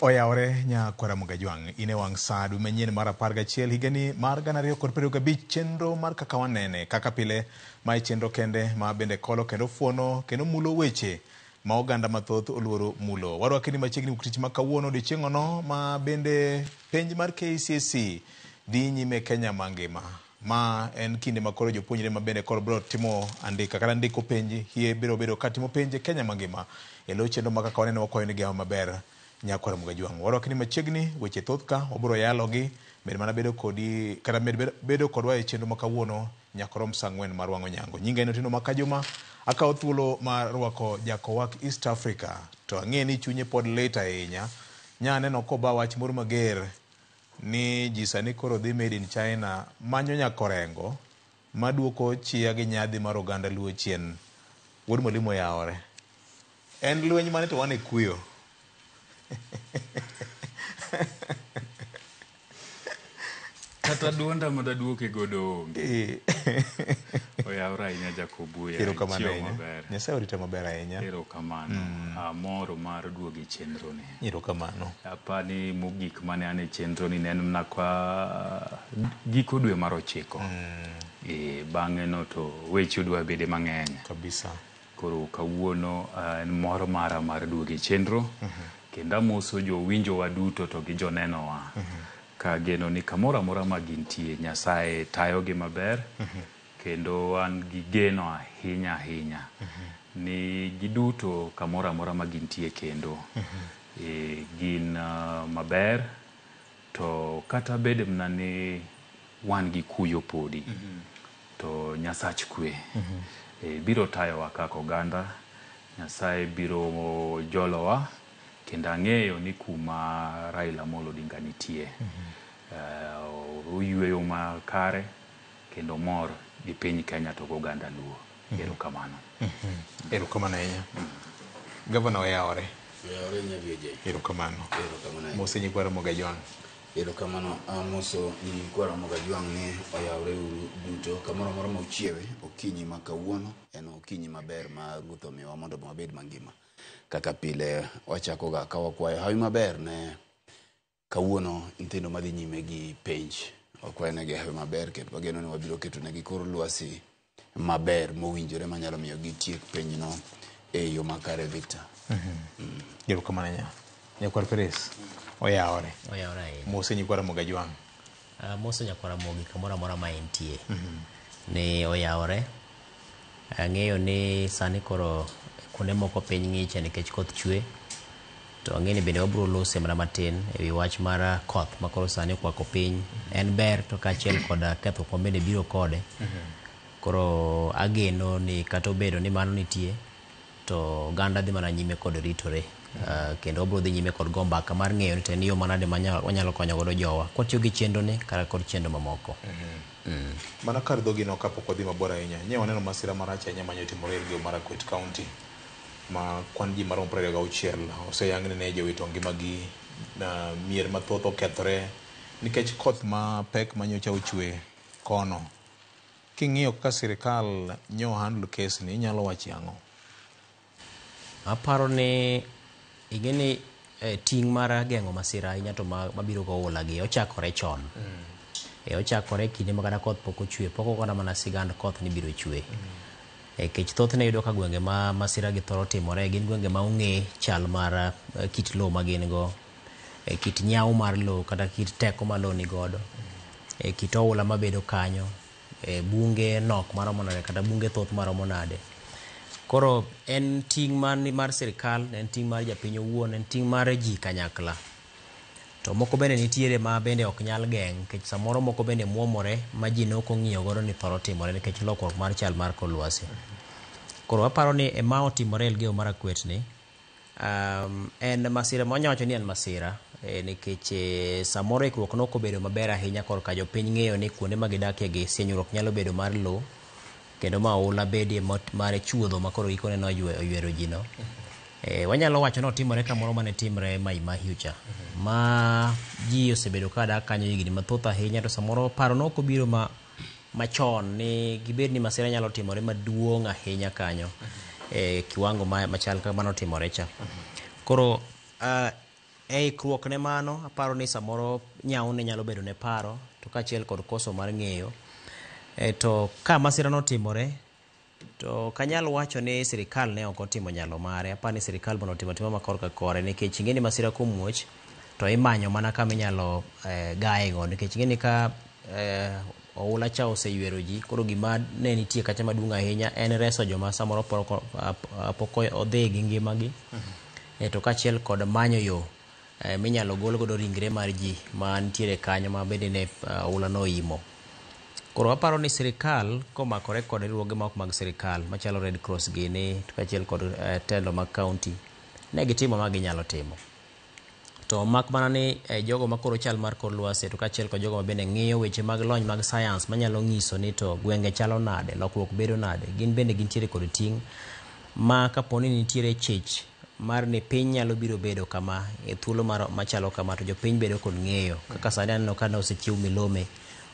Oyaore nya kwara Mugajwang ine wang sadu menyien mar 11 higani mar 2025 chenro mar kaka wanene kaka pile mai chenro kende ma bende kolo kendo fuono kendo mulo weche ma oganda mathoth oluoro mulo warwakini machiegni ukrichi ma kawuono odiochieng'ono ma bende penj mar KCSE dhi nyime Kenya mangima ma en kinde makoro jopuonjre ma bende koro biro timo andika kata ndiko penj hie biro bedo katimo penj Kenya mangima elo chenro ma kaka wanene wakwayo ni gawa maber nyakwara Mugajwang warwakini machiegni weche thoth ka obiro yalogi med mana bedo kodi kata med bedo kodwa e chenro ma kawuono nyakorom sangwen mar wango nyango nyinga eno tino makajuma akawo thuolo mar rwako jakowak East Africa to ang'e ni chunye pod lit ahinya nya neno koba wach moro mager ni ji sani koro dhi made in China manyo nyakorengo maduoko chia gi nyadhi mar oganda luo chien wuod mwalimu yaore en lweny mane to wane kuyo kata duonda moda duoke godo onge oyaora inya Jakobuya ero kamano Nyasaye orita maber ahinya ero kamano amoro mar duoge chenro ne ero kamano apani mogik mane ane chenro ni nen na kwa giko dwe mar 9 bang'e no to weche dwa bede mang'eny kabisa koro kawuono en moro mara mar duoge chenro kenda moso jo winjo waduto to gi joneno wa ka geno ni kamora mora magintie Nyasaye tayo gi maber kendo an gi geno ahinya ni giduto kamora mora magintie kendo gin maber to kata bede mna ni wan gi kuyo podi to Nyasach kwe biro tayo wa kaka oganda Nyasaye biro jolowa kendo ang'eyo ni kuma Raila Amolo Odinga nitie oyueyo makare kendo mor gi piny Kenya to oganda luo ero kamano ahinya Gavana Oyaore Nyabieje ero kamano Mose nyikwara Mugajwang ero kamano Amoso nyikwara Mugajwang ni Oyaore uru duto kamoro moro ma uchiewe okinyi ma kawuono en okinyi maber ma Ruoth omiyowa mondo wabed mangima kaka pile wachako ga ka wakwayo hawi maber ne kawuono nyithindo madhi nyime gi penj wakwayo negi hawi maber kendo wageno ni wabiro keto negi kor lwasi maber mowinjore manyalo miyo gitiek penjno e yo makare Victor ero kamano nyakwar Peres Oyaore Mose nyikwara Mugajwang Mose nyakwara Mugi kamora mora ma entie ne Oyaore ang'eyo ni sani koro kuonde moko piny ng'iche nikech koth chwe to ang'eni bende wabiro lose mana matin ewi wach mar koth makoro sani okwako piny en ber to kaachiel kod ketho kwa bende biro kode koro ageno ni kata obedo ni mano nitie to oganda dhi mana nyime kod ritore kendo wabiro dhi nyime kod go mbaka mar ng'eyo ni to en yo manade wanyalo konyo godo jowa kwatiyo gi chenro ni kata kod chenro mamoko mana kar dhogino kapok odhi mabor ahinya nye waneno masira marach ahinya manyo timore e Elgeyo Marakwet County ma kwan ji maromo 26 oseyang ne jowito ngimagi na mier mathoth okethore nikech koth ma pek manyocha ochwe kono king'iyo kaka sirikal nyo handle case ni inyalo wachi ang'o aparo ni igeni ting' mar geng'o masira ahinya to mabiro go ulagi ochakore chon ochakore kinde ma kata koth pok ochwe pok ogona mana sigand koth ni biro chwe kech thothne yudo ka gwenge ma masira gi thoro timore gin gwenge ma ong'e chal mar kit lowo ma gin go kit nyaw mar lowo kata kit teko ma lowo ni godo kit oula mabedo kanyo bunge nok maromo nade kata bunge thoth maromo nade koro en ting' mar sirikal en ting' mar japiny owuon en ting' mar ji kanyakla to moko bende nitiere ma bende ok nyal geng' nikech samoro moko bende muomore ma ji ne ok ong'iyo godo ni thoro timore nikech lokruok mar chal mar kor lwasi koro aparo ni ema otimore Elgeyo Marakwet ni en masira ma wanyawacho ni en masira nikech samoro ikruok no obedo maber ahinya kor ka jopiny ng'eyo ni kuonde ma gidakie gi senyruok nyalo bedo mar lowo kendo maula bedie mar chuodho makoro ikone no oywero ji no wanyalo wacho ni otimore kamoro mane timre Mai Mahiu cha ma ji osebedo ka dak kanyo higni mathoth ahinya to samoro paro no ok obiro machon ni gibed ni masira nyalo timore maduong' ahinya kanyo kiwango machal ka mano timore cha koro ikruok ne mano aparo ni samoro nyaune nyalo bedo ne paro to kaachiel kod koso mar ng'eyo. To ka masira notimore to kanyalo wacho ni sirikal ne ok otimo nyalo mare. Aparo ni sirikal mondo otimo timo makorka kore nikech ing'eni masira komuoch to imanyo mana kama inyalo gaego nikech ing'eni ka oula cha oseywero ji, koro gima ne nitie kacha maduong' ahinya en reso joma samoro pok odhi gi ngimagi. To kaachiel kod manyo yo minyalo gol godo ringre mar ji ma nitiere kanyo ma bende ne oula no oimo. Koro aparo ni sirikal komakore kod riwruoge ma ok mag sirikal machalo Red Cross gini to kaachiel kod telo mag kaunti ne gitimo ma ginyalo timo. To mak mana ni jogo makoro chal mar kor lwasi to kaachiel kod jogo ma bende ng'iyo weche mag lony mag sayans manyalo ng'iso ni to gwenge chalo nade, lokruok bedo nade, gin bende gintiere kod ting' ma kaponi nitiere chich mar ni piny nyalo biro bedo kama e thuolo machalo kama to jopiny bedo kod ng'eyo kaka sani aneno ka ne osechiw milome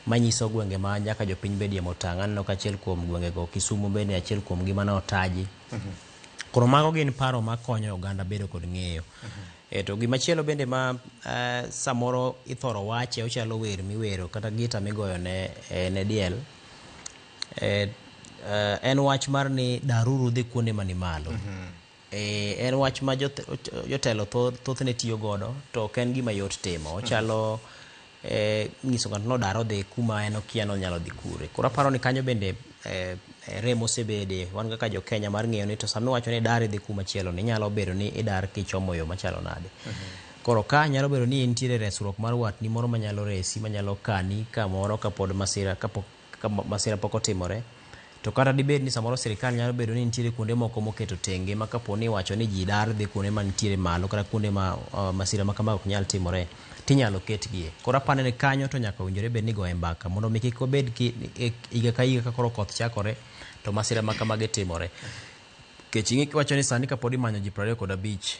manyiso gwenge ma nyaka jopiny bedie motang'. Aneno ka achiel kuom gwengego Kisumu bende achiel kuom gi mane otaji. Koro mago gin paro makonyo oganda bedo kod ng'eyo. To gimachielo bende ma samoro ithoro wache ochalo wer miwero kata gita migoyo ne diel en wach mar ni daruru dhi kuonde mani malo. En wach ma jotelo thothne tiyo godo to ok en gima yot timo. Ochalo nyiso ng'ato nodar odhi kuma en okia nonyalo dhi kure. Koro aparo ni kanyo bende remo osebede wan kaka jo Kenya mar ng'eyo ni to sami wacho ni dar idhi kuma chielo ni nyalo bedo ni idar kichomo yo machalo nade. Koro ka nyalo bedo ni nitiere resruok mar watni moro manyalo resi manyalo kani kamoro kapod masira pok otimore. To kata dibed ni samoro sirikal nyalo bedo ni nitiere kuonde moko moketo tenge ma kaponi wacho ni ji dar dhi kuonde ma nitiere malo kata kuonde ma masira ma kama ok nyal timore tinyalo ketgie. Koro aparo ni kanyo to nyaka winjore bed ni goye mbaka mondo mi kik obed higa ka higa ka koro koth chakore to masira ma kamagi timore. Kech ing'e wacho ni sani kapod imanyo ji 25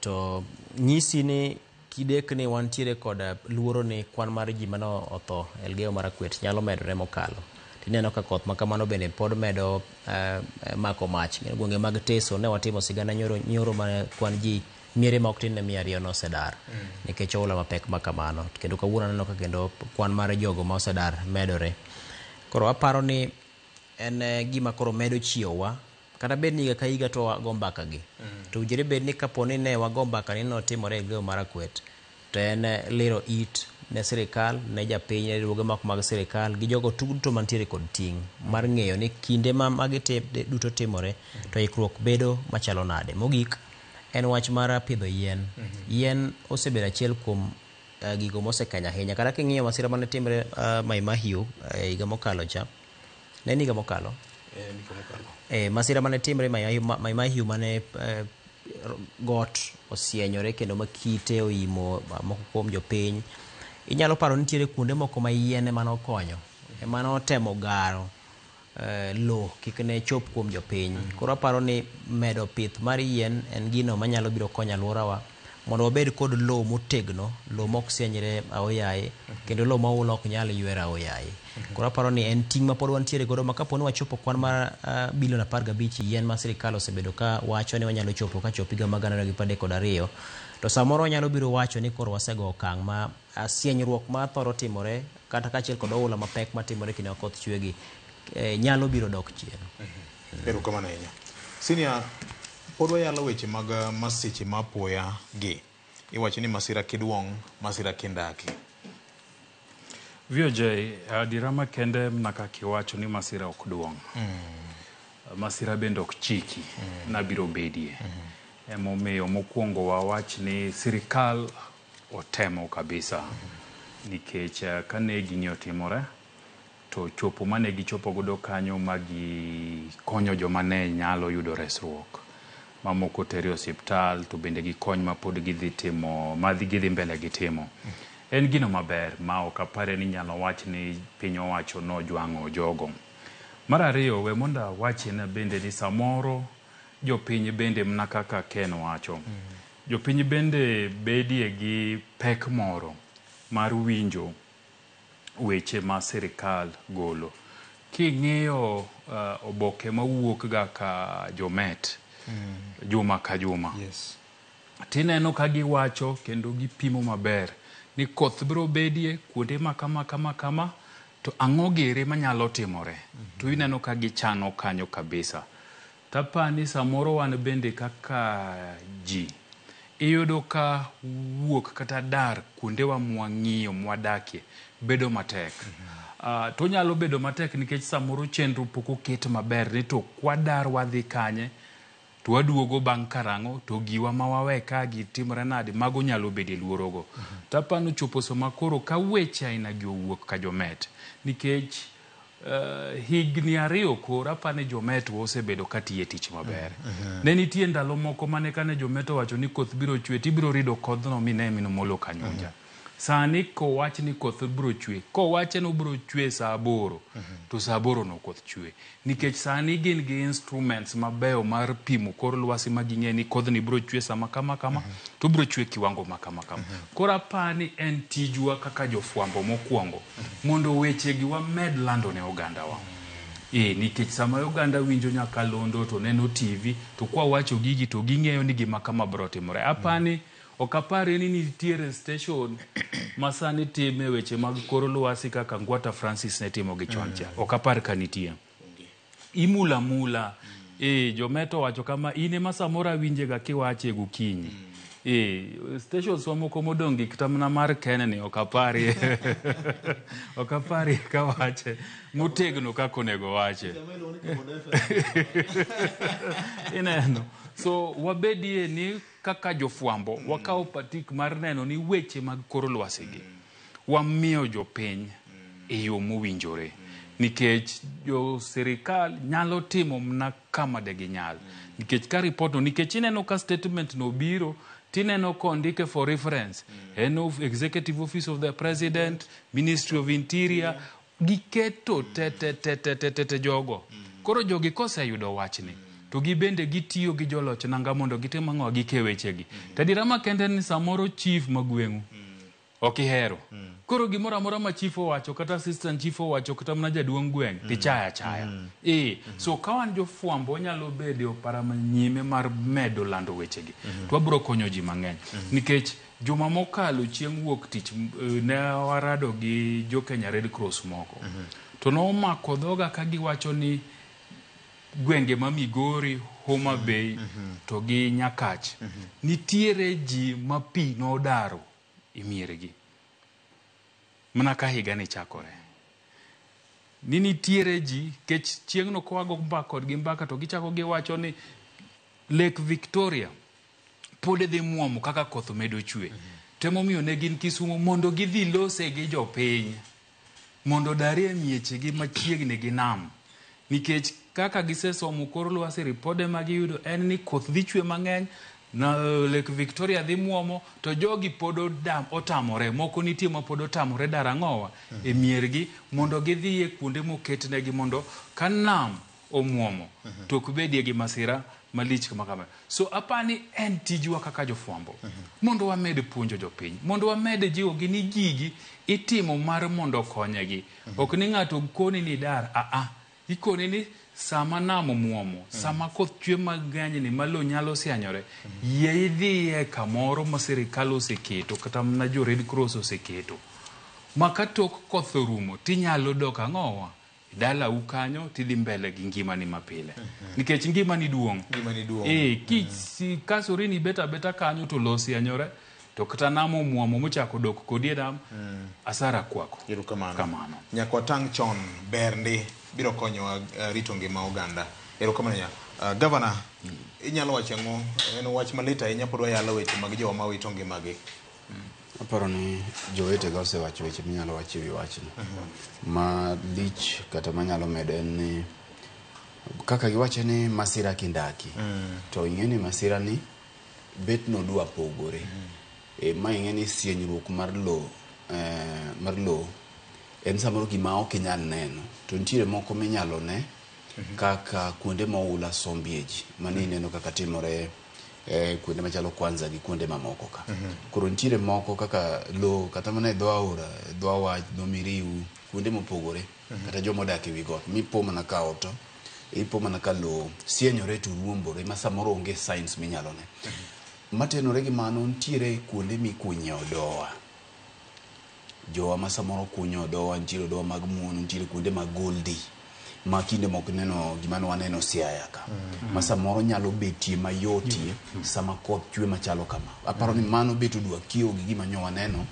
to nyisi ni kidek ni wantiere kod luoro ni kwan mar ji mano otho Elgeyo Marakwet nyalo medore mokalo. Tineno ka koth makamano bende pod medo mako mach. Gwenge mag Teso ne watimo sigana nyoro ma kwan ji miere ma ok tin ne 200 nosedar nikech oula mapek makamano. Kendo kawuono aneno ka kendo kwan mar jogo ma osedar medore. Koro aparo ni en gima koro medo chiewa kata bed ni higa ka higa to wago mbaka gi. To ujire bed ni kaponi ne wago mbaka ni notimore Elgeyo Marakwet to en lero it ne sirikal, ne japiny, ne riwruoge mag sirikal gi jogo duto mantiere kod ting' mar ng'eyo ni kinde ma magi duto timore to ikruok bedo machalo nade. Mogik en wach mar pidho yien. Yien osebedo achiel kuom gigo mosekanya ahinya. Kata king'iyo masira mane timre Mai Mahiu higa mokalo cha. Ne higa mokalo? Masira mane timre Mai Mahiu mane got osienyore kendo makite oimo moko kuom jopiny. Inyalo paro nitiere kuonde moko ma yien ema nokonyo ema notemo garo lo kik ne chop kuom jopiny. Koro aparo ni medo pith mar yien en gino manyalo biro konyo alworawa mondo wabed kod lo motegno, lo mok sienyre aoyaye kendo lo maula ok nyal ywero aoyaye. Koro aparo ni en ting' ma pod wantiere godo ma kaponi wachopo kwan mar bilion 15 yien ma sirikal osebedo ka wacho ni wanyalo chopo ka chopiga mag 2032 to samoro nyalo biro wacho ni koro wasego okang' ma sienyruok ma thoro timore kata kachiel kod oula mapek matimore kinde koth chwegi nyalo biro dok chien. Erokamano ahinya. Senior, pod wayalo weche mag masiche mapoya gi. Iwacho ni masira kiduong', masira kindaki. VOJ, dirama kende mnaka kiwacho ni masira ok duong'. Masira bende ok chiki nabiro bedie. Emomiyo mokwongo wawach ni sirikal otemo kabisa nikech kane gini otimore to chopo mane gichopo godo kanyo magi konyo joma ne nyalo yudo resruok mamoko teri osiptal to bende gikony ma pod gidhi timo gidhi mbele gitimo. En gino maber ma ok apare ni nyalo wach ni piny owacho nojwang'o jogo. Mar ariyo we monda wachi na bende ni samoro jopiny bende mna kaka Ken wacho. Jopiny bende bedie gi pek moro mar winjo weche ma sirikal golo. King'iyo oboke mawuok ga ka Jomet juma ka juma. Yes. tineno ka giwacho kendo gipimo maber ni koth biro bedie kuonde ma kama to ang'o gere manyalo timore. To ineno ka gichano kanyo kabisa. Tapani samoro wan bende kaka ji iyudo ka wuok kata dar kuonde wa mwang'iyo mwadakie bedo matek. To nyalo bedo matek nikech samoro chenro pok oket maber ni to kwadar wadhi kanye to waduogo bang' karang'o to giwa ma wawe ka gitimore nade, mago nyalo bedo luorogo. Tapano chopo sama koro ka weche aina gi owuok ka Jomet nikech higni 2 koro apani Jomet osebedo ka tiye tich maber. Ne nitie ndalo moko mane kane Jomet wacho ni koth biro chwe tibiro rido kodhno mine molo kanyonja. Sani kowach ni koth biro chwe, kowache no biro chwe saa 8 to saa 8 no koth chwe nikech sani gin gi instruments mabeyo mar pimo kor lwasi ma ging'e ni kodhni biro chwe sama kama to biro chwe kiwango ma kama. Koro apani en tijwa kaka jofwambo mokwongo mondo weche gi wamed lando ne oganda wa. Nikech sama oganda winjo nyakalondo to neno TV to kwa wacho gigi to ging'eyo ni gima kama biro timore. Apani okapare ni nitiere station masani time weche mag kor lwasi kaka Ngwata Francis ne timo gi choncha. Okapar ka nitie. Imula mula. Jometo wacho kama ine masamora winje ga kiwache gokinyi. Stations wa moko modongi kitamna mar Kennedy okapari. Okapari ka wache mutegno kako nego wache. Ineno. So wabedie ni kaka jofwambo wakao patik mar neno ni weche mag kor lwasi gi wamiyo jopiny yo mowinjore nikech jo sirikal nyalo timo mna kama de ginyal nikech ka report no nikech ineno ka statement no biro tineno kondike for reference of Executive Office of the President, Ministry of Interior giketo te jogo. Koro jogi koseyudo wachni to gibende gitiyo gi joloch nanga mondo gitem ang'o gike wechegi. Tadirama kende ni samoro chief magwengu okihero. Koro gimoro amora ma chief owacho kata assistant chief owacho kata mna jaduong' gweng' tichaya. So kawan jofwambo nyalo bede opara manyime mar medo lando wechegi. To wabiro konyo ji mang'eny nikech juma mokalo chieng' wuok tich ne warado gi jo Kenya Red Cross moko. To no mako dhoga ka giwacho ni gwenge ma Migori, Homa Bay to gi Nyakach nitiere ji ma pi no daro imieregi mana ka higa ni chakore. Nitiere ji kech chieng' no kwago mbaka gi mbaka to gichako giwacho ni Lake Victoria pod dhi muomo kaka koth medo chwe. Temo miyo ne gin Kisumu mondo gidhi lose gi jopiny mondo darie miechegi machiegni gi nam nikech kaka gisesomo kor lwasi ripode ma giyudo en ni koth dhi chwe mang'eny na Lake Victoria dhi muomo to jogi pod otamore moko nitie ma pod otamore darang'owa miergi mondo gidhi kuonde moketnegi mondo ka nam omuomo to ok bedie gi masira malich kama. So apani en tijwa kaka jofwambo mondo wamed puonjo jopiny mondo wamed jiwo gi ni gigi itimo mar mondo konyegi. Ok ni ng'ato koni ni dar ikoni ni sama namo muomo sama koth chwe mag'eny ni malo nyalo sianyore idhiye kamoro ma sirikal oseketo kata mna jo Red Cross oseketo makatok koth orumo tinyalo dok ang'owa dala ukanyo tidhi mbele gi ngimani mapile nikech ngimani duong'. Kasori ni beta kanyo to losi anyore to kata namo muomo mochako dok kodie dam asara kwako. Kamano. Nyakwatang' chon berndi biro konyo rito ngima oganda. Erokamano Governor, inyalo wacho ang'o? En wach malit ahinya pod wayalo weche mag jowa ma wito ngimagi. Aparo ni jowetega osewacho weche minyalo wacho ewi wachno. Ma lich kata manyalo medo en ni kaka giwacho ni masira kindaki. To ing'e ni masira ni bet nodwa pogore. Ma ing'e ni sienyruok mar lo en samoro gima ok inyal neno. To nitiere moko minyalo ne kaka kuonde moula sombieji mani neno kaka timore kuonde machalo Kwanza gi kuonde mamoko ka. Koro nitiere moko kaka lo kata mana dho aora, dho awach, dho Miriu, kuonde mopogore kata jomo dak ewi got mipo mana ka oto, ipo mana ka lo sienyore to ruombore ma samoro onge signs minyalo ne. Matenore gi mano ntiere kuonde mikunye odowa. Jowa ma samoro kunyo odowa, ntiere odowa mag mon, ntiere kuonde mag goldi. Ma kinde mok neno gima waneno Siaya ka. Ma samoro nyalo betie mayotie sama koth chwe machalo kama. Aparo ni mano beto dwa kiewo gi gima nyo waneno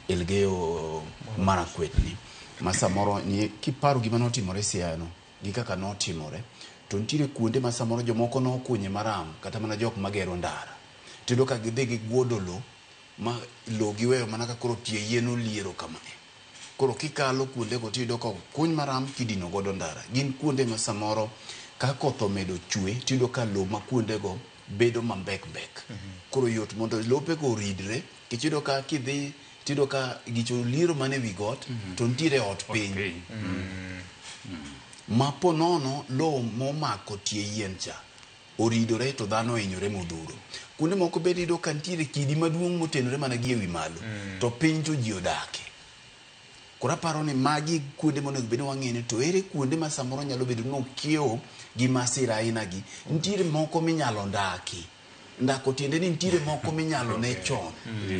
Elgeyo Marakwet ni. Ma samoro ni kiparo gima notimore Siaya no, gi kaka notimore, to ntiere kuonde ma samoro jomoko nokunye maram, kata mana jok magero ndara. Tiyudo ka gidhi giguodo lo, ma lo giweyo mana ka koro tie yien oliero kama. Koro kikalo kuonde go tiyudo ka kuny maram kidino godo ndara. Gin kuonde ma samoro ka koth omedo chwe, tiyudo ka lo ma kuonde go bedo mambek mbek. Koro yot mondo lope go ridre, kichido ka kidhi, tiyudo ka gicho liero mane wi got, to ntiere ot piny. Ma po nono lo momako tie yien cha oridore to dhano hinyore modhuro. Kuonde moko bedi do ka ntiere kidi maduong' motenore mana gi ewi malo, to piny to ji odake. Kora paro ni magi kuonde monego bed ni wang'eni, to ere kuonde ma samoro nyalo bedo ni okiewo gi masira aina gi. Ntiere moko minyalo ndaki. Ndako tiende ni ntiere moko minyalo ne chon.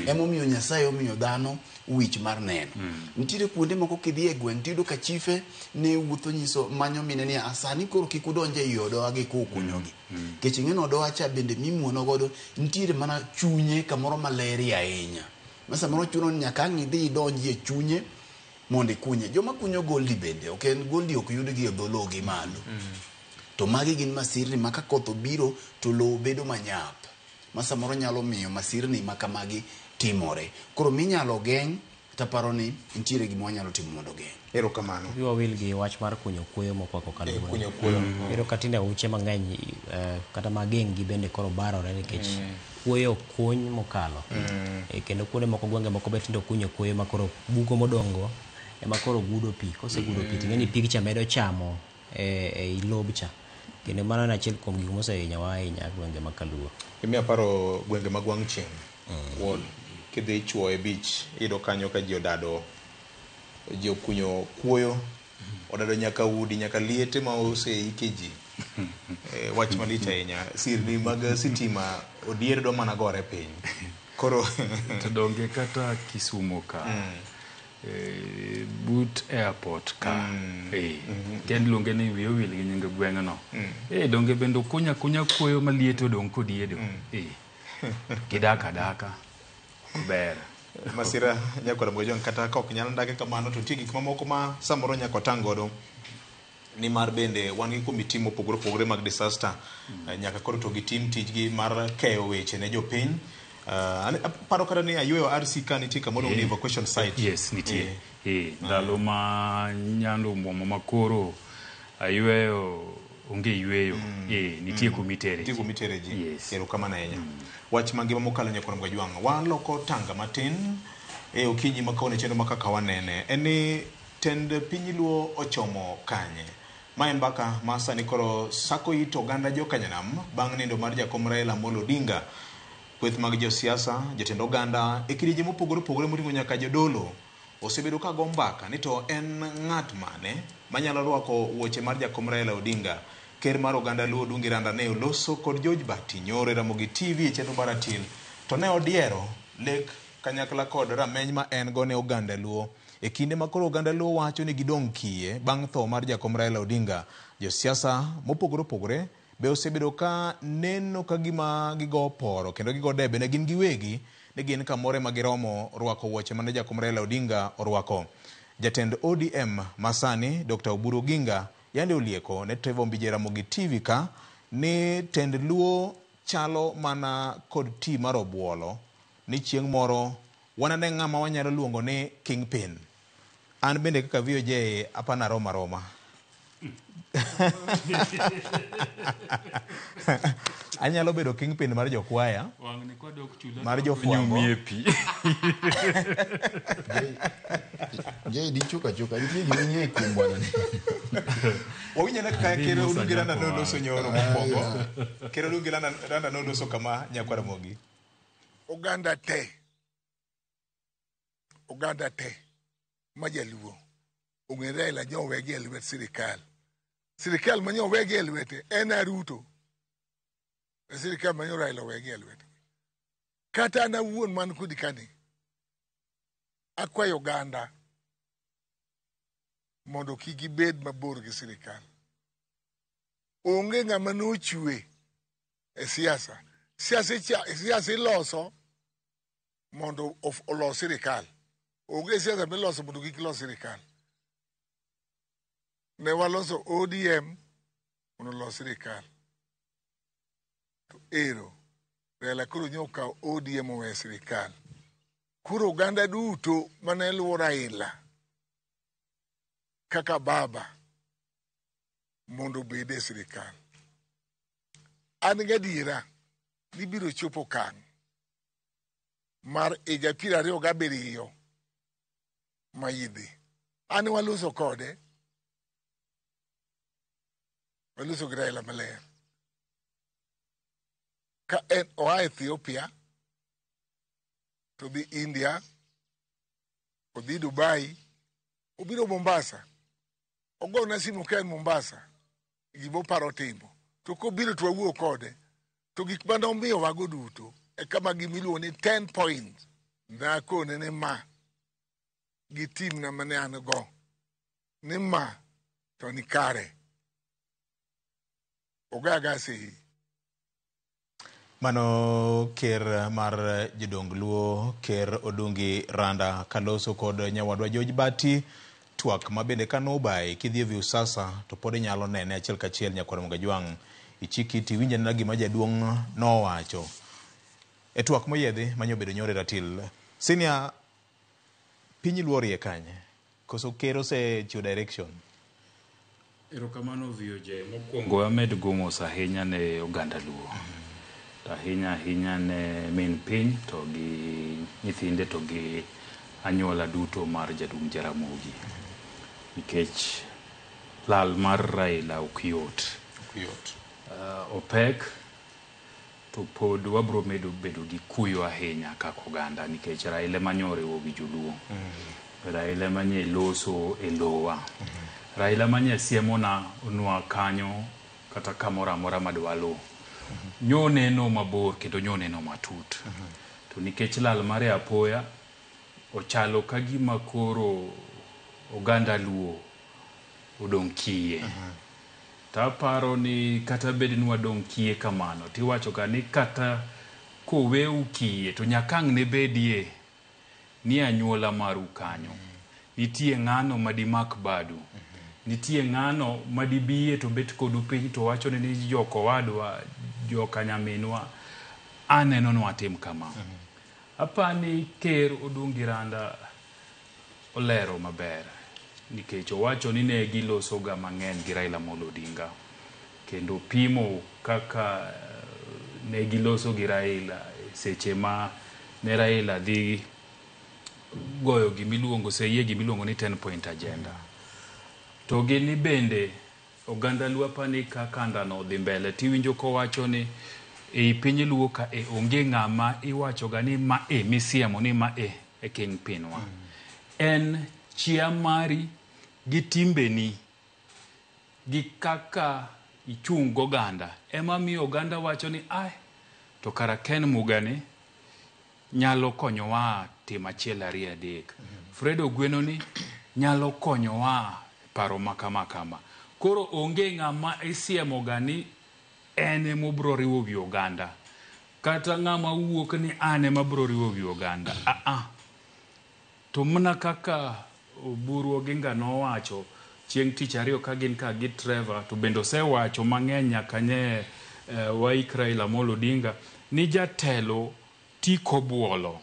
Emomiyo Nyasaye omiyo dhano wich mar neno. Ntiere kuonde moko kidhi e gweng' tiyudo ka chife ne wuotho nyiso manyo mine ni asani koro kik udonje i odowa gi kukunyogi. Kech ing'eno odowa cha bende mimuono godo ntiere mana chunye kamoro maleri ahinya. Ma samoro chuno ni nyaka ang' idhi idonji e chunye mondo ikunye. Joma kunyo goldi bende, ok en goldi ok yud gi e dho lo gi malo. To magi gin masirni ma ka koth obiro to lo bedo manyap. Ma samoro nyalo miyo masirni ma kamagi timore. Koro minyalo geng' taparo ni ntiere gima wanyalo timo mondo geng'. Erokamano. Wiwa wil gi wach mar kunyo kuoyo mokwako kaluwore. Kunyo kuoyo. Ero katinde uche mang'eny kata mageng' gi bende koro barore nikech kuoyo kuny mokalo. Kendo kuonde moko gwenge moko be tindo kunyo kuoyo ma koro bugo modongo ema koro gudo pi. Kose gudo pi ting'eni pig cha medo chamo e lob cha. Kendo mano en achiel kuom gik mosehinyowa ahinya gwenge ma kaluo. Imiya paro gwenge mag wang' chieng'. Wuon kidhi chuo e beach, iyudo kanyo ka ji odado, ji okunyo kuoyo, odado nyaka udi, nyaka liete ma oseike ji. Wach malich ahinya. Sirni mag sitima odier do mana gore piny. Koro to donge kata Kisumo ka but airport ka kend luonge ni wiyo wil gi nyinge gweng' no donge bendo kunya kuoyo malieto dong kodiedo kidaka daka ber masira nyakwara mojon kata ka ok nyal ndake kamano to nitie gik mamoko ma samoro nyako tang' godo ni mar bende wan gi komiti mopogore opogore mag disaster nyaka koro to gitim tijgi mar keyo weche ne jopiny. Paro kata ni ayueyo RC ka nitie kamoro ni evacuation site. Yes, nitie. Ndalo ma nyando mwomo makoro ayueyo onge yueyo. Nitie kumitere. Nitie kumitere ji. Yes. Erokamano ahinya. Wach mangima mokalo nyakoro Mgajwang'. Waloko tanga matin okinyi makone chenro makaka wanene. Eni tend piny luo ochomo kanye. Ma en mbaka ma sani koro sako it oganda jo Kanyanam bang' nindo mar jakom Raila Amolo Odinga. Kweth mag josiasa, jatend oganda, e kidienje mopogore opogore moting'o nyaka jodolo osebedo ka go mbaka ni to en ng'at mane manyalo rwako wuoche mar jakom Raila Odinga. Ker mar oganda Luo Odungi Randa ne oloso kod George Bati nyore Ramogi TV e chenro mar Atil. To ne odiero lek kanyakla kod rameny ma en go ne oganda Luo. E kinde ma koro oganda Luo wacho ni gidong' kiye bang' tho mar jakom Raila Odinga, josiasa mopogore opogore be osebedo ka neno ka gima gigo poro kendo gigo debe ne gin giwegi ne gin kamore ma giromo rwako wuoche mane jakom Raila Odinga orwako. Jatend ODM masani Dr. Oburu Oginga yande olieko ne Trevor Mbije Ramogi TV ka ni tend Luo chalo mana kod ti mar obuolo ni chieng' moro wanane ng'ama wanyalo luongo ni Kingpin. An bende kaka VOJ apana roma anyalo bedo Kingpin mar jokwaya mar jofuambo Je di chuka nitie gima nyie kumbwa ni. Wawinyana kaka Ker Odungi Randa noloso nyoro mokwongo. Ker Odungi Randa noloso kama nyakwara Mogi. Oganda te majaluo ong'e Raila nyo wegi e lwet sirikal. Sirikal manyo wegi e lwete en Ruto. Sirikal manyo Raila wegi e lwete. kata na wuon man kodi kani akwayo oganda mondo kik gibed mabor gi sirikal. Onge ng'ama nochwe e siasa. Siasa iloso mondo olos sirikal. Onge siasa miloso mondo kik los sirikal. Ne waloso ODM mondo los sirikal. To ero Raila koro nyoka ODM owe sirikal. Koro oganda duto mane luwo Raila kaka baba mondo bede e sirikal. An gadiera ni biro chopo kang' mar higa 27 mayidhi. An waloso kode, waloso gi Raila maler. Ka en oa Ethiopia, to dhi India, odhi Dubai, obiro Mombasa. Ogona simu ka en Mombasa, gimo paro timo. To kobiro to wawuo kode, to gik mane omiyo wago duto, e kama gimiluongo ni 10 points. Nakone ni ma, gi tim na mane an go, ni ma, to ni kare. Ogaga sei. Mano ker mar jodong Luo, ker Odungi Randa kaloso kod nyawadwa George Bati, twak mabende kanobai kidhi Viusasa to pod inyalo nene achiel kachiel Nyakwar Mugajwang' ichikiti winje na gima jaduong' nowacho. E twak moyedhi manyo bedo nyore ratil. Senior piny luorie kanye. Koso kero se chiwo direction. Erokamano VOJ. Mokwongo amed gomos ahinya ne oganda Luo. Ahinya ne min piny to gi nyithinde to gi anyuola duto mar Jadung Jaramogi. Nikech lal mar Raila ok yot. Opek to pod wabro bedo gi kuyo ahinya kaka oganda nikech Raila manyore wo gi joluo. Raila manye loso e lowa. Raila manye siemona onwa kanyo kata kamora amora madwalo. Nyone no mabor kendo nyone no matut. To nikech lal mare apoya ochalo kagima koro oganda Luo odong' kiye. Taparo ni kata bed ni wadong' kiye kamano tiwacho ka ni kata kowe kiye to nyakang' ne bedie ni anyuola maru kanyo. Nitie ng'ano madimak badu. Nitie ng'ano madibiye to bet kodu piny to wacho ni joko wadwa joka nyaminwa aneno no atim kama. Apani ker Odungi Randa olero maber nikech owacho ni ne giloso ga mang'eny gi Raila Amolo Odinga kendo pimo kaka ne giloso gi Raila seche ma ne Raila dhi goyo gimiluongo seyie gimiluongo ni 10 point agenda. To gini bende oganda Luo apani ka kanda no dhi mbele tiwinjo kowacho ni e piny Luo ka onge ng'ama iwacho ga ni ma misiemo ni ma e king pinwa. En chia mari gi timbeni gi kaka ichung goganda ema miyo oganda wacho ni to kara Ken Mugani nyalo konyowa tim achiel 2 3. Fred Ogweno ni nyalo konyowa paro makama. Koro onge ng'ama isiemo gani ene mobro riwo wi oganda. Kata ng'ama wuok ni ane mabro riwo wi oganda. To mna kaka Oburu Oginga nowacho chieng' tich ariyo ka gin ka gi Trevor to bendo osewacho mang'eny nyaka nye Waik Raila Amolo Odinga ni jatelo tiko buolo.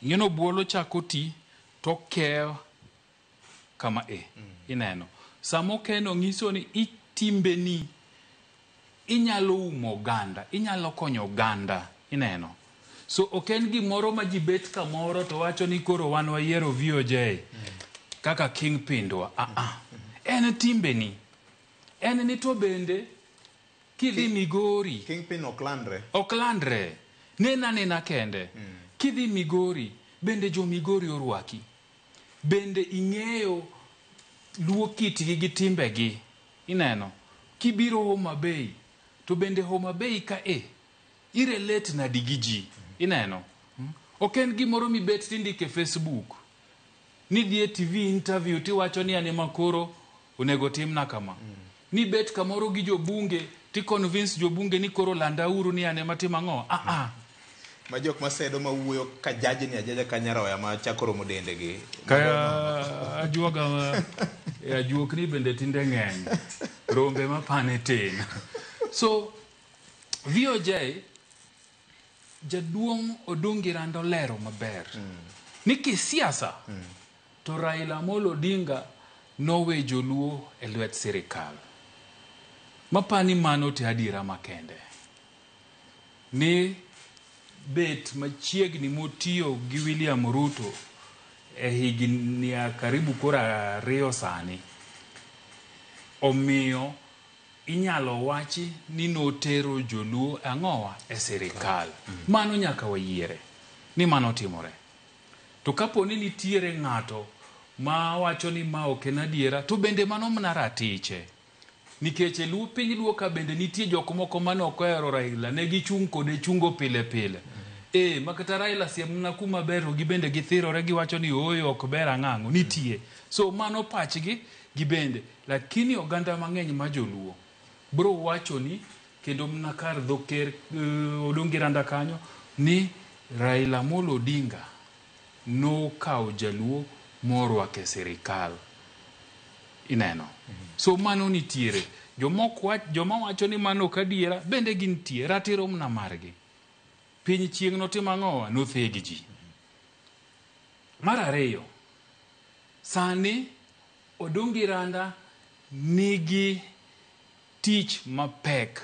Yeno buolo chako ti to ke kama ineno. Samo keno ngiso ni itimbeni inyalo umo ganda, inyalo konyo ganda, ineno. So oken gimoro ma ji bet kamoro to wacho ni koro wan wayiero VOJ kaka king pindwa. En timbeni. En ni to bende kidhi Migori. King pin oklandre. Nena kende. Kidhi Migori bende jo Migori orwaki. Bende ing'eyo Luo kitgi gi timbegi. Ineno. Kibiro Homa Bay to bende Homa Bay ka irelate na digiji. ineno oken gimoro mibet tindike Facebook ni dhie TV interview tiwacho ni ane makoro onego timna kama ni bet kamoro gi jobunge ti convince jobunge ni koro landauru ni ane matima ng'o ma jok masedo ma wuoyo ka jaji ni ajaja ka nyaroya ma chakoro modende gi kaya ajuoga ajuok ni bende tinde ng'eny rombe mapane tin so VOJ jaduong' Odungi Rando lero maber ni kisiasa to Raila Amolo Odinga nowe joluo e lwet sirikal mapani mano te adiera makende ni bet machiegni motiyo gi William Ruto e higni karibu kora 2 sani omiyo inyalo wachi ni notero joluo ang'owa e sirikal mano nyaka wayiere ni mano timore to kapo ni nitiere ng'ato ma wacho ni ma ok en adiera to bende mano mna ratiche nikech piny luo ka bende nitie jok moko mane ok ohero Raila ne gichung' kode chungo pile pile makata Raila siemna kuma ber gi bende githirore giwacho ni oyo ok ber ang'ang'o nitie so mano pachgi gi bende lakini oganda mang'eny ma joluo bro wacho ni kendo mna kar dhoker Odungi Rando kanyo ni Raila Amolo Odinga no kawo jaluo morwake sirikal ineno so mano nitiere joma wacho ni mano kadiera bende gintie ratiro mna margi piny chieng' notima ng'owa nothegi ji mar ariyo sani Odungi Rando nigi tich mapek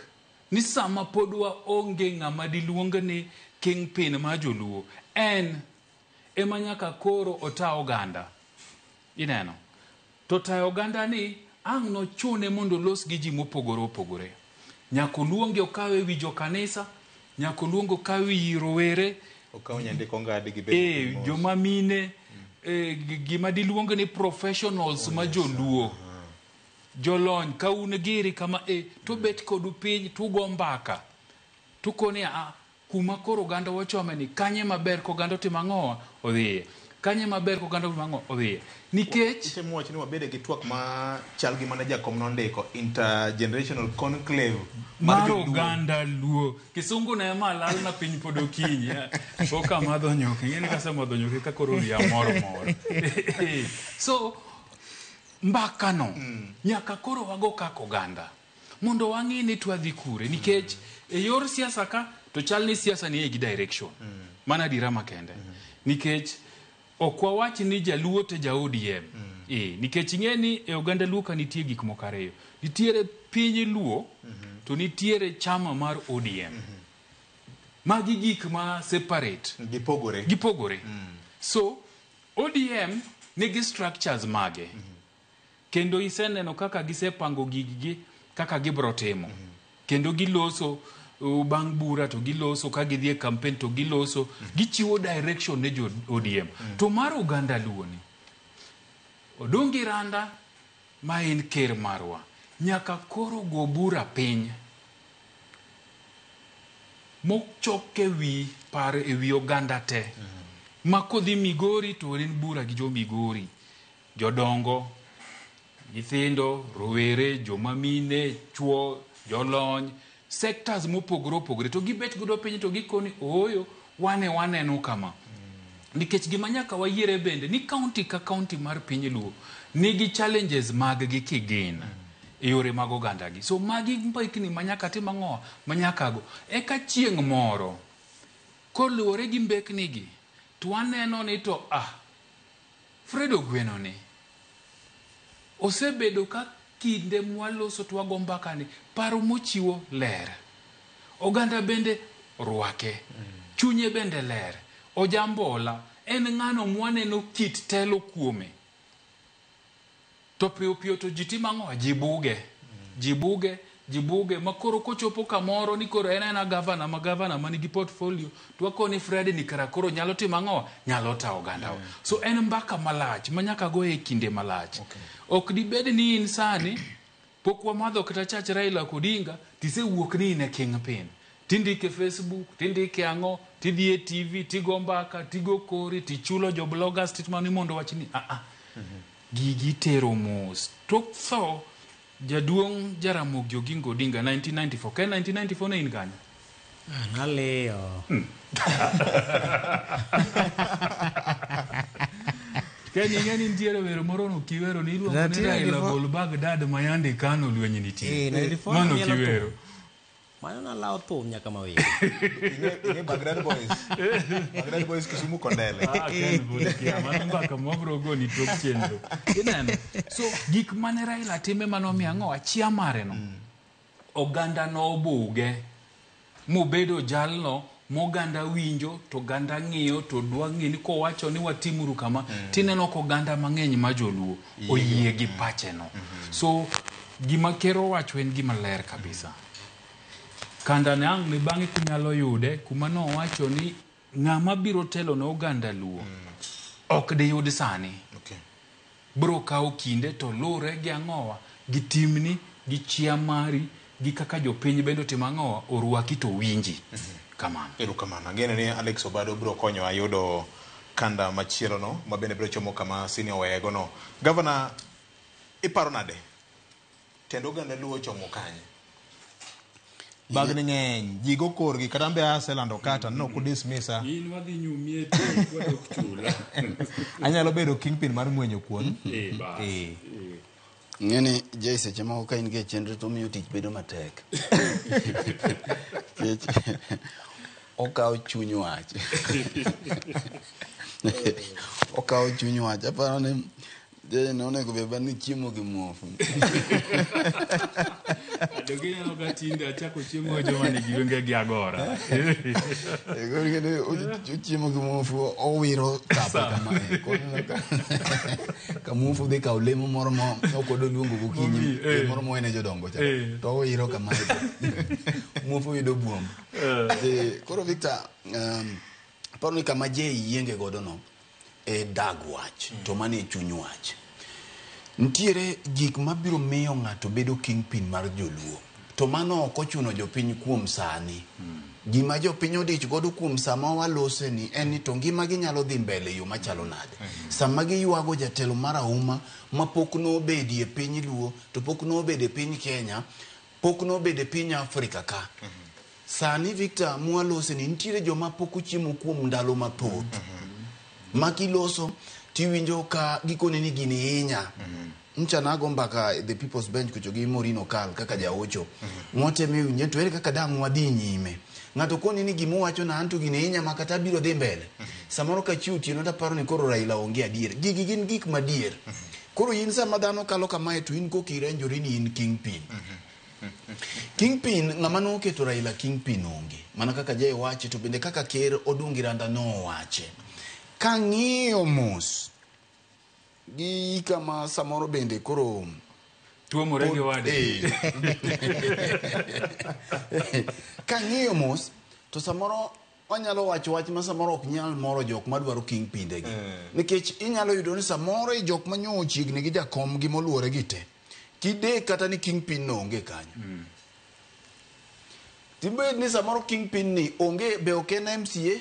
ni sama pod waonge ng'ama diluonga ni kingpin ma joluo en ema nyaka koro ota oganda ineno to tayo oganda ni ang' no chune mondo los gi ji mopogore opogore nyaka luonge okawe wi jo kanisa nyaka luonge okawe wi rowere okaw nyandiko ngadi gi bedo joma mine gima diluonge ni professionals ma joluo jolony ka un giri kama to bet kodu piny tugo mbaka tukoni kuma koro oganda wachome ni kanye maber ko oganda timo ang'owa odhiye kanye maber ko oganda timo ang'owa odhiye nikech itemo wacho ni wabede gi twak ma chal gi mana jakom nondiko intergenerational conclave mar oganda luo kisungu na ema lal na piny pod okinyi poka madho nyoke ngeni kasa madho nyoke ka koro ya moro so mbaka no nyaka koro wago kako oganda mondo wang'i ni twadhi kure nikech e yor siasa ka to chal ni siasa ni gi direction mana dira makende nikech okwa wach ni jaluo te ja ODM nikech ng'eni e oganda luo ka nitie gik moko ariyo nitiere piny luo to nitiere chama mar ODM magi gik ma separate gipogore so ODM nigi structures mage kendo iseneno kaka gisepango gigi kaka gibro timo kendo giloso bang' bura to giloso ka gidhie campaign to giloso gichiwo direction ne jo ODM to mar oganda luo ni Odungi Rando ma en ker marwa nyaka koro go bura piny mochoke wi par e wi oganda te ma kodhi Migori to en bura gi jo Migori jodongo nyithindo rowere joma mine chuo jolony sectors mopogore opogore to gibet godo piny to gikoni oyo waneno kama nikech gima nyaka wayiere bende ni county ka county mar piny luo nigi challenges mag gi kigin e yore mag oganda gi so magi mbekni manyaka tim ang'owa manyaka go eka chieng' moro koluwore gi mbekni gi to waneno ni to Fredo Gweno ni osebedo ka kinde mwaloso twago mbaka ni paro mochiwo ler oganda bende rwake chunye bende ler ojambola en ng'ano mwaneno kit telo kuome to piyo to jitima ng'owa jibuge makoro kochopo kamoro ni koro en governor ma governor manigi portfolio to akoni Fred ni kara koro nyalo timo ang'owa nyalo ta oganda so en mbaka malach manyaka go e kinde malach ok dibed ni insani pok wamadho kata chach Raila Odinga tisewuok ni ne kingpin tindike Facebook, tindike ang'o, tidhi e TV, tigo mbaka, tigo kori, tichulo jo bloggers, titmani mondo wachni, gigi tero mos. Tok tho, jaduong' Jaramogi Oginga Odinga, 1994. Ka 1994 ne in kanyo? Naleyo. Kenya ng'eni nitiere wero moro no kiwero ni iluongo ni Raila bol Baghdad mayande kano lwenye nitie. Mano kiwero. Mano nalawo thum nyaka mawinjo. Ine Baghdad Boys. Baghdad Boys Kisumu Kondele. Ken bol kia mano mbaka mwabro go ni tok chenro. Ineno. So gik mane Raila time manomiyo ang'o achia mare no. Oganda no obuge. Mobedo jalno moganda winjo to ganda ng'iyo to dwa ng'i ni kowacho ni watimuru kama tineno ko ganda mang'eny ma joluo oyie gi pache no. So gima kero wacho en gima ler kabisa. Kanda ne ang' ni bang'e kunyalo yude kuma no wacho ni ng'ama biro telo ne oganda luo ok de yud sani. Okay. Bro kawo kinde to lure gi ang'owa gi timni gi chia mari gi kaka jopiny bendo timo ang'owa orwaki to winji. Kamano. Erokamano. Ageno ni Alex Obado biro konyo ayudo kanda machielo no mabende biro chomo kama senior wego no. Governor, iparo nade? Tendo oganda luo chomo kanye? Bagni ng'eny, jigo korgi kata mbe aselando kata no ku dismissa. In wadhi nyumie to kwa doktura. Anyalo bedo kingpin mar ng'wenyo kuon. Ba. Ng'eni jay seche moko ka in gi chenro to miyo tich bedo matek. Okawo chuny wach. Okawo chuny wach. Aparo ni jay ne onego beba ni chiemo gi muofu. Adogi nyalo ka tinde achako chiemo joma nigi wenge gi agora. Chiemo gi muofu owiro kape kamae. Ka muofu dhi kawo lemo moro mo okodo luongo gokinyi moro mo ene jodongo cha to owiro kamae. Muofu yudo buom. Koro Victor, paro ni kama jay yienge godo no e dag wach to mane chuny wach. Ntiere gik mabiro miyo ng'ato bedo kingpin mar joluo. To mano ok ochuno jopiny kuom sani. Gima jopiny odich godo kuom sama walose ni en ni to ngima ginyalo dhi mbele yo machalo nade. Sama giywago jatelo mar auma ma pok no obedi e piny luo to pok no obedi e piny Kenya, pok no obedi e piny Afrika ka. Sani Victor mwalose ni ntiere joma pok ochiemo kuom ndalo mathoth. Makiloso tiwinjo ka gikone ni gini hinya. Nchanago mbaka the People's Bench kuchogi Morino Kal kaka jaocho. Mwote miwinje tuwele kaka damu wadhi nyime. Ng'ato koni ni gimu wacho na antu gini hinya makata biro dhi mbele. Samaro ka chiuti nota paro ni koro Raila ongea dier. Gigi gin gik madier. Koro yin sama dhano kalo kamae to in kokirenjori ni in kingpin. Kingpin ng'ama no keto Raila kingpin onge. Mana kaka jay wache to bende kaka ker Odungi Randa no wache. Kang'iyo mos gi kama samoro bende koro Tuo morege wade. Kang'iyo mos to samoro wanyalo wacho wach ma samoro ok nyal moro jok madwaro kingpinde gi. Nikech inyalo yudo ni samoro i jok manyo chiegni gi jakom gi moluore gi te. Kide kata ni kingpin no onge kanyo. Tibed ni samoro kingpin ni onge be oken MCA,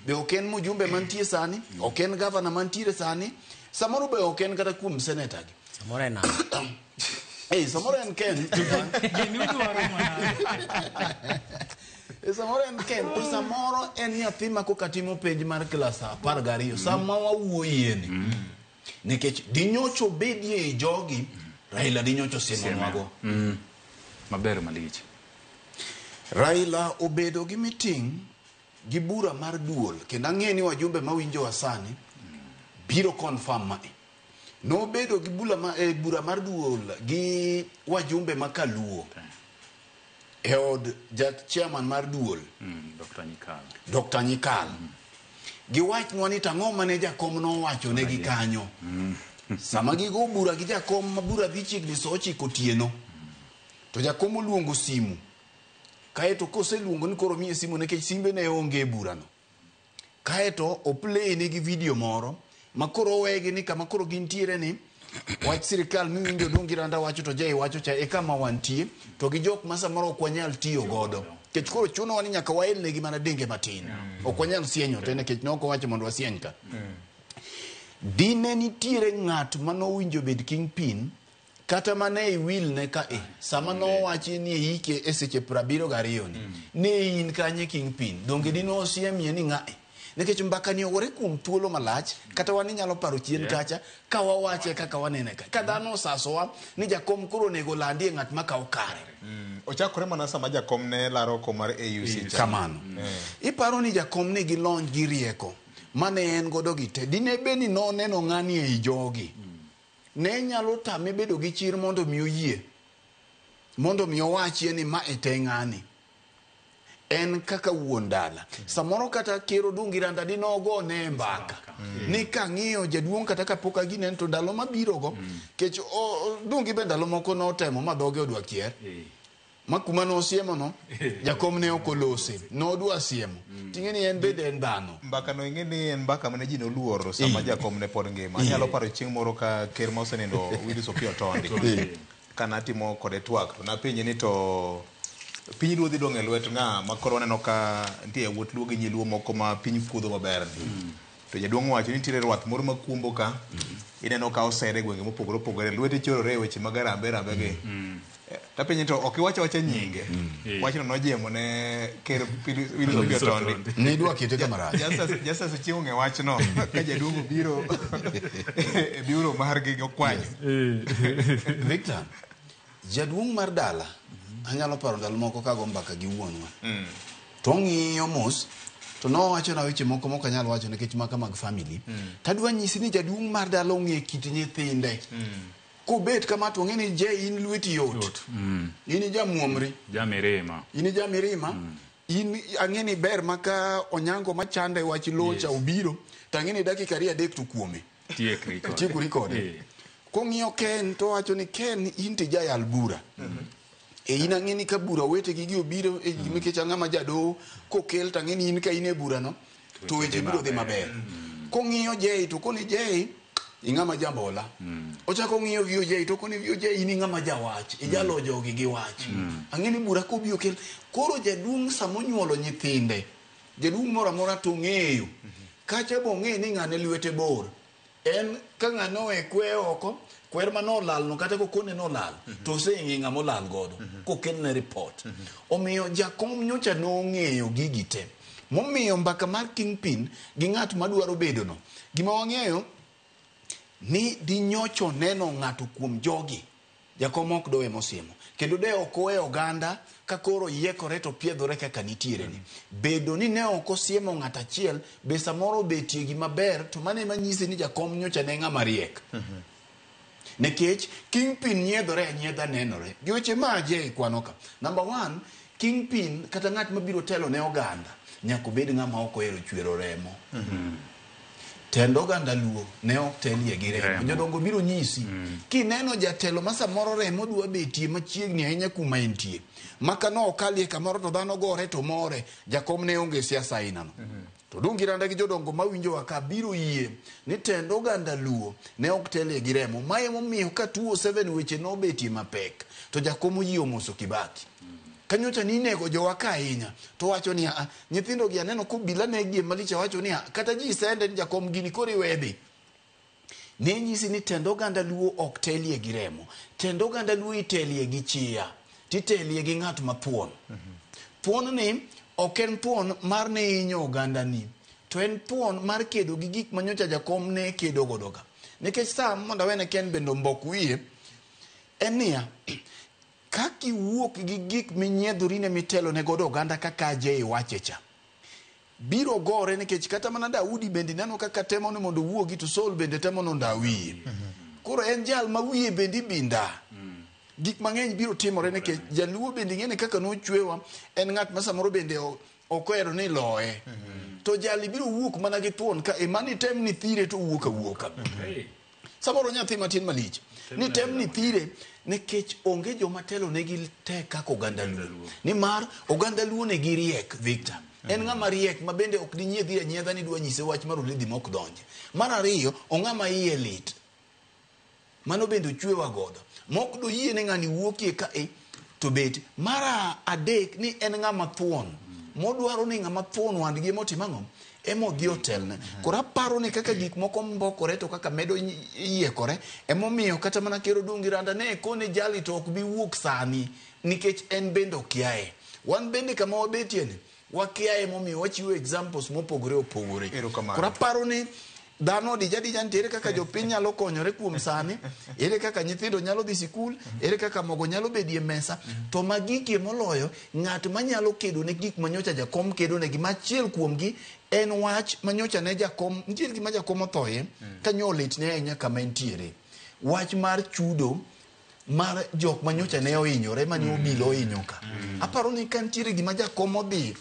be oken mujumbe mantie sani, oken governor mantie sani, samoro be oken kata kuom senator gi. Samoro en Samoro en ken. Samoro en ken, to samoro en nyathi ma koka timo penj mar klas 12 sama wawuoye ni. Nikech dinyocho bedie e jogi Raila dinyocho simonwago. Maber malich. Raila obedo gi meeting gi bura mar duol kendo ang'e ni wajumbe mawinjo wasani biro confirm mae. No bedo gi bura mar duol gi wajumbe makaluo e od chairman mar duol Dr. Nyikal. Gi wach nwani tang'o mane jakom no wacho ne gi kanyo. Sama gigo bura gi jakom bura dhi chiegni so 9 otieno. To jakom oluongo simu. Kaeto koseluongo ni koro miye simu nikech simbe ne onge burano. Kaeto oplay ni gi video moro ma koro wegi ni kama koro gintiere ni wach sirikal miwinjo Odungi Randa wacho to jay wacho cha e kama wantie to gi jok ma samoro ok wanyal tiyo godo. kech koro chuno wani nyaka waelne gi mana denge matin ok wanyal sienyo to nikech noko wacho mondo wasieny ka dine nitiere ng'at manowinjo bed kingpin kata mane i will ne ka sama no wachi ni hike e seche 72 ne in kanye kingpin donge dino osiemie ni ng'ae nikech mbaka ni ore kum thuolo malach kata wani nyalo paro chien kacha ka wawache kaka wanene ka dhano sasowa ni jakom koro nego landie ng'at makawo kare ochakore mana sama jakom ne laro ko mar AUC kamano iparo ni jakom ne gi lony gi rieko mane en godo gite dine beni no neno ng'ani ei jogi ne nyalo tame bedo gi chir mondo mi oyie mondo mi owachie ni ma ete ng'ani en kaka wuon dala samoro kata kero dungi randa dinogo ne mbaka ni kang'iyo jaduong' kata kapok aginen to ndalo mabiro go kech dungi be ndalo moko notemo ma dhoge odwa kier ma kuma no siemo no jakom ne okolose no dwa siemo tingeni en bende en dhano mbaka no ingeni en mbaka mane ji noluoro sama jakom ne pod ngima anyalo paro chieng' moro ka ker ma osenindo Willis Opiyo Otondi kana timo kode twak to napenje ni to piny ruodhi dong' e lwet ng'a makoro waneno ka nitie wuot luo gi nyiluo moko ma piny kudho maber to jaduong' wacho ni nitiere rwath moro makumbo ka ineno ka osere gwenge mopogore opogore lwete chorore e weche mag arambe gi tapenje to ok iwacho wacha nyinge wachno nojemo ne ker Willis Opiyo Otondi ne dwa kete kamarade Justice Ochieng' e wachno ka jaduong' biro e biuro margi gokwanyo Victor jaduong' mar dala anyalo paro ndalo moko kago mbaka gi wuonwa to ng'iyo mos to nowacho na weche moko moko anyalo wacho nikech maka mag family tadwa nyisi ni jaduong' mar dala ong'e kit nyithinde kubet kama to ng'eni je in lweti yot in jamuomri jamirima in ang'eni ber maka onyango machande wach locha obiro tang'eni dakika 2 to kuome tiekri kode kong'iyo Ken to wacho ni Ken in tijayal bura in ang'eni ka bura wete gi obiro nikech ang'ama jado kokel tang'eni in ka in e bura no to weche biro dhi maber kong'iyo Jay to koni Jay ing'ama jambola ochako ng'iyo Vio Jay to koni Vio Jay in ing'ama jawach ijalo jogi gi wach ang'eni bura ko bio kel koro jaduong' samonyuolo nyithinde jaduong' moro amora to ng'eyo kacha bo ng'e ni ng'ane lwete bor en ka ng'ano e kwe oko kwer manolal no kata kokone nolal to seng'i ng'amo lal godo kokelne report omiyo jakom nyocha no ng'eyo gigi te momiyo mbaka mar kingpin gi ng'at madwaro bedo no gima wang'eyo ni di nyocho neno ng'ato kuom jogi jakom ok dowe mosiemo kendo de okoe oganda ka koro yiekore to piedhore kaka nitiere ni bedo ni ne ok osiemo ng'at achiel be samoro betie gi maber to mane manyisi ni jakom nyocha ne ng'ama riek nekech kingpin nyiedhore anyiedha nenore gi weche maje kwano ka number 1 kingpin kata ng'at mabiro telo ne oganda nyako bed ng'ama ok ohero chwero remo tendo oganda luo ne ok telie gi remo jodongo biro nyisi kineno jatelo ma samoro remo dwa betie machiegni ahinya kuma entie maka no okalie kamoro to dhano gore to more jakom ne onge siasa aina no to dungi randa gi jodongo mawinjo wa ka biro yie ni tendo oganda luo ne ok telie gi remo mae momiyo ka 207 weche no betie mapek to jakom oyie omoso Kibaki kanyocha ni nego jowa ka ahinya to wacho ni nyithindo gi aneno ko bila negie malicha wacho ni kata ji sende ni jakom gini kori wedhi ne nyisi ni tendo oganda luo ok telie gi remo tendo oganda luo itelie gi chia titelie gi ng'at mathuon thuon ni ok en thuon mar ne inyo oganda ni to en thuon mar kedo gi gik manyocha jakom ne kedo godo ka nikech sam mondo wene Ken bendo mbok wiye en niya kaki wuok gi gik minyiedhorine mitelo ne godo oganda kaka Jay wachecha biro gore nikech kata mana Daudi bende neno kaka temo ni mondo wuogi to Saul bende temo no ndawiye koro en jal ma wiye bende binda gik mang'eny biro timore nikech jaluo bende ng'ene kaka nochwewa en ng'at ma samoro bende okoero ni loe to jali biro wuok mana gi thuon ka emani tem ni thire to wuok awuoka samoro nyathi matin malich ni tem ni thire nikech onge joma telo ne gi te kaka oganda luo ni mar oganda luo ne gi riek Victor en ng'ama riek ma bende ok dinyiedhi anyiedha ni dwa nyise wach mar olidhi mok donje mar ariyo ong'ama iye lit mano bende chwewa godo mok do yie ne ng'ani wuokie ka to bet mara adek ni en ng'ama thuon modwaro ni ng'ama thuon wandgi motimang'o emo dhi otelne. Koro aparo ni kaka gik moko mbokore to kaka medo yiekore emomiyo kata mana Ker Odungi Randa ne kone jali to ok bi wuok sani nikech en bende okiaye. Wan bende kama wabetie ni wakiaye momiyo wachiwo examples mopogore opogore. Koro aparo ni dhano dija nitiere kaka jopiny nyalo konyore kuom sani, ere kaka nyithindo nyalo dhi sikul, ere kaka mogo nyalo bedie mesa, to magikie moloyo ng'at manyalo kedo ne gik manyocha jakom kedo ne gima achiel kuomgi en wach manyocha ne jakom, nitiere gima jakom othoye kanyo lit ne ahinya kama entiere. Wach mar chudo mar jok manyocha ne ohinyore mane obilo ohinyo ka. Aparo ni ka nitiere gima jakom odhi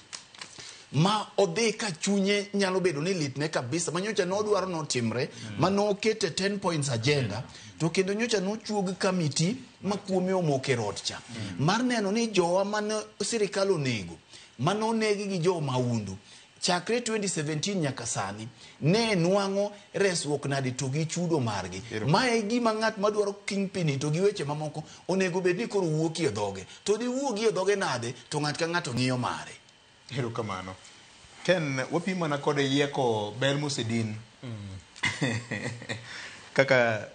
ma odhi ka chunye nyalo bedo ni litne kabisa manyocha no dwaro notimre mano kete 10 points agenda to kendo nyocha no chuog kamiti makuome omoke rotcha mar neno ni jowa mane sirikal onego mano negi gi jo maundu chakre 2017 nyaka sani ne nuang'o resruok nadi to gi chudo margi. Mae gima ng'at madwaro kingpin to gi weche mamoko onego bed ni koro wuoki e dhoge to di wuogi e dhoge nade to ng'at ka ng'ato ng'iyo mare. Hero kamano. Ken wapimo na kode yieko ber mosedin. Kaka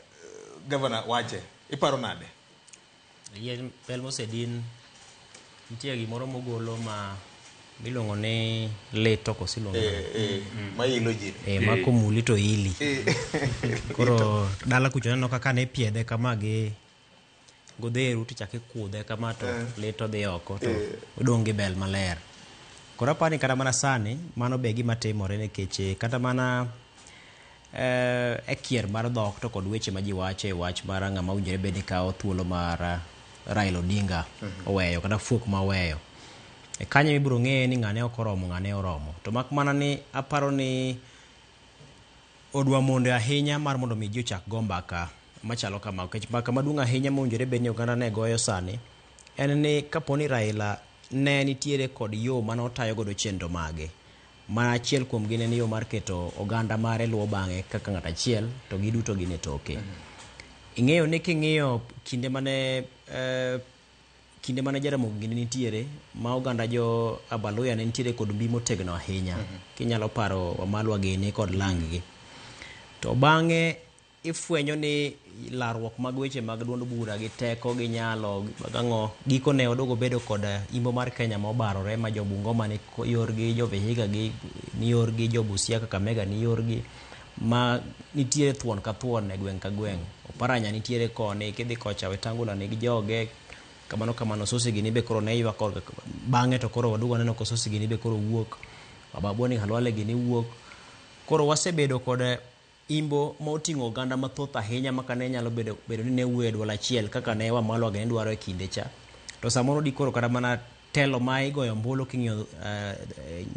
governor wache iparo nade? Yien ber mosedin nitie gimoro mogolo ma miluongo ni leto kosilongo. Ma ilo ji. Ma komuli to ili. Koro dala kucho neno kaka ne piedhe kama gi godheru tichake kudhe kama to leto dhi oko to odong' gi bel maler. Koro apani kata mana sani mano be gima timore nikech kata mana kier mar dhok to kod weche ma ji wache wach mar ng'ama owinjore bed ni kawo thuolo mar Raila Odinga oweyo kata fuok ma oweyo. Kanyo ibiro ng'e ni ng'ane ok oromo ng'ane oromo. To mak mana ni aparo ni odwa mondo ahinya mar mondo mi ji ochak go mbaka machalo kama nikech mbaka maduong' ahinya mowinjore bed ni oganda ne goyo sani en ni kaponi Raila ne nitiere kod yo manotayo godo chenro mage. Ma achiel kuom gine ni yo mar keto oganda mare luwo bang'e kaka ng'at achiel to giduto gine toke. Ing'eyo ni king'iyo kinde mane Jaramogi gine nitiere ma oganda jo Abaluya ne nitiere kod mbi motegno ahinya. Kinyalo paro Wamalwa gini kod Lang'gi. To bang'e ifwenyo ni larruok mag weche mag duond bura gi teko gi nyalo gang'o giko ne odogo bedo kod imbo mar Kenya ma obarore ma jo Bungoma ni yorgi, jo Vihiga gi ni yorgi, jo Busia Kakamega ni yorgi ma nitiere thuon ka thuon e gweng' ka gweng'. Oparanya nitiere koni kidhi kocha Wetangula ni gi joge kamano Sosi gini be koro ne ywak bang'e to koro wadugo neno ko Sosi gini be koro wuok Bababoni Halwale gini wuok. Koro wasebedo kod imbo moting'o oganda mathoth ahinya maka ne nyalo bedo ni ne wuoyo e dwol achiel kaka ne Wamalwa gini dwaro e kinde cha. To samoro di koro kata mana telo ma igoyo mbolo king'iyo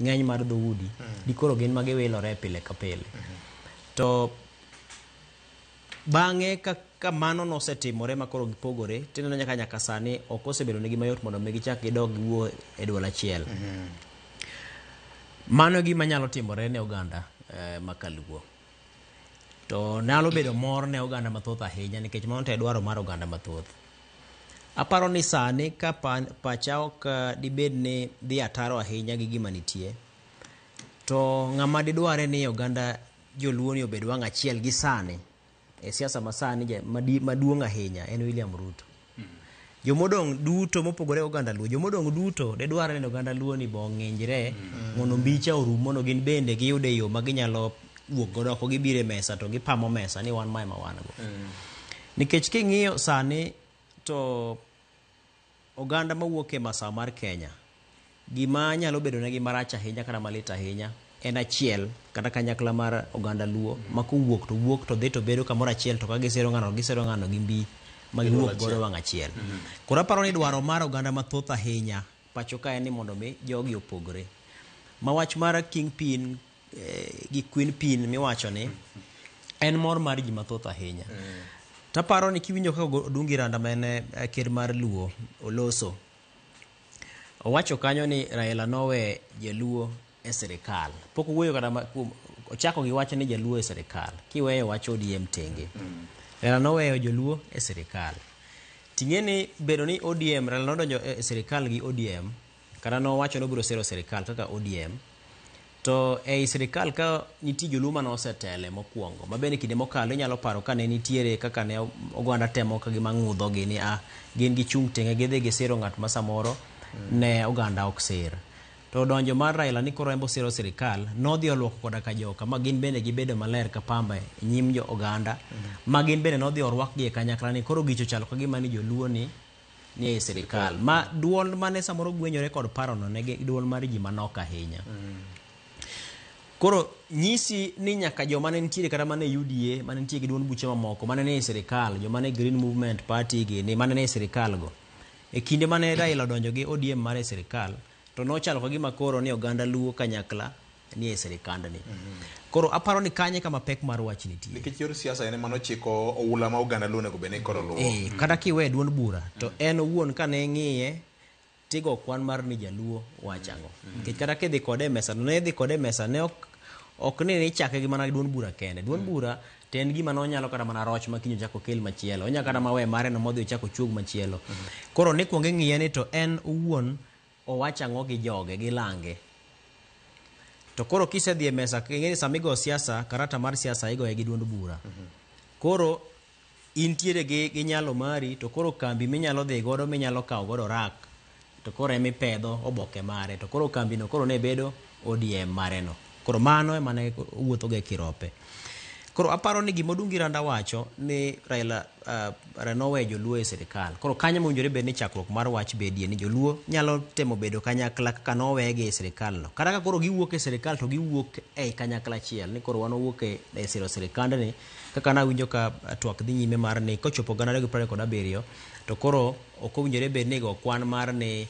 ng'eny mar dhoudi di koro gin ma giwilore pile ka pile. To bang'e ka mano nosetimore ma koro gipogore tineno nyaka sani ok osebedo negi mayot mondo mi gichak gidog giwuo e dwol achiel. Mano gima nyalo timore ne oganda makaluo. To nyalo bedo mor ne oganda mathoth ahinya nikech mano te dwaro mar oganda mathoth. Aparo ni sani ka pacha ok dibed ni dhi ataro ahinya gi gima nitie to ng'ama didware ni oganda joluo ni obed wang' achiel gi sani e siasa ma sani maduong' ahinya en William Ruto. Jomodong' duto mopogore oganda luo jomodong' duto de dware ni oganda luo ni bo ng'injre mondo mbicha orum mondo gin bende giyude yo ma ginyalo wuok godo oko gibire mesa to gipamo mesa ni wan mae ma wan go. Nikech king'iyo sani to oganda mawuok e masawa mar Kenya gima nyalo bedo negi marach ahinya kata malit ahinya en achiel kata kanyakla mar oganda luo ma kowuok to dhi to bedo kamoro achiel to ka gisero ng'ano gi mbi ma giwuok godo wang' achiel. Koro aparo ni dwaro mar oganda mathoth ahinya pacho ka en ni mondo mi jogi opogore. Ma wach mar Kingpin gi Queen Pin miwacho ni en mor mar ji mathoth ahinya. Taparo ni kiwinjo kaka Odungi Randa mene ker mar Luo Oloso owacho kanyo ni Raila nowe jaluo e serikal. Pok wuoyo kata ochako gi wacho ni jaluo e serikal. Kiweyo wacho ODM tenge. Raila noweyo joluo e serikal. ting'eni bedo ni ODM Raila nodonjo e sirikal gi ODM kata nowacho nobiro sero sirikal kaka ODM, to ei sirikal ka nitie joluo mane osetele mokwongo ma bende kinde mokalo inyalo paro ka ne nitiere kaka ne oganda temo ka gima ng'udhogi ni gin gichung' tenge gidhi gisiro ng'at ma samoro ne oganda ok sir. To donjo mar Raila ni koro embo siro sirikal nodhi oluoko koda ka joka ma gin bende gibedo maler ka pamba e nyim jo oganda ma gin bende nodhi orwakgi e kanyakla ni koro gicho chalo ka gima ni joluo ni e sirikal ma duol mane samoro gwenyore kod parono ne duol mar ji manok ahinya. Koro nyisi ni nyaka joma ne nitiere kata mane UDA mane nitiere gi duond buche mamoko mane ne e sirikal, joma ne Green Movement Party gi ni mane ne e sirikal go e kinde mane Raila donjo gi ODM mar e sirikal, to nochalo ka gima koro ni oganda luo kanyakla ni e sirikandni. Koro aparo ni kanye kama pek mar wach nitie. Nikech yor siasa ene mano chiko oula ma oganda luo nego bene koro luo. Kata kiwe duond bura to en owuon kane ng'iye tigo kwan mar ni jaluo wachango. Nikech kata kidhi kode mesa ne dhi kode mesa ne ok ni chake gi mana duond bura kende. Duond bura to en gima nonyalo kata mana roch ma kinyo chako kel machielo. Onya kata mawe mare no modhi chako chuog machielo. Koro ne kuonge ng'iye ni to en owuon owachango gi joge gi lange. To koro kisedhi e mesa king'eni samigo siasa karata mar siasa igoye gi duond bura. Koro intiere gi nyalo mari to koro kambi minyalo dhi godo minyalo kawo godo rak to koro emipedho oboke mare to koro kambi no koro ne bedo ODM mare no. Koro mano ema ne wuotho ge kirope. Koro aparo ni gimodungi randa wacho ni Raila nowe joluo e sirikal. Koro kanyo mowinjore bed ni chakruok mar wach bedie ni joluo nyalo temo bedo kanyakla kaka nowege e sirikal no. Kata ka koro giwuok e sirikal to giwuok e kanyakla achiel ni koro wanowuok e siro sirikandni kaka nawinjo ka twak dhi nyime mar ni kochopo 2027 to koro ok owinjore bed ni go kwan mar ni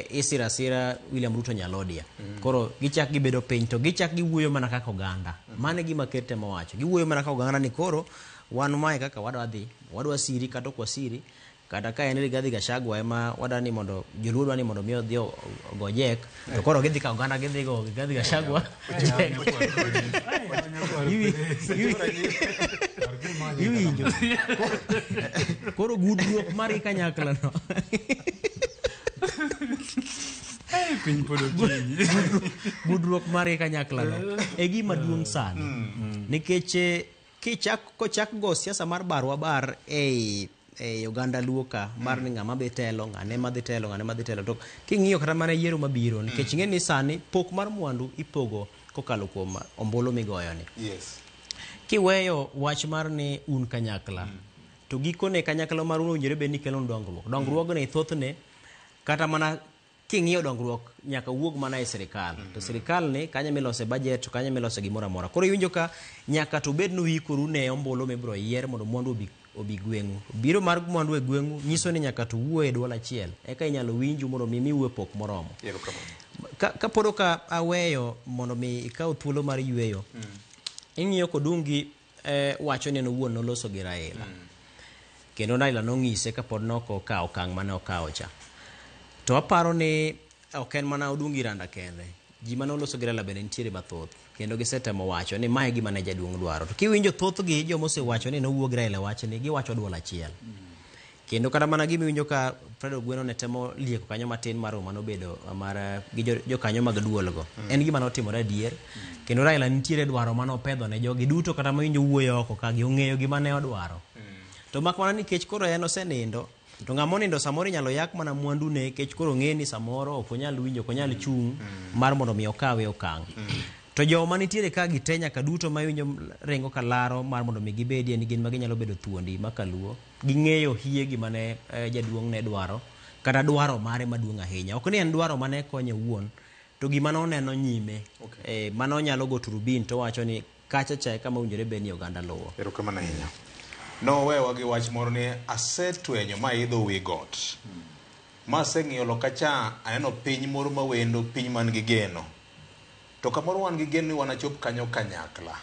isirasira William Ruto Nyalodia. Koro gichak gibedo piny to gichak giwuoyo mana kaka oganda. Mane gima ker temo wacho. Giwuoyo mana kaka oganda ni koro wan mae kaka wadwa siri kata ok wasiri kata ka en Rigathi Gachagua ema wadani mondo joluo dwani mondo miyo dhi ogojek to koro gidhi ka oganda gidhi go Rigathi Gachagua. Iwinjo. Koro gudruok mari kanyakla no. Gudruok mare kanyakla no e gima duong' sana nikech kochak go siasa mar barwa bar e oganda luoka mar ni ng'ama dhi telo ng'ane madhi telo to king'iyo kata mana yiero mabiro nikech ng'e ni sani pok mar mwandu ipogo kokalo kuom ombolo migoyo ni. Yes. Kiweyo wach mar ni un kanyakla to gikone kanyakla mar un owinjore bed ni kelo dongruogni thothne kata mana king'iyo dongruok nyaka wuog mana e sirikal. To sirikal ni kanya milose budget to kanya milose gimoro amora. Koro iwinjo ka nyaka to bed no wikoru ne ombolo mibro yier mondo mwandu obi gweng'u. Biro mar mwandu e gweng'u nyiso ni nyaka to wuo e dwol achiel eka inyalo winju mondo mi wuo pok moromo. Ka podo ka aweyo mondo mi ikaw thuolo mar yweyo. Ing'iyo kodungi wacho ni owuon noloso gi Raila. Kendo Raila nong'ise kapod noko kawo okang' mane okawo cha. To aparo ni ok en mana odungi randa kende. Ji mane oloso gi Raila bende nitiere mathoth. Kendo gisetemo wacho ni mae gima ne jaduong' dwaro. To kiwinjo thoth gi joma osewacho ni nowuog Raila wacho ni giwacho dwol achiel. Kendo kata mana gimiwinjo ka Fred Ogweno ne temo lieko kanyo matin mar mano bedo mar gi jokanyo mag duol go. En gima notimore adier. Kendo Raila nitiere dwaro mane opedho ne jogi duto kata mawinjo wuoyo oko ka giong'eyo gima ne odwaro. To mak mana nikech koro en osenindo to ng'ama onindo samoro inyalo yak mana mwandu ne kech koro ng'e ni samoro ok onyal winjo ok onyal chung mar mondo mi okawe okang'. To joma nitiere ka gite nyaka duto ma winjo rengo kalaro mar mondo mi gibedie ni gin ma ginyalo bedo thuondi makaluo ging'eyo hie gima ne jaduong' ne dwaro kata dwaro mare maduong' ahinya. Ok ni en dwaro mane konye wuon to gima noneno nyime mano nyalo go turubin to wacho ni kacha cha kama owinjore bed ni oganda luwo. Erokamano ahinya. No wewa gi wach moro ni asetwenyo ma idho wi got. Ma aseng'iyo loka cha aneno piny moro mawendo piny man gi geno. To kamoro wan gi geno ni wanachop kanyo kanyakla.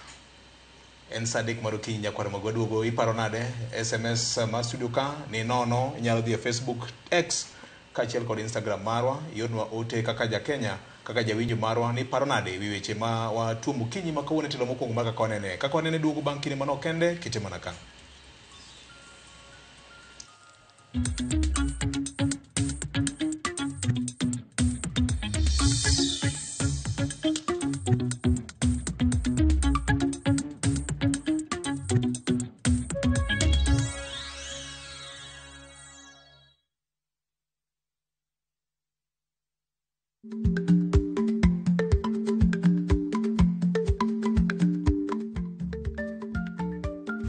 En Sadik mar okinyi nyakwar magwaduogo iparo nade SMS ma studio ka ni nono inyalo dhi e Facebook X kaachiel kod Instagram marwa yodwa ote kaka ja Kenya kaka jawinjo marwa ni paro nade wi weche ma watuomo kinyi ma kawuono telo mokwongo mar kaka wanene duogo bang' kinde manok kende kite mana ka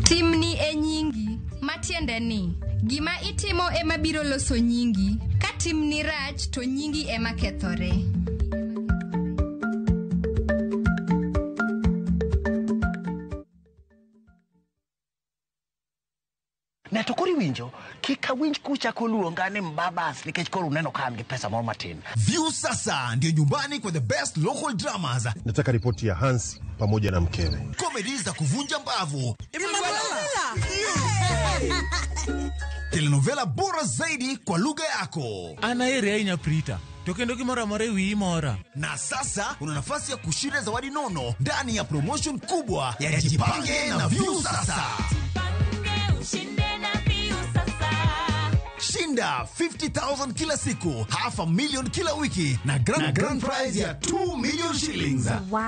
Timni e nyingi, matiende ni gima itimo ema biro loso nyingi, ka timni rach to nyingi ema kethore. Na to kori winjo kika winj kucha koluonga ni mbabas nikech koro uneno kan gi pesa moro matin. View sasa ndio nyumbani kwa the best local dramas. Nataka ripoti ya Hans pamoja na mkewe. Comedy za kuvunja mbavu. Telenovela bora zaidi kwa lugha yako. Anaere ainya Prita. Tokendo kimora more wi mora. Na sasa una nafasi ya kushinda zawadi nono ndani ya promotion kubwa ya Jipange na View sasa. Shinda 50,000 kila siku, $500,000 kila wiki na grand prize ya 2 million shillings. Wow.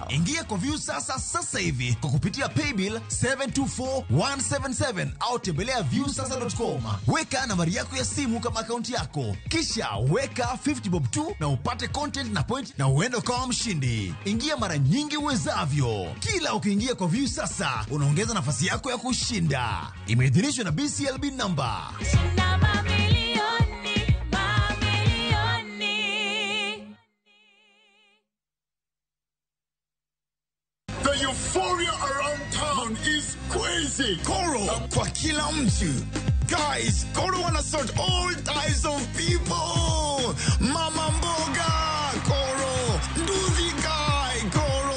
Ingia kwa View sasa hivi kwa kupitia paybill 724177 au tembelea viewsasa.com. Weka nambari yako ya simu kama akaunti yako, kisha weka 50 bob tu na upate content na point na uende kama mshindi. Ingia mara nyingi uwezavyo. Kila ukiingia kwa View sasa unaongeza nafasi yako ya kushinda. Imeidhinishwa na BCLB number. The euphoria around town is crazy. Koro kwa kila mtu. Guys, Koro wanna sort all types of people. Mama mboga, Koro. Nduzi guy, Koro.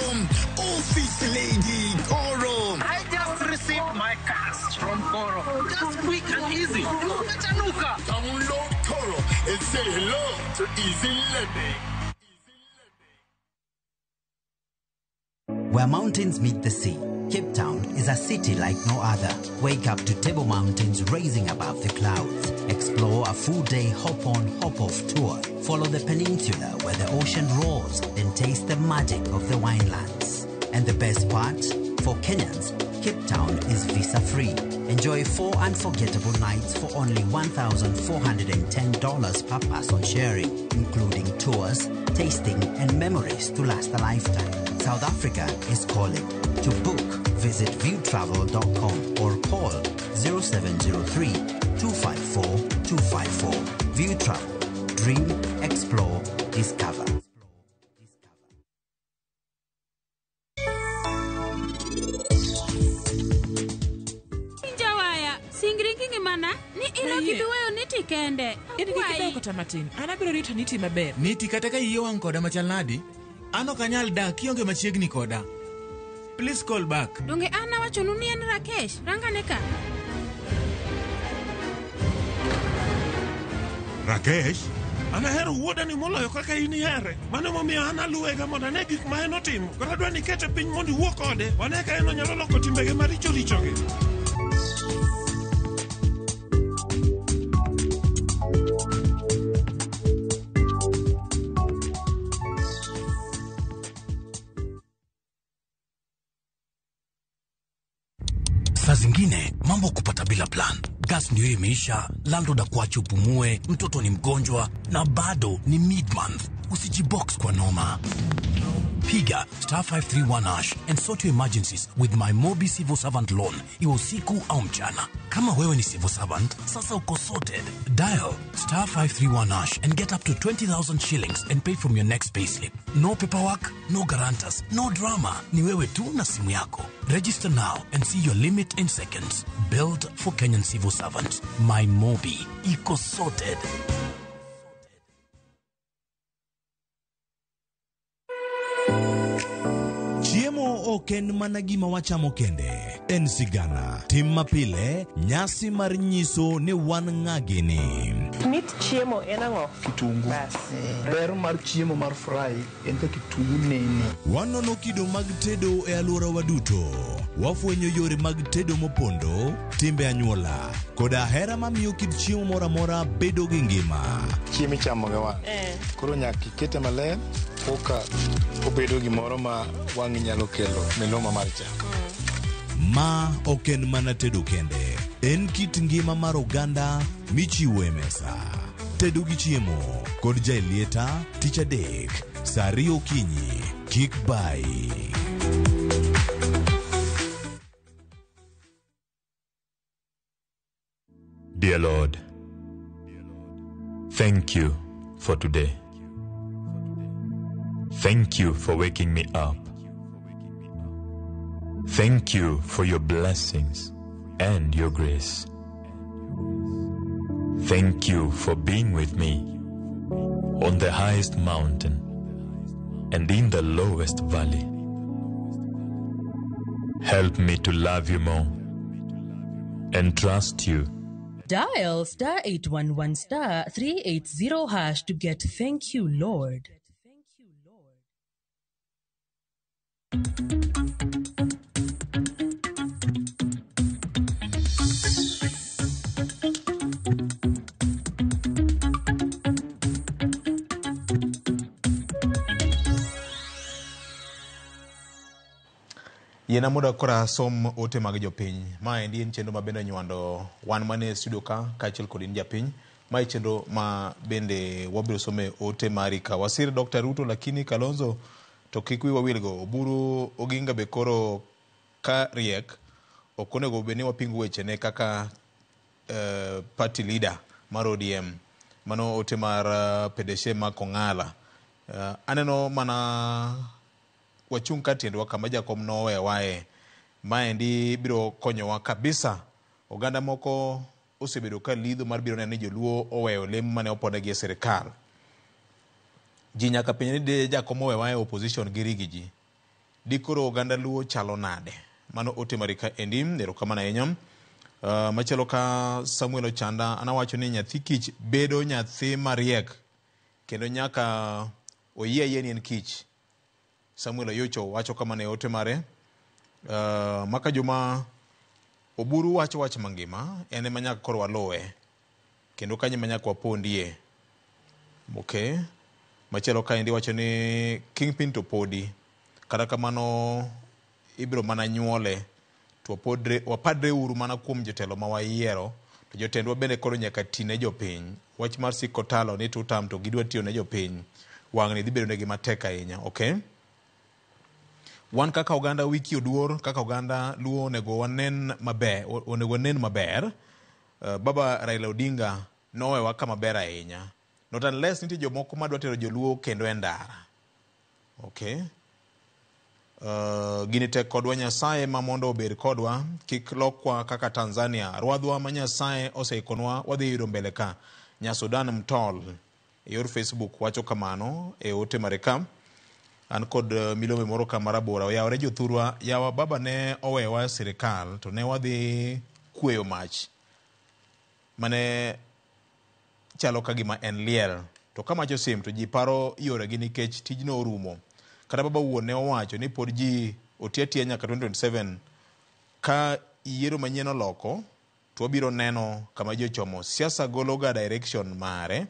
Office lady, Koro. I just received my cash from Koro. Just quick and easy. Umetanuka. Download Koro and say hello to Easy Lending. Where mountains meet the sea, Cape Town is a city like no other. Wake up to Table Mountains rising above the clouds. Explore a full-day hop-on, hop-off tour. Follow the peninsula where the ocean roars, then taste the magic of the winelands. And the best part, for Kenyans, Cape Town is visa-free. Enjoy 4 unforgettable nights for only $1,410 per person sharing, including tours, tasting, and memories to last a lifetime. South Africa is calling. To book, visit viewtravel.com or call 0703-254-254. View Travel. Dream, explore, discover. Kende. Ini kikidao kata matin. Anabiro rita niti maber. Niti kata ka iyo wang koda machalnadi. Ano kanyal da kionge machiegni koda. Please call back. Donge ana wacho nuni en Rakesh. Ranga neka. Rakesh? Ana hero wuoda ni moloyo kaka ini here. Mano momiyo ana luwega mondo ane gik ma en otimo. Koro dwa ni kete piny mondo iwuo kode. Wane ka en onyalo loko timbege maricho richogi. Saa zingine mambo kupata bila plan. Gas ndio imeisha, landlord akuache upumue, mtoto ni mgonjwa na bado ni mid-month. Usijibox kwa noma. Piga *531# and sort your emergencies with my Mobi Civil Servant Loan, iwe usiku au mchana. Kama wewe ni civil servant, sasa uko sorted. Dial *531# and get up to 20,000 shillings and pay from your next payslip. No paperwork, no guarantors, no drama. Ni wewe tu na simu yako. Register now and see your limit in seconds. Built for Kenyan civil servants. My Mobi. Iko sorted. Chiemo oken mana gima wachamo kende. En sigana, tim mapile, nyasi mar nyiso ni wan ng'agini. Mit chiemo en ang'o? Kitungu. Ber mar chiemo mar fry en ka kitungu nene. Wanono kido mag tedo e alworawa duto. Wafwenyo yore mag tedo mopondo, timbe anyuola, koda hera mamiyo kit chiemo moro amora bedo gi ngima. Chiemo ichamo ga wang'. Koro nyaka ikete maler koka obedo gimoro ma wang' nyalo kelo miluma mar chak. Ma ok en mana tedo kende. En kit ngima mar oganda michiwo e mesa. Tedo gi chiemo kod jailieta tich adek saa 2 okinyi. Kik bai. Dear Lord, thank you for today. Thank you for waking me up. Thank you for your blessings and your grace. Thank you for being with me on the highest mountain and in the lowest valley. Help me to love you more and trust you. Dial *811 380# to get Thank You, Lord. Yena muda kora som ote mag jopiny. Ma endi en chenro ma bende nywando wan mane studio ka kaachiel kod in japiny. Ma en chenro ma bende wabiro some ote mari ka wasir Dr. Ruto lakini Kalonzo to kik wiwa wilgo. Oburu Oginga be koro ka riek ok onego bed ni wapingo wechene kaka party leader mar ODM. Mano ote mar Pedeshe ma Kong'ala. Aneno mana wachung ka tiendwa kama jakom nowe wae. Maendi biro konyowa kabisa. Oganda moko osebedo ka lidho mar biro neno ni joluo oweyo lemo mane opodegi e sirikal. Ji nyaka penj ni de jakom owe wae opposition girigi ji. Dikoro oganda luo chalo nade. Mano ote marika endim nero kama na enyam. Machalo ka Samuel Ochanda anawacho ni nyathi kich bedo nyathi mariek. Kendo nyaka oyie yeni en kich. Samuel Oyocho wacho kama ne ote mare. Maka juma oburu wacho wach mangima. Ene manyaka koro walowe. Kendo kanye manyaka wapondie. Okay. Machalo ka endi wacho ni Kingpin to podi. Kata kamano ibiro mana nyuole. To wapadre uru mana kuom jotelo ma wayiero. To jotendwa bende koro nyaka tine jopiny. Wach mar siko talo ni tutam to gidwa tiyo ne jopiny. Wang' ni dhi bedo negi matek ahinya. Okay. Wan kaka oganda wiki oduor, kaka oganda luo onego wanen maber. Baba Raila Odinga nowewa kama maber ahinya. Not unless nitie jomoko madwa tero joluo kendo e ndara. Okay. Gini tek kodwa Nyasaye ma mondo obed kodwa, kik lokwa kaka Tanzania. Rwadhwa ma Nyasaye oseikonwa wadhi yudo mbele ka. Nyasudan Mtol e yor Facebook wacho kamano e ote mareka. An kod milome moro kamarabora oyawre jothurwa yawa baba ne owewa sirikal to ne wadhi kweyo mach mane chalo ka gima en liel to kama josim to ji paro yore gi nikech tijno orumo. Kata baba wuon ne owacho ni pod ji otiatia nyaka 2027 ka yiero manyien oloko to wabiro neno kama jochomo siasa gologa direction mare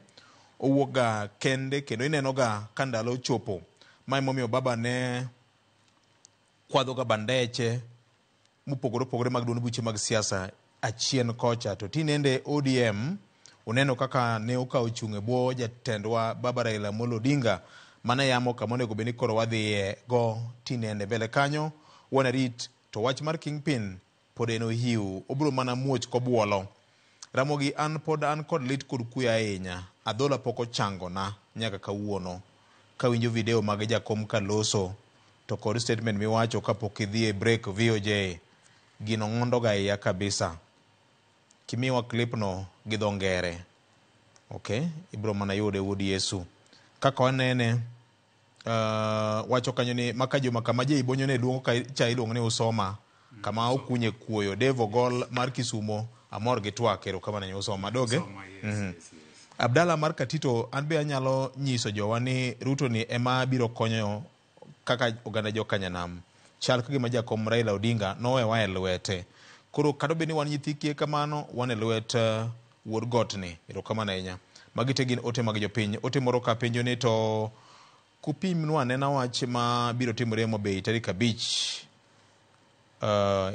owuoga kende kendo inenoga ka ndalo chopo. Mae momiyo baba ne kwadhoga bandeche mupogore mag duond buche mag siasa achien kocha to tinende ODM uneno kaka ne okawo chung' e bwo jatendwa baba Raila Amolo Odinga mana yamo kama onego bed ni koro wadhiye go tinende mbele kanyo wana rit to wach mar Kingpin pod en ohiu obro mana muoch kobuolo. Ramogi an kod lit kod kuya ahinya. Adhola poko chango na nyaka kawuono. Ka winjo video mag jakom Kaloso to kod statement miwacho kapok idhi e break VOJ gino ngondo ga ya kabisa. Kimiwa clip no gi dho ngere. Okay, ibro mana yude Wudi Yesu. Kaka wanene wacho kanyo ni maka juma kama je ibonyo ne luongo ka cha iluongo ne usoma kama okunye kuoyo Devo Gol mar Kisumo amor gi twakero kama ne usoma doge. Abdalla mar Katito, an be anyalo nyiso jowa ni Ruto ni ema biro konyo kaka oganda jo Kanyanam. Chal ka gima jakom Raila Odinga nowewa e lwete. Koro kado be ni wan nyithi kie kamano, wan e lwet wuod got ni. Erokamano ahinya. Magi te gin ote mag jopiny. Ote moro ka penjo ni to kupimnwa nena wach ma biro timore Homabay tarik 5.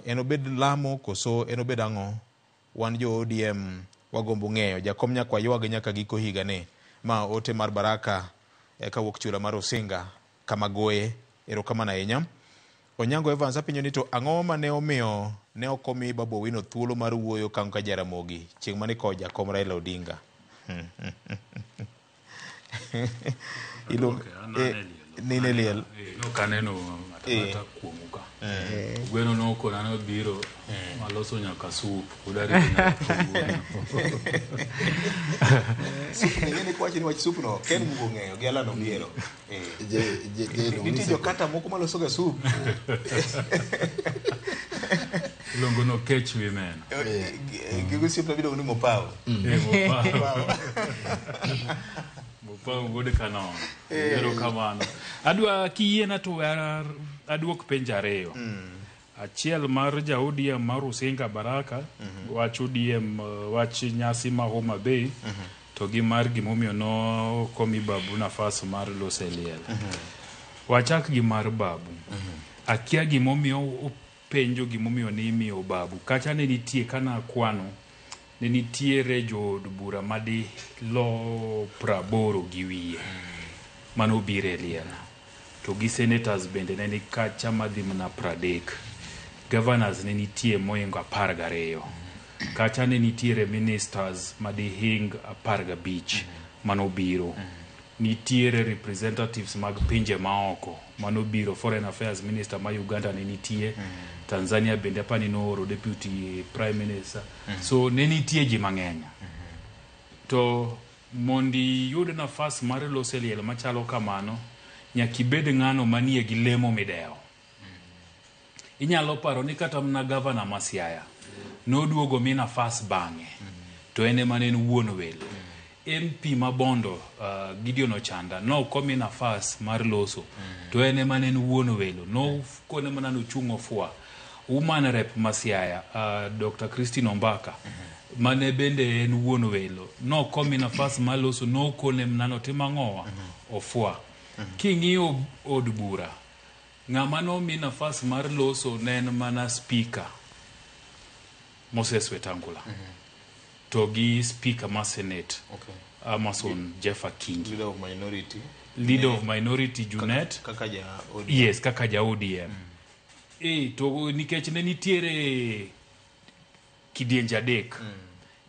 En obed lamo koso en obed ang'o? Wan jo ODM wagombo ng'eyo. Jakom nyakwa ywage nyaka giko higa ni. Ma ote mar Baraka kawuok chula mar Osinga Kamagoye. Erokamano ahinya. Onyango Evans apenjo ni to ang'o ma ne omiyo ne okomi Babu Owino thuolo mar wuoyo kanyo ka Jaramogi chieng' mane ko jakom Raila Odinga. Nine liel. No kaneno mata kuomuka. Gweno no konano biro maloso nyaka sup udari na sup ngene kwachi ni wach sup no ken mugo ng'eyo gela no biero. Nitijo kata moko maloso ga sup. Longo no catch women. Gigo sup na bido ni mopao. Mopao gode kanon. Ero kamano. Adwa kiyiena to aduok penjo ariyo. Achiel mar ja ODM mar Osinga Baraka, wach ODM wach nyasi ma Homabay, to gi mar gimomiyo no komi Babu nafas mar loso liel. Wachak gi mar Babu. Akia gimomiyo penjo gimomiyo ni imiyo Babu. Kacha ne nitie kana kwano, ne nitiere jo od bura madi lo 80 gi wiye. Mano bire liel. To gi senators bende ne ni kacha madhi mana 30. Governors ne nitie moingo 12. Kacha ne nitiere ministers madihing 15 mano biro. Nitiere representatives mag pinje maoko mano biro. Foreign Affairs Minister ma Uganda ne nitie. Tanzania bende pa ni nooro deputy prime minister. So ne nitie ji mang'eny. To mondi yud nafas mar loso liel machalo kamano, nyaki bed ng'ano manie gi lemo mideo. Inyalo paro ni kata mna governor ma Siaya noduogo mi nafas bang'e, to ene manen wuon welo. MP ma Bondo Gideon Ochanda no komi nafas mar loso, to ene manen wuon welo. No kone mana no chungo fua. Woman rep ma Siaya Dr. Christine Ombaka mane bende en wuon welo. No komi nafas mar loso, no kone mnano timang'owa ofua. King'iyo od bura, ng'ama no mi nafas mar loso ne en mana speaker Moses Wetangula. To gi speaker ma Senate Amason Jeffa King. Leader of minority Junet. Kaka ja ODM. Yes, kaka ja ODM. To nikech ne nitiere kidienje adek.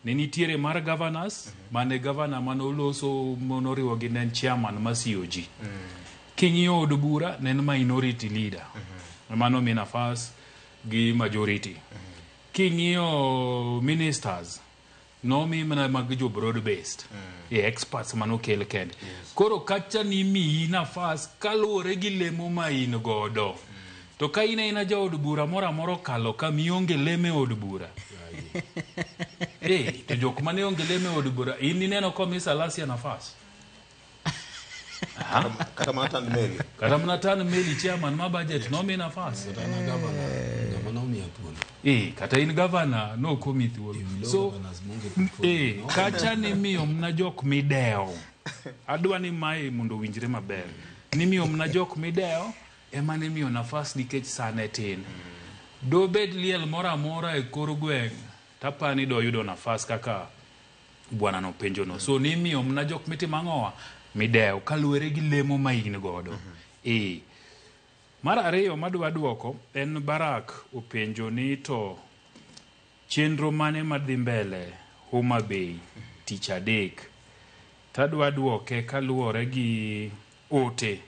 Ne nitiere mar governors, mane governor manoloso monoriwo gi nen chairman ma COG. King'iyo od bura nen minority leader. Mano mi nafas gi majority. King'iyo ministers, no mi mana mag jo broad based. Experts manokel kende. Koro kacha ni mi nafas kaluwore gi lemo ma in godo. To ka ina ja od bura moro kalo ka mionge leme od bura. To jok mane onge leme od bura, in neno komisa lasia nafas. Kata manatan meli. Kata manatan meli chairman ma budget no mi nafas. Kata in governor no komi thuolo. So kacha ni miyo mna jok mideo. Adwa ni mae mondo winjre maber. Ni miyo mna jok mideo ema ni miyo nafas nikech sane tin. Do bed liel mora e kor gweng', tapani do yudo nafas kaka bwana no penjo no. So ni miyo mna jok mitimang'owa mideo kaluwere gi lemo ma in godo. Mar ariyo madwa duoko en Barak openjo ni to chenro mane madhi mbele Homabay tich adek. Tadwa duoke kaluwore gi ote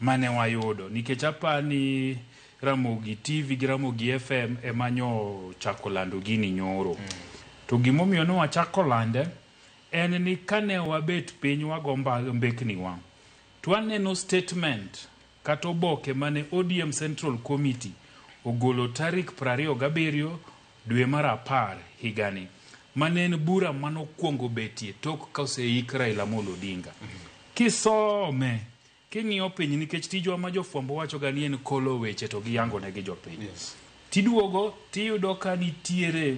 mane wayudo. Nikech apani Ramogi TV gi Ramogi FM emanyo chako lando gini nyoro. To gimomiyo no wachako lande en ni kane wabet piny wagomba mbekni wa. Twaneno statement kata oboke mane ODM Central Committee ogolo tarik 27 dwe mar 10 higani manen bura manokwongo betie tok ka oseik Raila Amolo Odinga. Kisome king'iyo piny nikech tijwa ma jofwambo wacho ga ni en kolo weche to giyango ne gi jopiny. Tiduogo tiyudo ka nitiere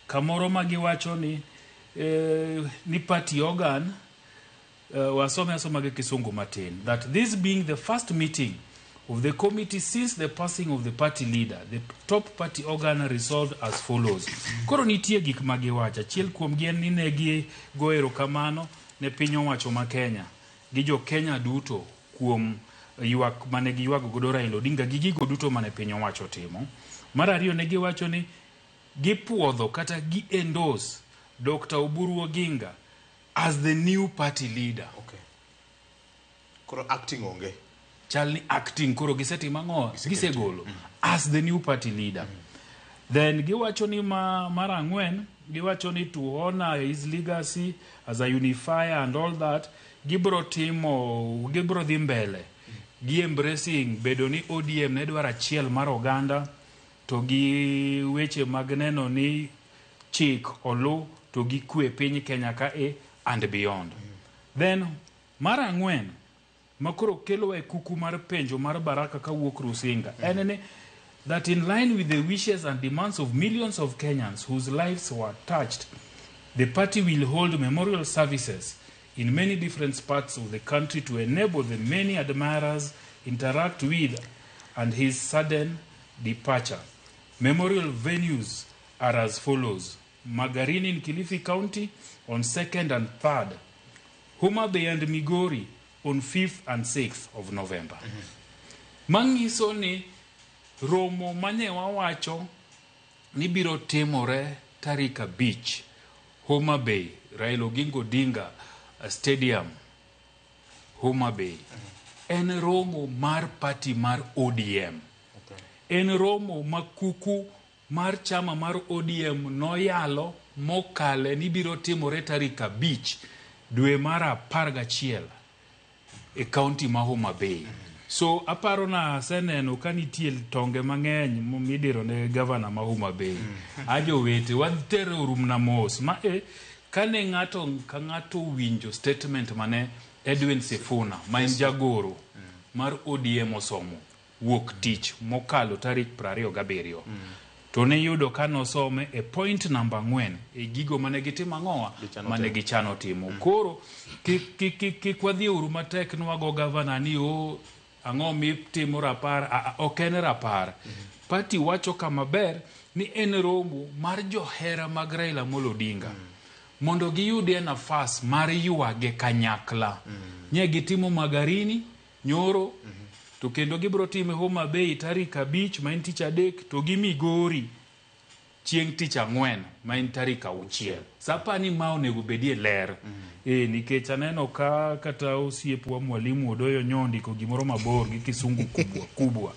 kamoro ma giwacho ni party organ wasome asoma gi kisungu matin, that this being the first meeting of the committee since the passing of the party leader, the top party organ resolved as follows. Koro nitie gik ma giwacho, achiel kuom gi en ni ne gigo erokamano ne piny owacho ma Kenya gi jo Kenya duto kuom ywak mane giywago godo Raila Odinga gi gigo duto mane piny owacho timo. Mar ariyo ne giwacho ni gipuodho kata gi endorse Dr. Oburu Oginga as the new party leader. Okay. Koro acting onge. Chalni acting koro gisetima ng'o gisegolo as the new party leader. Then giwacho ni mar ang'wen giwacho ni to honor his legacy as a unifier and all that, gibro dhi mbele gi embracing bedo ni ODM ne dwaro achiel mar oganda to gi weche mag neno ni chik olu to gi kwe piny Kenya ka and beyond. Then mar ang'wen makoro kelo e kuku mar penjo mar Baraka kawuok Rusinga en that in line with the wishes and demands of millions of Kenyans whose lives were touched, the party will hold memorial services in many different parts of the country to enable the many admirers interact with and his sudden departure. Memorial venues are as follows: Magarini in Kilifi County on 2nd and 3rd, Homa Bay and Migori on 5th and 6th of November. Mangiso ni romo mane wawacho ni biro timore tarik 5 Homa Bay, Raila Odinga Stadium, Homa Bay. En romo mar party mar ODM. En romo makuku mar chama mar ODM noyalo mokale ni biro timore tarik 5 dwe mar 11 e county ma Homa Bay. So aparo na seneno kanitie tonge mang'eny midiro ne governor ma Homa Bay. Ajo wete wadtero rumna mos ma kane ng'ato ka ng'ato winjo statement mane Edwin Sifuna ma en jagoro mar ODM osomo wuok tich mokalo tarik 27 to ne yudo kanosome e point number 4 e gigo mane gitimo ang'owa mane gichano timo. Koro kikwadhi uru matek nwago governor ni ang'o mitimo rapar ok en rapar. Party wacho kama ber ni en romo mar johera mag Raila Amolo Odinga mondo giyudie nafas mar ywage kanyakla. Nye gitimo Magarini nyoro to kendo gibro time Homa Bay tarik 5 ma en tich adek to gi Migori chieng' tich ang'wen ma en tarik 6. Sapa ni ma onego bedie ler nikech aneno ka kata osiepwa mwalimu Odoyo Nyondi ko gimoro mabor gi kisungu kubwa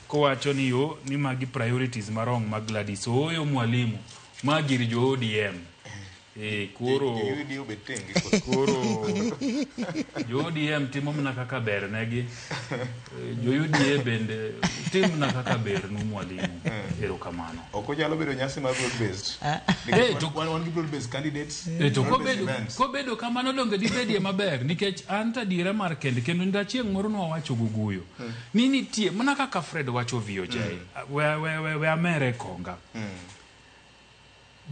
kowacho ni ni magi priorities marong mag Gladys Oyo mwalimu magir jo ODM. Koro jo ODM timo mna kaka ber negi, jo UDA bende timo mna kaka ber nu mwalimu. Erokamano. Oko jalo bedo nyasi mar broad based. One broad based candidates. Ko bedo kamano donge di bedie maber nikech anta dire mar kendo ndachieng' moro no wacho guguyo. Ni nitie mna kaka Fred wacho VOJ. We amere konga.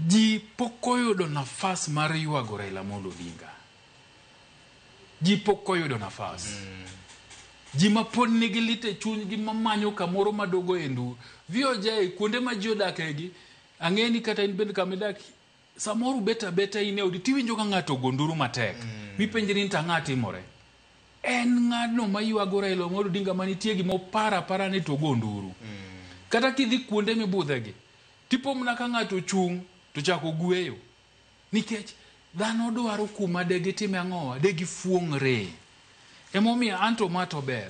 Ji pokoyudo nafas mar ywago Raila Amolo Odinga. Ji pokoyudo nafas. Ji mapod nigi lite chuny gi mamanyo kamoro madogo endu. VOJ kuonde ma ji odakegi ang'eni kata in bende kamidaki samoro beta ine odi tiwinjo ka ng'ato gonduru matek. Mipenjri ni tang'ati more. En ng'ano ma ywago Raila Amolo Odinga manitie gi mopara ni to gonduru. Kata kidhi kuonde mibudhegi tipo mna ka ng'ato chung to chako gweyo nikech dhano dwaro kuma degitime ang'owa degifuong're. Emomiyo anto mato ber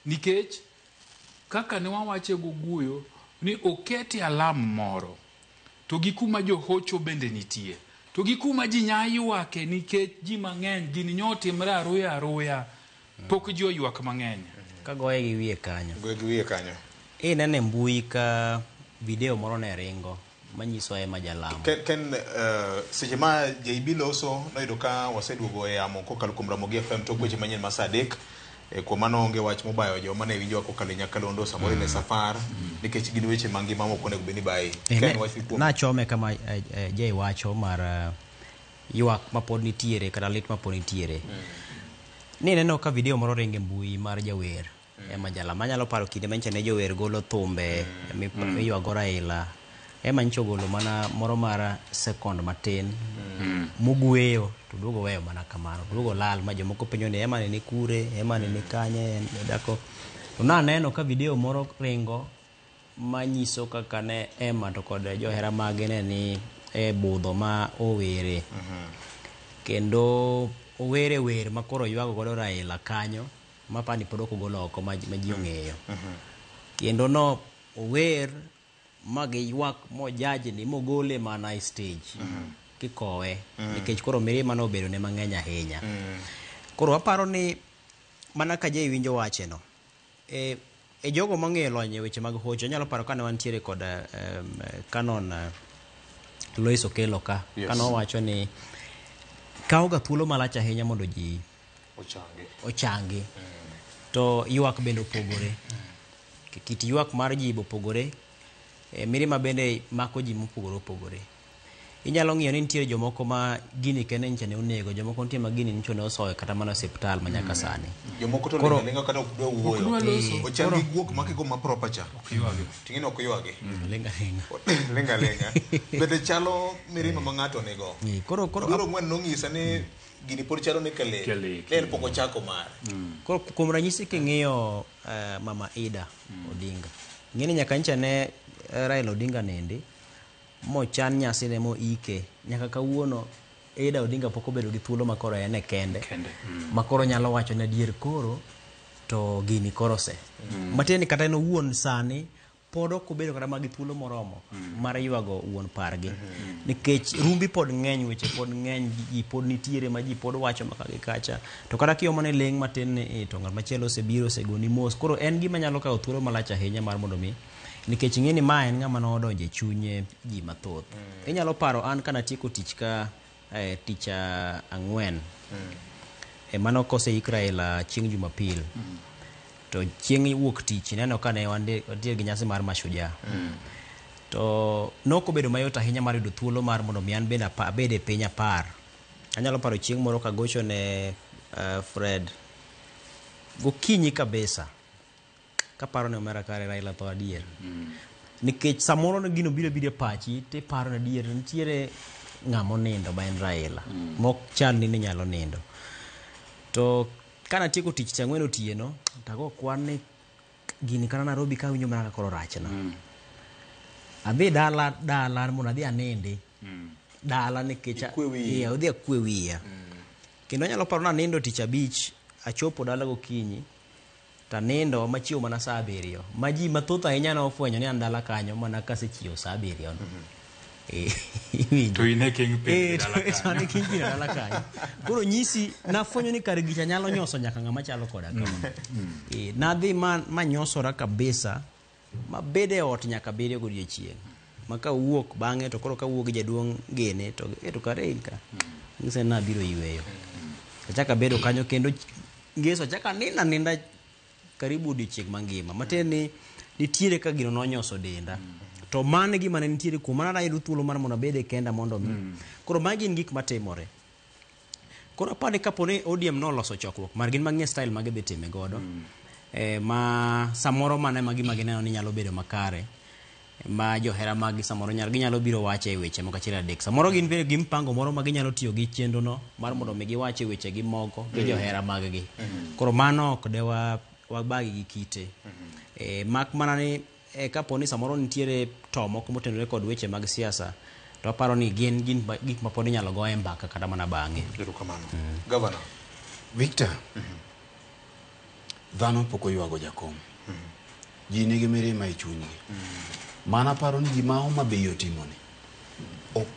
nikech kaka ne wawache guguyo ni oketi alam moro to gi kuma johocho bende nitie to gi kuma ji nyaywake nikech ji mang'eny gini nyotimre aruya pok ji oywak mang'eny kagoye gi wiye kanyo. Goye gi wiye kanyo. Nene mbui ka video moro ne ringo manyiso ema jalamo. Ken seche ma JB loso noyudo ka waseduogo e amo kokalo kuom Ramogi FM tok weche manyien ma saa 3 kuom mano onge wach mobayo joma ne winjo kokalo Nyakalondo samoro ne safar nikech gin weche mangima moko onego bed ni bayi. Ken wach kuom na chome kama Jay wacho mar ywak mapod nitiere kata lit mapod nitiere. Ni neno ka video moro ringe mbui mar jawer ema jalamo nyalo paro kinde manche ne jower golo thumbe miywago Raila ema ncho golo mana moro mara second matin mugweyo to duogo weyo mana kamano duogo lal ma jomoko penjo ni ema ni kure ema ni kanye dako to na neno ka video moro ringo manyiso kaka ne ema to kod johera mage ne ni e budho ma owere kendo owere wer makoro ywago godo Raila kanyo mapani pod ok ogolo oko ma ji ong'eyo kendo no ower magi ywak mojaji ni mogole mana e stage kikowe nikech koro mirima no obedo ne mang'eny ahinya koro aparo ni mana ka Jay winjo wacheno e jogo mang'eyo lony e weche mag hocho nyalo paro kane wantiere kod Canon Lois Okelo ka kano wacho ni kawoga thuolo malach ahinya mondo ji ochangi to ywak bende opogore kit ywak mar ji opogore mirima bende mako ji mopogore opogore inyalo ng'iyo ni nitiere jomoko ma gini kene nche ne onego jomoko nitie ma gini ncho ne osoyo kata mana osiptal ma nyaka sani jomoko to lenga kata ok dwa wuoyo ochangi guok makiko ma proper cha tingine ok ywage lenga bende chalo mirima ma ng'ato nego koro ng'wen nong'isa ni gini pod chalo ne kale len pok ochako mar koro kuom ranyisi king'iyo mama Ida Odinga ng'eni nyaka ncha ne Raila Odinga nende mochan nyasi ne mo ike nyaka kawuono Ida Odinga pok obedo gi thuolo makoro ene kende makoro nyalo wacho na dier koro to gini koro se mateni kata no wuon sani pod ok obedo kata magi thuolo moromo mar ywago wuon pargi nikech rumbi pod ng'eny weche pod ng'eny ji pod nitiere ma ji pod wacho maka gi kacha to kata kiomo ne leng matin ne to ng'at machielo osebiro osegoni mos koro en gima nyalo kawo thuolo malach ahinya mar mondo mi nikech ng'eni ma en ng'ama nodonje chunye ji mathoth inyalo paro an kana tieko tich ka tich ang'wen mano kose Raila chieng' Jumapil to chieng' wuok tich neno kane wantie gi nyasi mar Mashujaa to nokobedo mayot ahinya mar yudo thuolo mar mondo mi an bende abede piny apar anyalo paro chieng' moro kagocho ne Fred gokinyi kabisa kaparo ne omera kare Raila to adier nikech samoro ne gino biro pachi te paro na adier nitiere ng'amo nindo ba en Raila mok chal ni nyalo nindo to kana tieko tich chang'wen otieno tago kwan ni gini kana Nairobi ka winjo mana koro rachna adhi dala mondo adhi anindi dala nikech odhi akwe wiya kendo anyalo paro na nindo tich abich achopo dala gokinyi ta nindo machiewo mana saa 7 ma ji mathoth ahinya nofwenyo ni an dala kanyo mana kasechiewo saa 7 to ine king pe dala kanyo koro nyisi nafwenyo ni kar gicha nyalo nyoso nyaka ng'ama chalo koda kama nadhi manyosora kabisa mabede ot nyaka bede godiechieng' maka wuok bang'e to koro kawuok jaduong' gene to kare inka ngise na biro yweyo achaka bedo kanyo kendo ngeso achaka ninda karibu odiechieng' mangima mateni nitiere ka gino nonyoso denda to mane gima ne nitiere kuom mana yudo thuolo mar mondo abede kenda mondo mi koro magi gin gik matimore koro apani kaponi ODM noloso chokruok mar gin mang'e style mage dhi time godo ma samoro mane magi neno ni nyalo bedo makare ma johera magi samoro ginyalo biro wache e weche moko achiel adek samoro gin bende gimpango moro ma ginyalo tiyo gi chenro no mar mondo mi giwache weche gi moko gi johera mag gi koro mano ok de wabagi gi kite mak mana ni kaponi samoro nitiere to moko motenore kod weche mag siasa to aparo ni gin gik ma pod inyalo go e mbaka kata mana bang'e. Governor Victor dhano pok oywago jakom ji nigi mirima e chunygi mana paro ni gima Homa Bay otimoni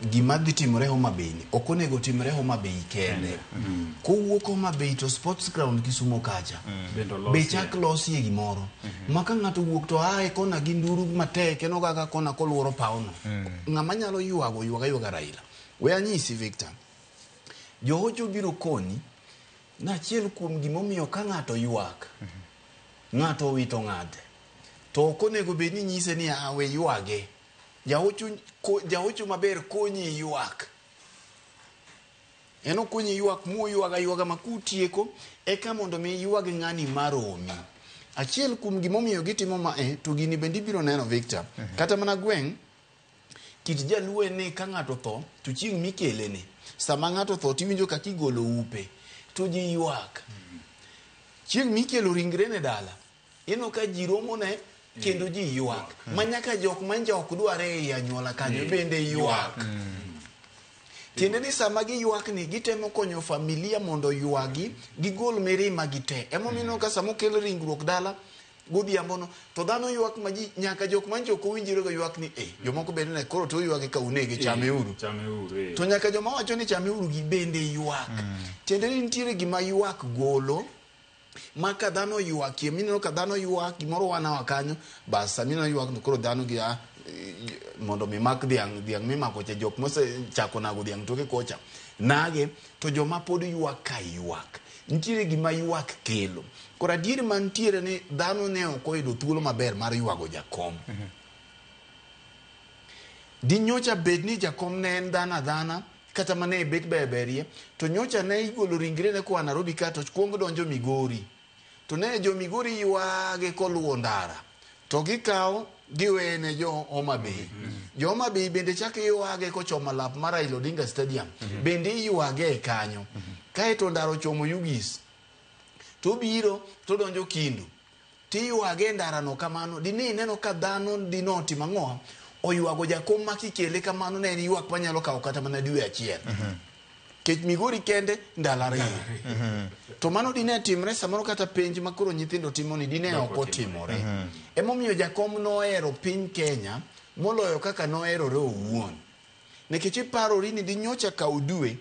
gima dhi timore Homa Bay ni ok onego timore Homa Bay kende. Kowuok Homa Bay to sports ground Kisumo kacha be chak losie gimoro maka ng'ato wuok to ae kona gi nduru matek eno kaka kona koluoro pauno ng'ama nyalo yuaga Raila. We anyisi Victor, johocho biro koni na achiel kuom gimomiyo ka ng'ato yuak ng'ato wito ng'ate to ok onego bed ni nyise ni awe yuage. Jahocho maber konyi yuak. Eno konyi yuak yuaga makutieko eka mondo mi yuag ng'ani maromi. Achiel kuom gimomiyo gitimo mae to gini bendi biro neno Victor. Kata mana gweng' kit jaluo ni ka ng'ato tho to chieng' mikele ne. Sama ng'ato tho tiwinjo ka kigolo upe to ji yuak. Chieng' mikelo ringre ne dala eno ka ji romo ne kendo ji yuak. Manyaka jok manjok dware e anyuola kanyo bende yuak. Tiende ni sama gi yuak ni gitemo konyo familia mondo yuagi gigol mirima gite. Emo mino ka samo kelo ringruok dala godhiambo no to dhano yuak ma ji nyaka jok manjok owinjire go yuak ni jomoko bende ne koro to yuagi ka unege chameuru. To nyaka joma wacho ni chameuru gi bende yuak. Tiende ni nitiere gima yuak golo maka dhano yuak mino ka dhano yuak gimoro wana wakanyo basa mino yuak no koro dhano gi mondo mi mak dhiang' mimako cha jok mose chako nago dhiang' toke kocha nage to joma pod yuak ka yuak nitiere gima yuak kelo. Kora adier mantiere ni dhano ne ok oyudo thuolo maber mar yuago jakom. Di nyocha bed ni jakom ne en dhana kata mane bet beberie to nyocha ne igolo ringre ne kwa Nairobi ka to kuongo donjo Migori to ne jo Migori yuage koluwo ndara to gikawo giwene jo Homa Bay. Jo Homa Bay bende chake yuage kochomo lap mar Raila Odinga Stadium bende yuage kanyo kae to ndaro chomo Yugis to biro to donjo Kindu ti yuage ndara no kamano dini neno ka dhano dinoti mang'o oyuago jakom makikele kamano ne ni yuak manyalo kawo kata mana dwe achiel. Kech Migori kende ndala riyo. To mano dine timre samoro kata penj makoro nyithindo timo ni dine ok otimore. Emomiyo jakom nohero piny Kenya moloyo kaka noherore owuon. Nikech iparori ni dinyocha kawo dwe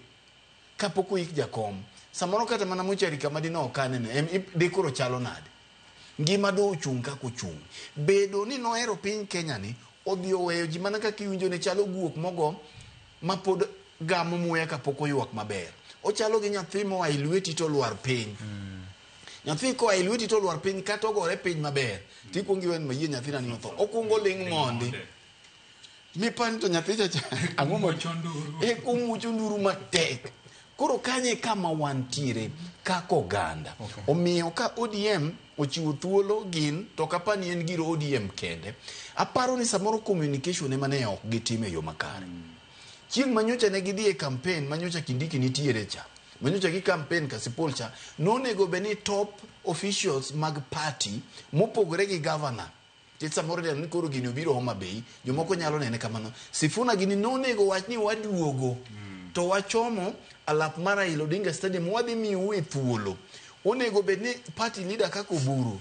kapok oyik jakom. Samoro kata mana mochari kama dino okanene di koro chalo nade. Ngima do ochung' kako ochung'. Bedo ni nohero piny Kenya ni odhi oweyo ji mana kaka iwinjo ne chalo guok mogo mapod gamo muya kapok oyuak maber. Ochalo gi nyathi moa e lweti to lwar piny. Nyathi ko e lweti to lwar piny kata ogore piny maber. Tikuongi wen mayie nyathi na ni otho. Okuongo ling mondi. Mi pan to nyathi cha ang'o mo chonduru. Kumucho nduru matek. Koro kanye kama wantiere kako oganda. Omiyo ka ODM ochiwo thuolo gin to kapani en giro ODM kende. Aparo ni samoro communication ema ne ok gitime yo makare. Chieng' manyocha ne gidhi e campaign manyocha Kindiki nitiere cha. Manyocha gi campaign ka Sipol cha nonego beni top officials mag party mopogore gi governor. Samoro ni koro gini obiro Homa Bay jomoko nyalo nene kamano. Sifuna gini nonego wach ni waduogo to wachomo alap mar Raila Odinga Stadium wadhi miyo e thuolo. Onego bedni party leader kako Oburu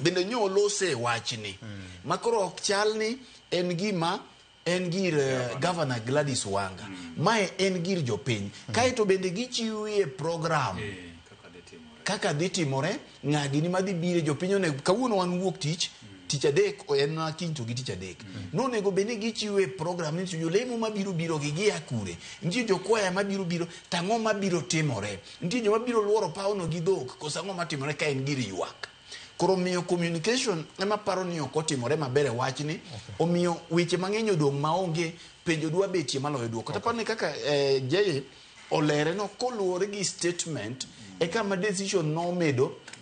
bende nyolose wachni makoro ok chalni en gima en gir Governor Gladys Wanga mae en gir jopiny kaito bende gichiwie program kaka dhi timore ng'agi ni madhi bire jopiny onego kawuono wan wuok tich adek en kiny to gi tich adek nonego bende gichiwe program ni jolemo mabiro gi gia kure nitie jokwaya mabiro tang'o mabiro timore nitie joma biro luoro pauno gi dhok kosa ng'o matimore ka en gir yuak. Koro miyo communication ema paro ni ok otimore maber e wachni omiyo weche mang'eny odong' maonge penjo dwa betie maloyo duoko. Kata pani kaka Jay olere no koluwore gi statement e kama decision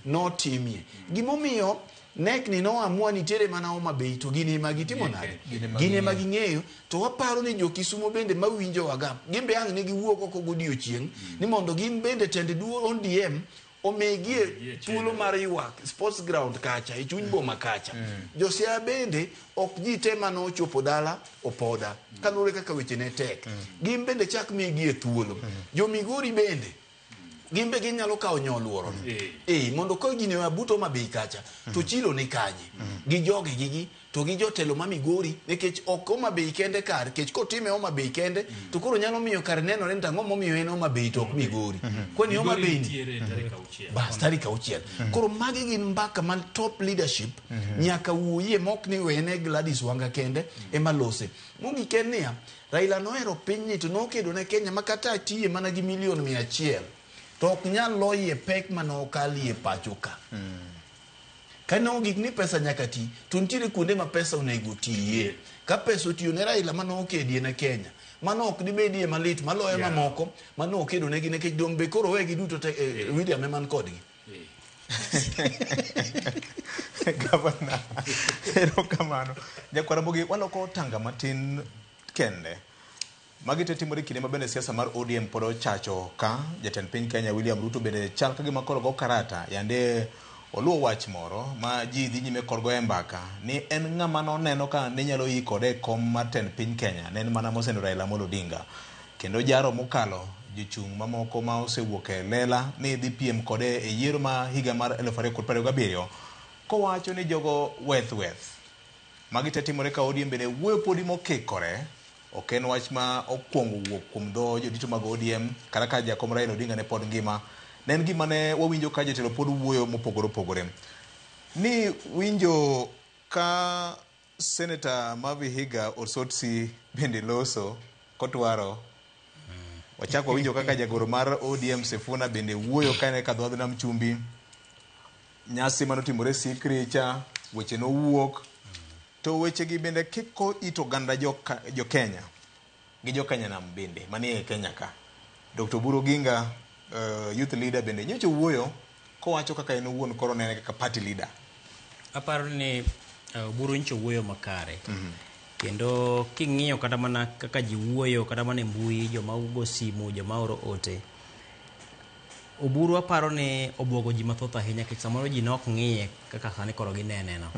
no timie gimomiyo nek ni no amua nitiere mana Homa Bay to gini ema gitimo nade gini ema ging'eyo to waparo ni jo Kisumo bende mawinjo waga gimbe ang' ne giwuok oko godiochieng' ni mondo gin bende tend duo ODM omegie thuolo mar yuak sports ground kacha e chuny boma kacha. Josia bende ok ji tema no chopo dala opoda kalure kaka weche ne tek gin bende chak megie thuolo. Jo Migori bende gimbe ginyalo kawo nyoluoro mondo ko gine wabuto mabei kacha to chilo ni kanye gi jogi gigi to gi jotelo ma Migori nikech ok Homabay kende kar kech kotime Homabay kende to koro nyalo miyo kar neno ni tango momiyo en Homabay to ok Migori kwani Homabay bas tarik 6 koro magi gin mbaka man top leadership nyaka wuoye mok ni wene Gladys Wanga kende ema lose mungi kenia Raila noero pinyi to nokedo ne Kenya makata tiye mana gi milion 100 to ok nyal loye pek manokali e pachoka kano gik ni pesa nyaka ti to ntiere kuonde ma pesa onego tiye ka pesa otiyo ne Raila mano okedie ne Kenya mano ok dibedie malit maloyo mamoko mano okedo ne gi nekech dong be koro wegi duto William eman kodgi Gavana ero kamano nyakwara mogi waloko tanga matin kende magite timore kinde mabende siasa mar ODM pod ochacho ka jatend piny Kenya William Ruto bende chal ka gima koro go karata yande oluwo wach moro ma ji dhi nyime korgo e mbaka ni en ng'ama noneno ka ne nyalo yi kode kom mar tend piny Kenya ne en mana mosendo Raila Amolo Odinga kendo jaro mokalo jochung' mamoko ma osewuok e lela ni dhi piem kode e yiero ma higa mar 2027 kowacho ni jogo weth magite timore ka ODM bende wuoyo podi mokikore ok en wach ma okwongo wuok kuom dho jodito mag ODM kata ka jakom Raila Odinga ne pod ngima ne en gima ne wawinjo ka jotelo pod wuoyo mopogore opogore ni winjo ka Senator Mavihiga Osotsi bende loso kotwaro wachako winjo kaka jagoro mar ODM Sifuna bende wuoyo kane ka dhodh nam chumbi nyasi manotimore Sikricha weche no wuok to weche gi bende kiko ito ganda jo Kenya gi jo Kenya nam bende manie Kenya ka Dr. Oburu Oginga youth leader bende nyocho wuoyo kowacho kaka en wuon koro nene kaka party leader aparo ni Oburu nyocho wuoyo makare kendo king'iyo kata mana kaka ji wuoyo kata mana mbui joma ugo simu joma oro ote Oburu aparo ni obwogo ji mathoth ahinya kech samoro ji nok ng'iye kaka sani koro gineneno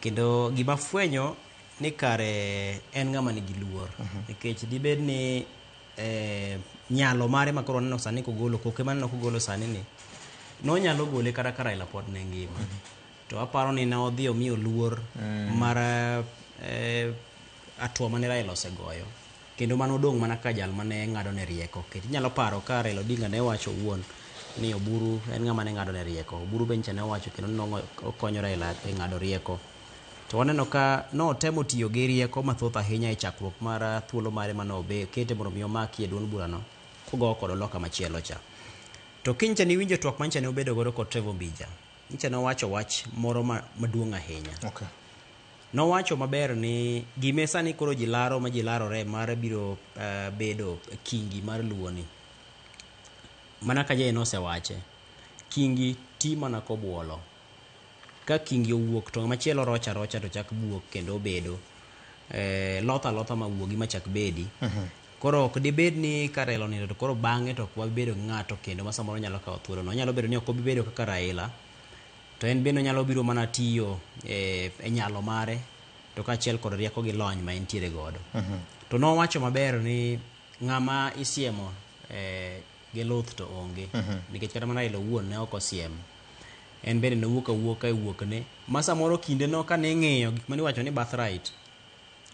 kendo gima fwenyo ni kare en ng'ama nigi luor nikech dibed ni nyalo mare makoro neno sani kogolo koke maneno kogolo sani ni no nyalo gole kata ka Raila pod ne ngima to aparo ni ne odhi omiyo luor mar atwa mane Raila osegoyo kendo mano odong' mana ka jal mane ng'ado ne rieko kendo inyalo paro ka Raila Odinga ne wacho wuon ni Oburu en ng'ama ne ng'ado ne rieko Oburu benche ne wacho kendo okonyo Raila e ng'ado rieko to waneno ka no temo tiyo gi rieko mathoth ahinya e chakruok mar thuolo mare mano obe kete mondo mi omaki e duond burano kogo kod loka machielo cha to kincha ni winjo twak mancha ne obedo godo kod Trevor Mbija ncha no wacho wach moro maduong' ahinya no wacho maber ni gimesa ni koro jilaro ma jilarore mar biro bedo kingi mar luoni mana ka je no se wache kingi ti mana kobuolo ka kingi owuok to machielo rocha to chak buok kendo bedo lotha ma wuogi machak bedi koro ok dibed ni Raila nindo to koro bang'e to kwa bedo ng'ato kendo ma samoro nyalo kawo thuolo no nyalo bedo ni ok obi bedo kaka Raila to en beno nyalo biro mana tiyo e nyalo mare to kaachiel kod rieko gi lony ma entiere godo to no wacho maber ni ng'ama isiemo gi luth to onge nikech kata mana Raila wuon ne ok osiem en bende ne wuok ne ma samoro kinde no ka ne ng'iyo gik mani wacho ni birthright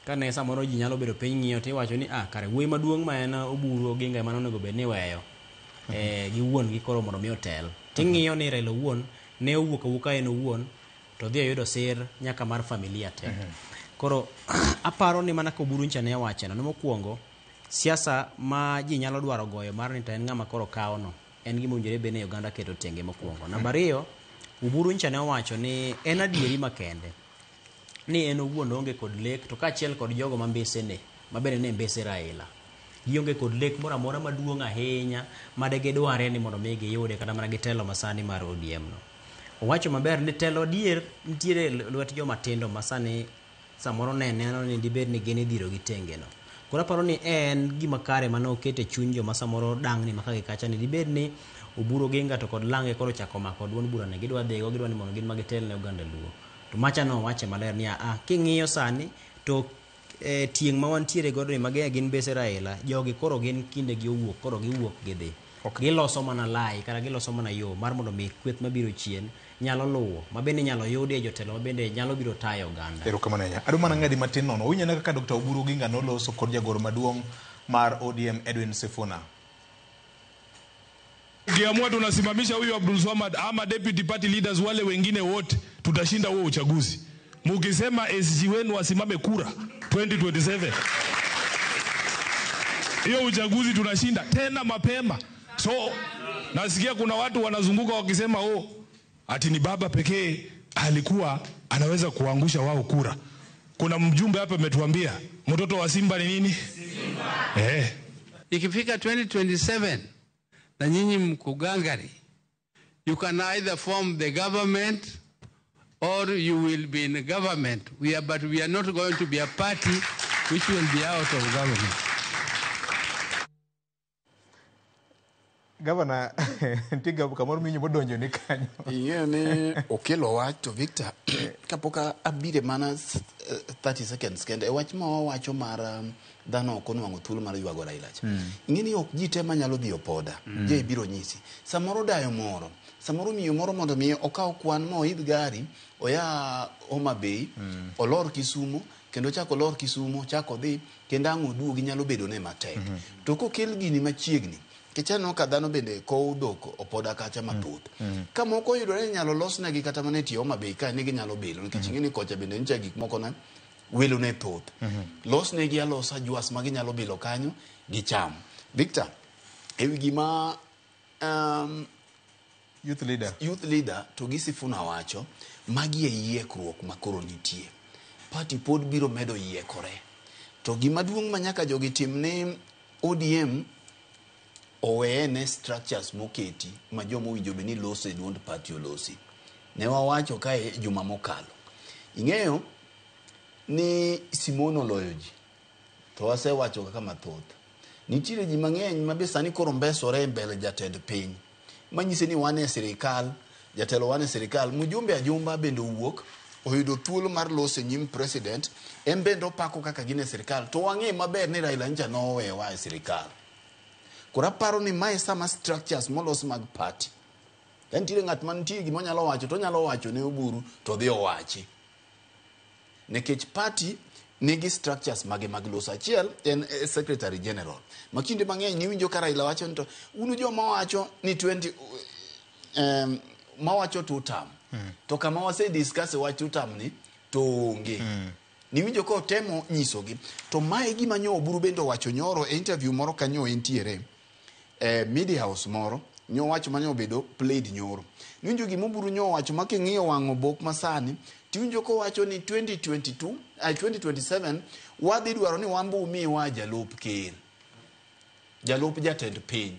ka ne samoro ji nyalo bedo piny ng'iyo to iwacho ni kare wuoyi maduong' ma en Oburu Oginga ema onego bed ni weyo gi wuon gi koro mondo mi otel ting'iyo ni Raila wuon ne owuok en owuon to dhi yudo sir nyaka mar familia te koro aparo ni mana ka Oburu ncha ne wacho no mokwongo siasa ma ji nyalo dwaro goyo mar ni to en ng'ama koro kawo no en gima owinjore bed ni Uganda keto tenge mokwongo namba 2 Oburu ncha ne wacho ni en adieri makende ni en owuon onge kod lek to kaachiel kod jogo mambese ne mabende ne mbese Raila gionge kod lek moro amora maduong' ahinya made gidware ni mondo mi giyude kata mana gitelo masani mar ODM no owacho maber ni telo dier ntiere lwet joma tindo masani samoro ne neno ni dibed ni gene dhiro gi tenge no koro aparo ni en gima kare mane okete chuny joma samoro dang' ni makagi kacha ni dibed ni Oburu Oginga to kod Lange koro chako mako duond bura ne gidwa dhigo gidwa ni mondo gin magitel ne Uganda Luo to macha no wache maler ni king'iyo sani to tieng' ma wantiere godo ni magea gin bese Raila jogi koro gin kinde gi owuok koro giwuok gidhi giloso mana lai kata giloso mana yo mar mondo mi kweth mabiro chien nyalo luwo mabende nyalo yudi e jotelo mabende nyalo biro tayo oganda. Erokamano ahinya. Adu mana ng'adi matin nono. Unyane kaka Dr. Oburu Oginga noloso kod jagoro maduong' mar ODM Edwin Sifuna. Ukiamua tunasimamisha huyu Abdul Swamad ama deputy party leaders wale wengine wote, tutashinda huo uchaguzi. Mukisema SG wenu wasimame kura 2027, hiyo uchaguzi tunashinda tena mapema. So nasikia kuna watu wanazunguka wakisema ati ni baba pekee alikuwa anaweza kuangusha wao kura. Kuna mjumbe hapa ametuambia mtoto wa Simba ni nini? Simba. Ikifika 2027 na nyinyi mkugangari, you can either form the government or you will be in the government. But we are not going to be a party which will be out of government. Governor, ntiga kamoro minyo bodonjo ni kanyo. Iyo ne okelo wach to Victor kapoka abire mana 30 seconds kende wach ma wacho mar dhano okonwango thuolo mar ywago Raila. Ingeni ok jite manyalo dhi opoda. Je biro nyisi. Samoro dayo moro. Samoro miyo moro mondo mi okaw kwan mo idh gari oya Homa Bay olor Kisumu kendo chako lor Kisumu chako dhi kendo ango duogi nyalo bedo ne matek. To kokel gini machiegni kichano ka dhano bende ko udoko opoda kacha matut. Ka moko yudore nyalo losnegi kata mane tiyo Homa Bay ka nigi nyalo belo nikech ngini kocha bende nitie gik moko na welo ne thoth. Losnegi alosa juas magi nyalo bilo kanyo gicham. Victor, ewi gima youth leader to gi Sifuna wacho magi e yiekruok makoro nitie. Party pod biro medo yiekore. To gima duong' manyaka jogi timne ODM owene structures moketi ma jomo winjo be ni loso e duond party olosi. Ne wawacho kae juma mokalo. Ing'eyo ni Simon oloyo ji. To wasewacho kaka mathoth. Nitiere ji mang'eny mabe sani koro mbesore mbele jatend piny. Manyise ni wane sirikal, jatelo wane sirikal, mujumbe ajumba bende wuok, oyudo thuolo mar loso nyim president, bende opako kaka gine sirikal, to wang'e maber ni Raila ncha nowewa e sirikal. Kora paro ni mae sama structures molos mag party. Nitiere ng'at man nitie gima nyalo wacho, to nyalo wacho ne Oburu, to dhi owachi. Nekech party nigi structures mag loso. Achiel en secretary general. Makinde mang'eny ni winjo ka Raila wacho ni to unu joma wacho ni 20 mawacho 2 term. To kama wase discuss wach 2 term ni to onge. Ni winjo ko temo nyisogi. To mae gima nyo Oburu bende wacho nyoro e interview moro kanyo entiere media house moro nyo wacho manyo bedo played nyoro. Ni winjo gima Oburu nyo wacho making'iyo wang'o bok masani tiwinjo ko wacho ni 2027 wadhi dwaro ni wambu mi wa jalup ker. Jalup jatend piny.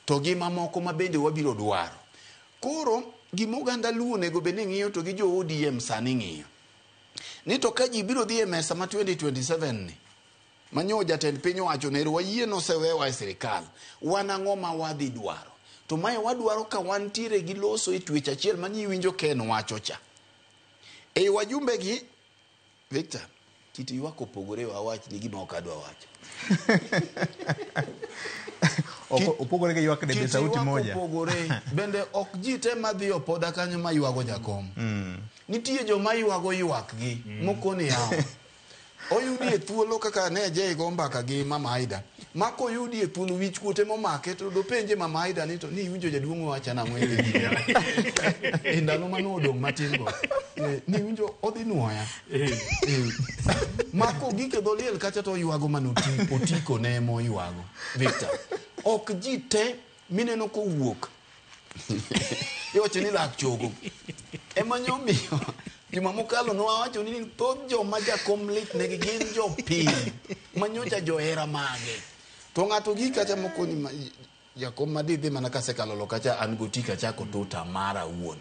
To gima moko mabende wabiro dwaro. Koro gima oganda luo nego bende ng'iyo to gi jo ODM sani ng'iyo. Ni to ka ji biro dhi e mesa ma 2027 ni. Manyo jatend piny wacho ne wayie no sewewa e sirikal. Wanang'o ma wadhi dwaro. To mae wadwaro ka wantiere gi loso e twech achiel mani winjo Ken wacho cha. E wajumbe gi Victor kiti wako pogore wa wach ni gima okadwa wacho. Opogore gi ywak de sauti moja. Opogore bende ok jite madhi opoda kanyo maywago jakom. Nitie jo maywago ywak gi moko ni hao. Oyudi e thuolo kaka ne je go mbaka gi Mama Aida. Mako yudi e thuolo wich kuote momake to do penje Mama Aida ni to ni winjo jaduong' wacha na mwele gi. E ndalo mano odong' matin go. Ni winjo odhi nuoya. Mako gike dholiel kacha to ywago manoti otiko ne mo ywago. Victor ok jite mineno ko wuok. Yoche ni lak chogo. Ema nyomiyo juma mokalo no wacho ni thoth joma jakom lit ne gin jo piny manyocha johera mage. To ng'ato gi kacha moko ni jakom madhi mana kasekalo kacha an gotika chako tuta mara wuon.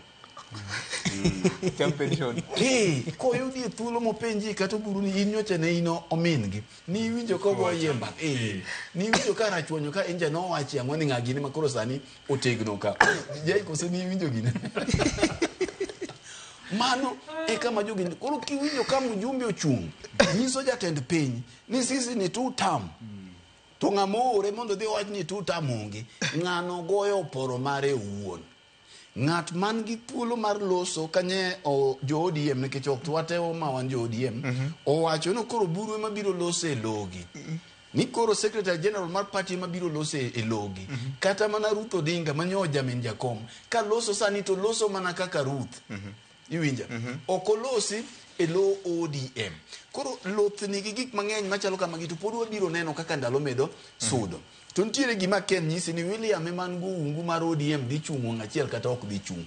Championship. Ko yudi thuolo mopenji kata Oburu ni inyocha ne ino omingi. Ni winjo ko go yemba. Ni winjo ka rachuonyo ka enja no wachi ang'o ni ng'agi ni makoro sani otegno ka. Jai kose ni winjo gine. Mano e kama jogi koro kiwinjo kama ujumbe ochung' nyiso jatend piny ni sisi ni 2 term to ng'amore mondo dhi wach ni tuta mongi ng'ano goyo oporo mare owuon. Ng'at man gi thuolo mar loso kanye jo ODM nikech ok twate ma wan jo ODM owacho no koro buru ema biro loso e logi. Ni koro Secretary General mar party ema biro loso e logi. Kata mana Ruth Odinga manyo Jamin Jakom ka loso sani to loso mana kaka Ruth. Iwinja. Okolosi e lo ODM. Koro loth nigi gik mang'eny machalo kama gitu pod wabiro neno kaka ndalo medo sudo. To nitiere gima Ken nyisi ni William eman go ungu mar ODM dhi chung' achiel kata ok dhi chung'.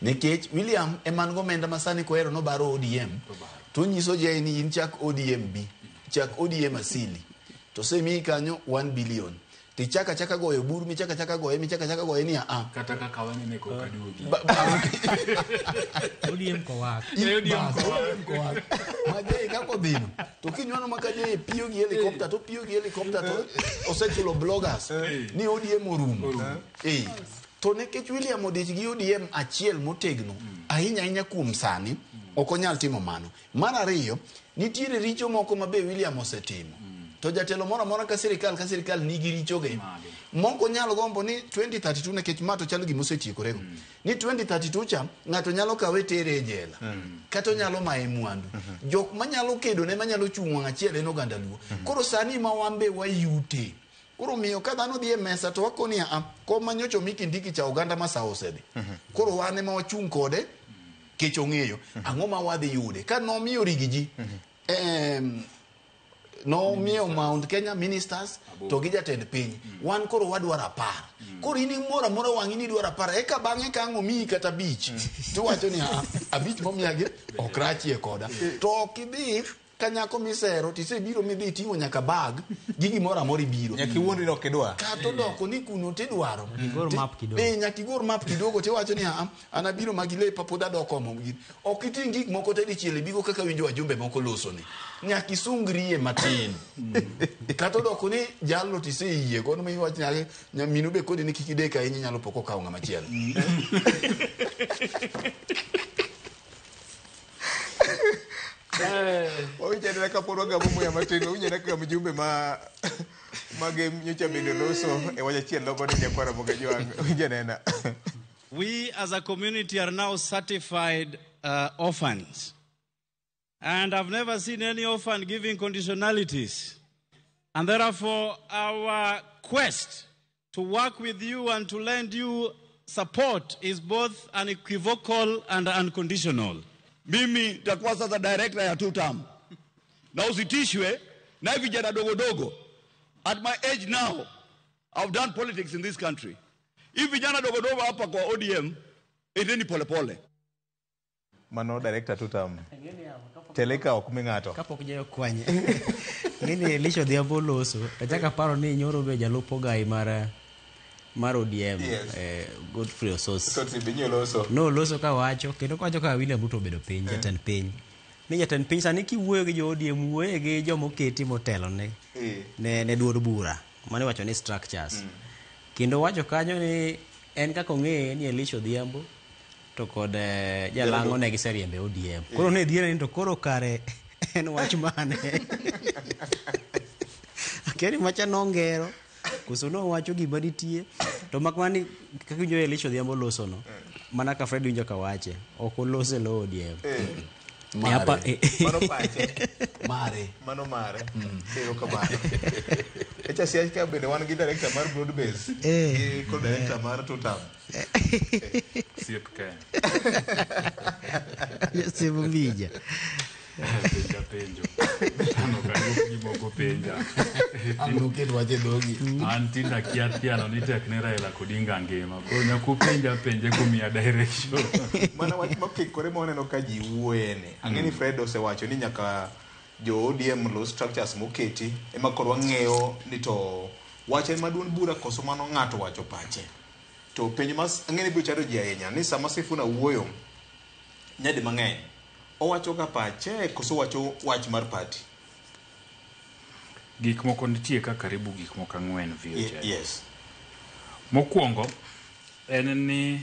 Nikech William eman go menda masani kohero no baro ODM. To nyiso je ni in chak ODM B. Chak ODM asili. To semi kanyo 1 billion. Ti chaka goyo buru mi chaka goye ni kata kaka wani ne ko kaduogi ODM ko wak maje kako dino to kinywana makaje piyo gi helicopter to osechulo bloggers ni ODM orumo to nekech William odich gi ODM achiel motegno ahinya kuom sani ok onyal timo mano. Mar ariyo nitiere richo moko mabe William osetimo. To jatelo mora ka sirikal nigi richoge. Moko nyalo gombo ni 2032 nekech mato chalo gima osetieko ni 2032 cha ng'ato nyalo kawe tere e jela. Kata nyalo mae mwandu. Jok manyalo kedo ne manyalo chung' achiel en oganda luo. Koro sani ma wambe wayute. Koro miyo ka dhano dhi e mesa to wakoni ko manyocho miki ndiki cha oganda masao sedi. Koro wane ma wachung' kode kech ong'eyo ang'o ma wadhi yude. Ka nomiyo rigiji no miyo Mount Kenya ministers to gi jatend piny wan koro wadwaro apar koro ini mora wangi ni dwaro apar eka bang'e ka ang'o miyi kata bich to wacho ni abich momiyagi okrachie koda to okidhi kanyako misero tisebiro midhi ting'o nyaka bag gi gimoro amora ibiro nyaki wuondi no kidwa kato doko ni kuno tidwaro igor map kidogo nyaki gor map kidogo tiwacho ni anabiro magilepa pod adoko momgi ok iting gik moko tedi chiele bigo kaka winjo wajumbe moko loso ni nyaki sungrie matin kato doko ni jallo tiseyie kono mi wach nyake nyaminu be kodi ni kikideka inyi nyalo poko kawo ng'ama chielo Oichadela kaporo gamumu ya matino unyana kama mjumbe mage nyocha bendo loso wacha chiel logo ni nyakwara Mogajwang ujanena. We as a community are now certified orphans. And I've never seen any orphan giving conditionalities. And therefore our quest to work with you and to lend you support is both unequivocal and unconditional. Mimi takuwa sasa director ya 2 term. Na usitishwe na vijana dogo. At my age now, I've done politics in this country. If vijana dogo hapa kwa ODM, iteni pole. Mano director 2 term. Teleka okuming'ato. Kapo kujayo kwanye. Ngini Elisha Odhiambo loso. Achaka paro ni nyoro be jalupo gai mar ODM Godfrey Ossos. Kotsi binyo loso. No loso ka wacho kendo kwacho ka William Ruto bedo piny jatend piny. Ni jatend piny sani kiwuoyo gi jo ODM wuoyo gi jomo oketi motelo ne duod bura. Mane wacho ni structures. Kendo wacho kanyo ni en kaka ong'e ni Elisha Odhiambo to kod Jalango ne giseriembe ODM. Koro ne dhiere ni to koro kare en wach mane. Akeri macha nongero. Kusono wacho gima nitie to makmani kaka winjo Elisha Odhiambo loso no mana ka Fred winjo ka wache ok olose lo ODM mano pache mare ero kamano echa siya ka bende wan gi director mar broad base gi ko director mar 2 term siep ka siep mbija penjo ano kanyo gimoko penja ano kedwa je dogi antinda kiatiano ni teknera ela kodinga ngema koro nyakupenja penje kumia direction mana wach mokikore moneno ka ji wuoyene ang'eni Fred osewacho ni nyaka jo ODM lo structures moketi ema korwa ng'eyo ni to wache maduon bura koso mano ng'ato wacho pache to penjo mas ang'eni biro charo ji ahinya ni sama Sifuna wuoyo nyadi mang'eny owacho ka pache koso wacho wach mar party gik moko nitie ka karibu gik moko 4 vio yes mokwongo en ni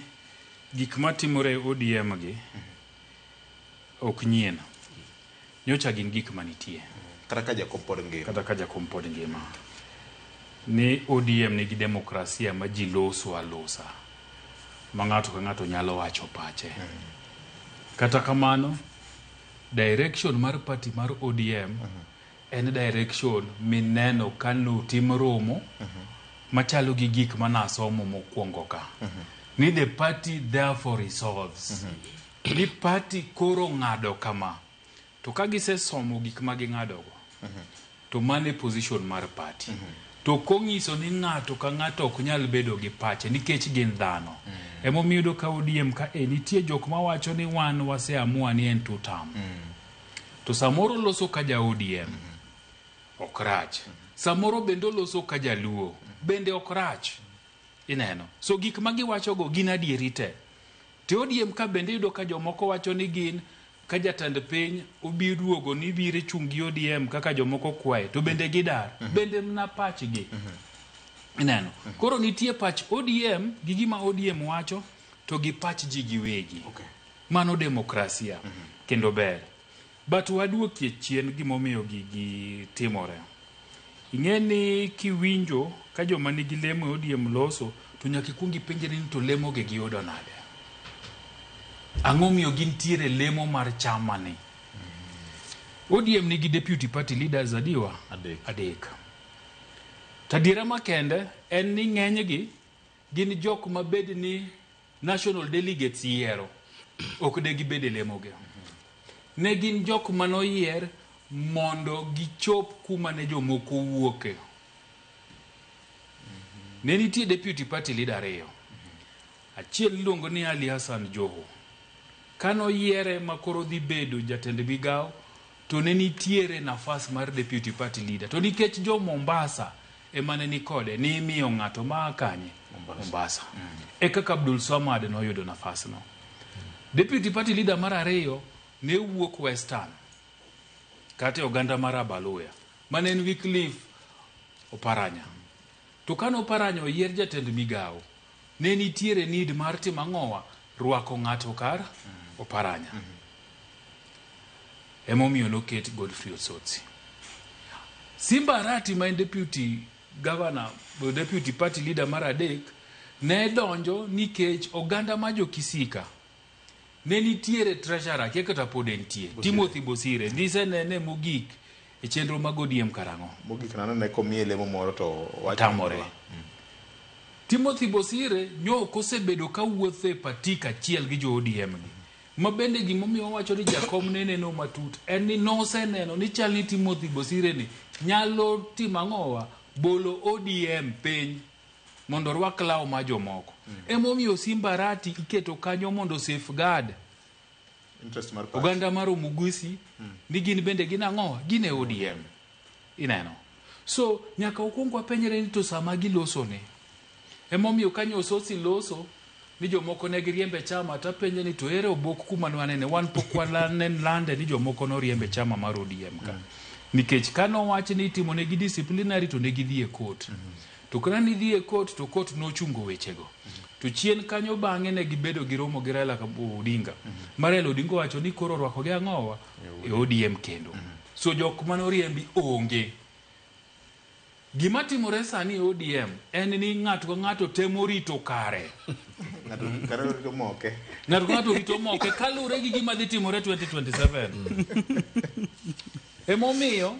gik matimore ODM gi ok nyien nyocha gin gik manitie kata ka Jakom pod ngima ni ODM nigi demokrasia ma ji loso alosa ma ng'ato ka ng'ato nyalo wacho pache. Kata kamano, direction mar party mar ODM en direction mineno ka notim romo machalo gi gik manasomo mokwongo ka. Ni the party therefore resolves. Ni party koro ng'ado kama. To ka gisesomo gik ma ging'adogo, to mane position mar party. To kong'iso ni ng'ato ka ng'ato ok nyal bedo gi pache nikech gin dhano. Emomiyo yudo ka ODM ka nitie jok ma wacho ni wan waseamua ni en 2 term. To samoro loso ka ja ODM ok rach. Samoro bende loso ka jaluo bende ok rach. Ineno. So gik ma giwacho go gin adieri te. To ODM ka bende yudo ka jomoko wacho ni gin ka jatend piny obiruogo ni bire chungi ODM kaka jomoko kwae to bende gidar. Bende na pachgi. Ineno. Koro nitie pach ODM gi gima ODM wacho to gi pach ji giwegi. Mano demokrasia. Kendo ber. But waduokie chien gimomiyo gigi timore. Ing'eni kiwinjo ka joma nigi lemo ODM loso to nyaka ikwongi penjri ni to lemo gi giyudo nade. Ang'o miyo gintiere lemo mar chama ni? ODM nigi deputy party leaders adiwa? Adek. Tadiera makende en ni ng'enygi gin jok mabed ni national delegates yiero. Ok de gibede lemo gi. Ne gin jok manoyier mondo gichop kuma ne jomoko wuoke. Ne nitie deputy party leader ariyo. Achiel iluongo ni Ali Hassan Joho. Kano yiere makoro dhi bedo jatend migawo to ne nitiere nafas mar deputy party leader. To nikech jo Mombasa emane ni kode ni miyo ng'ato ma kanye Mombasa. Kaka Abdul Samad no yudo nafas no. Deputy party leader mar ariyo ne wuok Western. Kate oganda mar Abaluya. Mane en Wycliffe Oparanya. To kano Oparanya oyier jatend migawo, ne nitiere need mar timang'owa rwako ng'ato kar Oparanya. Emomiyo noket Godfrey Osotsi. Simba Arati ma en deputy governor, deputy party leader mar adek, ne donjo nikech oganda ma jo Kisika ne nitiere treasurer kekata pod entie Timothy Bosire ndise ne mogik e chenro mag ODM karang'o. Mogik nano ne komie lemo moro to watamore. Timothy Bosire nyo kosebedo ka wuothe patika chiel gi jo ODM gi. Ma bende gimomiyo wacho ni Jakom neno matut en ni noseneno ni chal ni Timothy Bosire ni nyalo timang'owa bolo ODM piny mondo rwak law ma jomoko. Emomiyo Simba Arati iketo kanyo mondo safeguard interest mar oganda mar Omugusi ni gin bende gin ang'owa gin e ODM. Ineno. So nyaka okwongo apenjre ni to sama giloso ne. Emomiyo kanyo Osotsi loso ni jomoko ne giriembe chama tapenje ni to ere obok kuma nwanene wan pok walanen lande ni jomoko no riembe chama mar ODM ka. Nikech kano wach ni timo ne gi disciplinary to ne gidhi e court. To kana ni dhi e court to court no chungo wechego. To chien kanyo bang'e ne gibedo gi romo gi Raila Odinga. Raila Odinga wacho ni koro rwako gi ang'owa e ODM kendo. So jok mano riembi onge. Gima timore sani ODM en ni ng'ato ka ng'ato temo rito kare. Ng'ato rito moke. Ng'ato ka ng'ato rito moke kalure gi gima dhi timore 2027. Emomiyo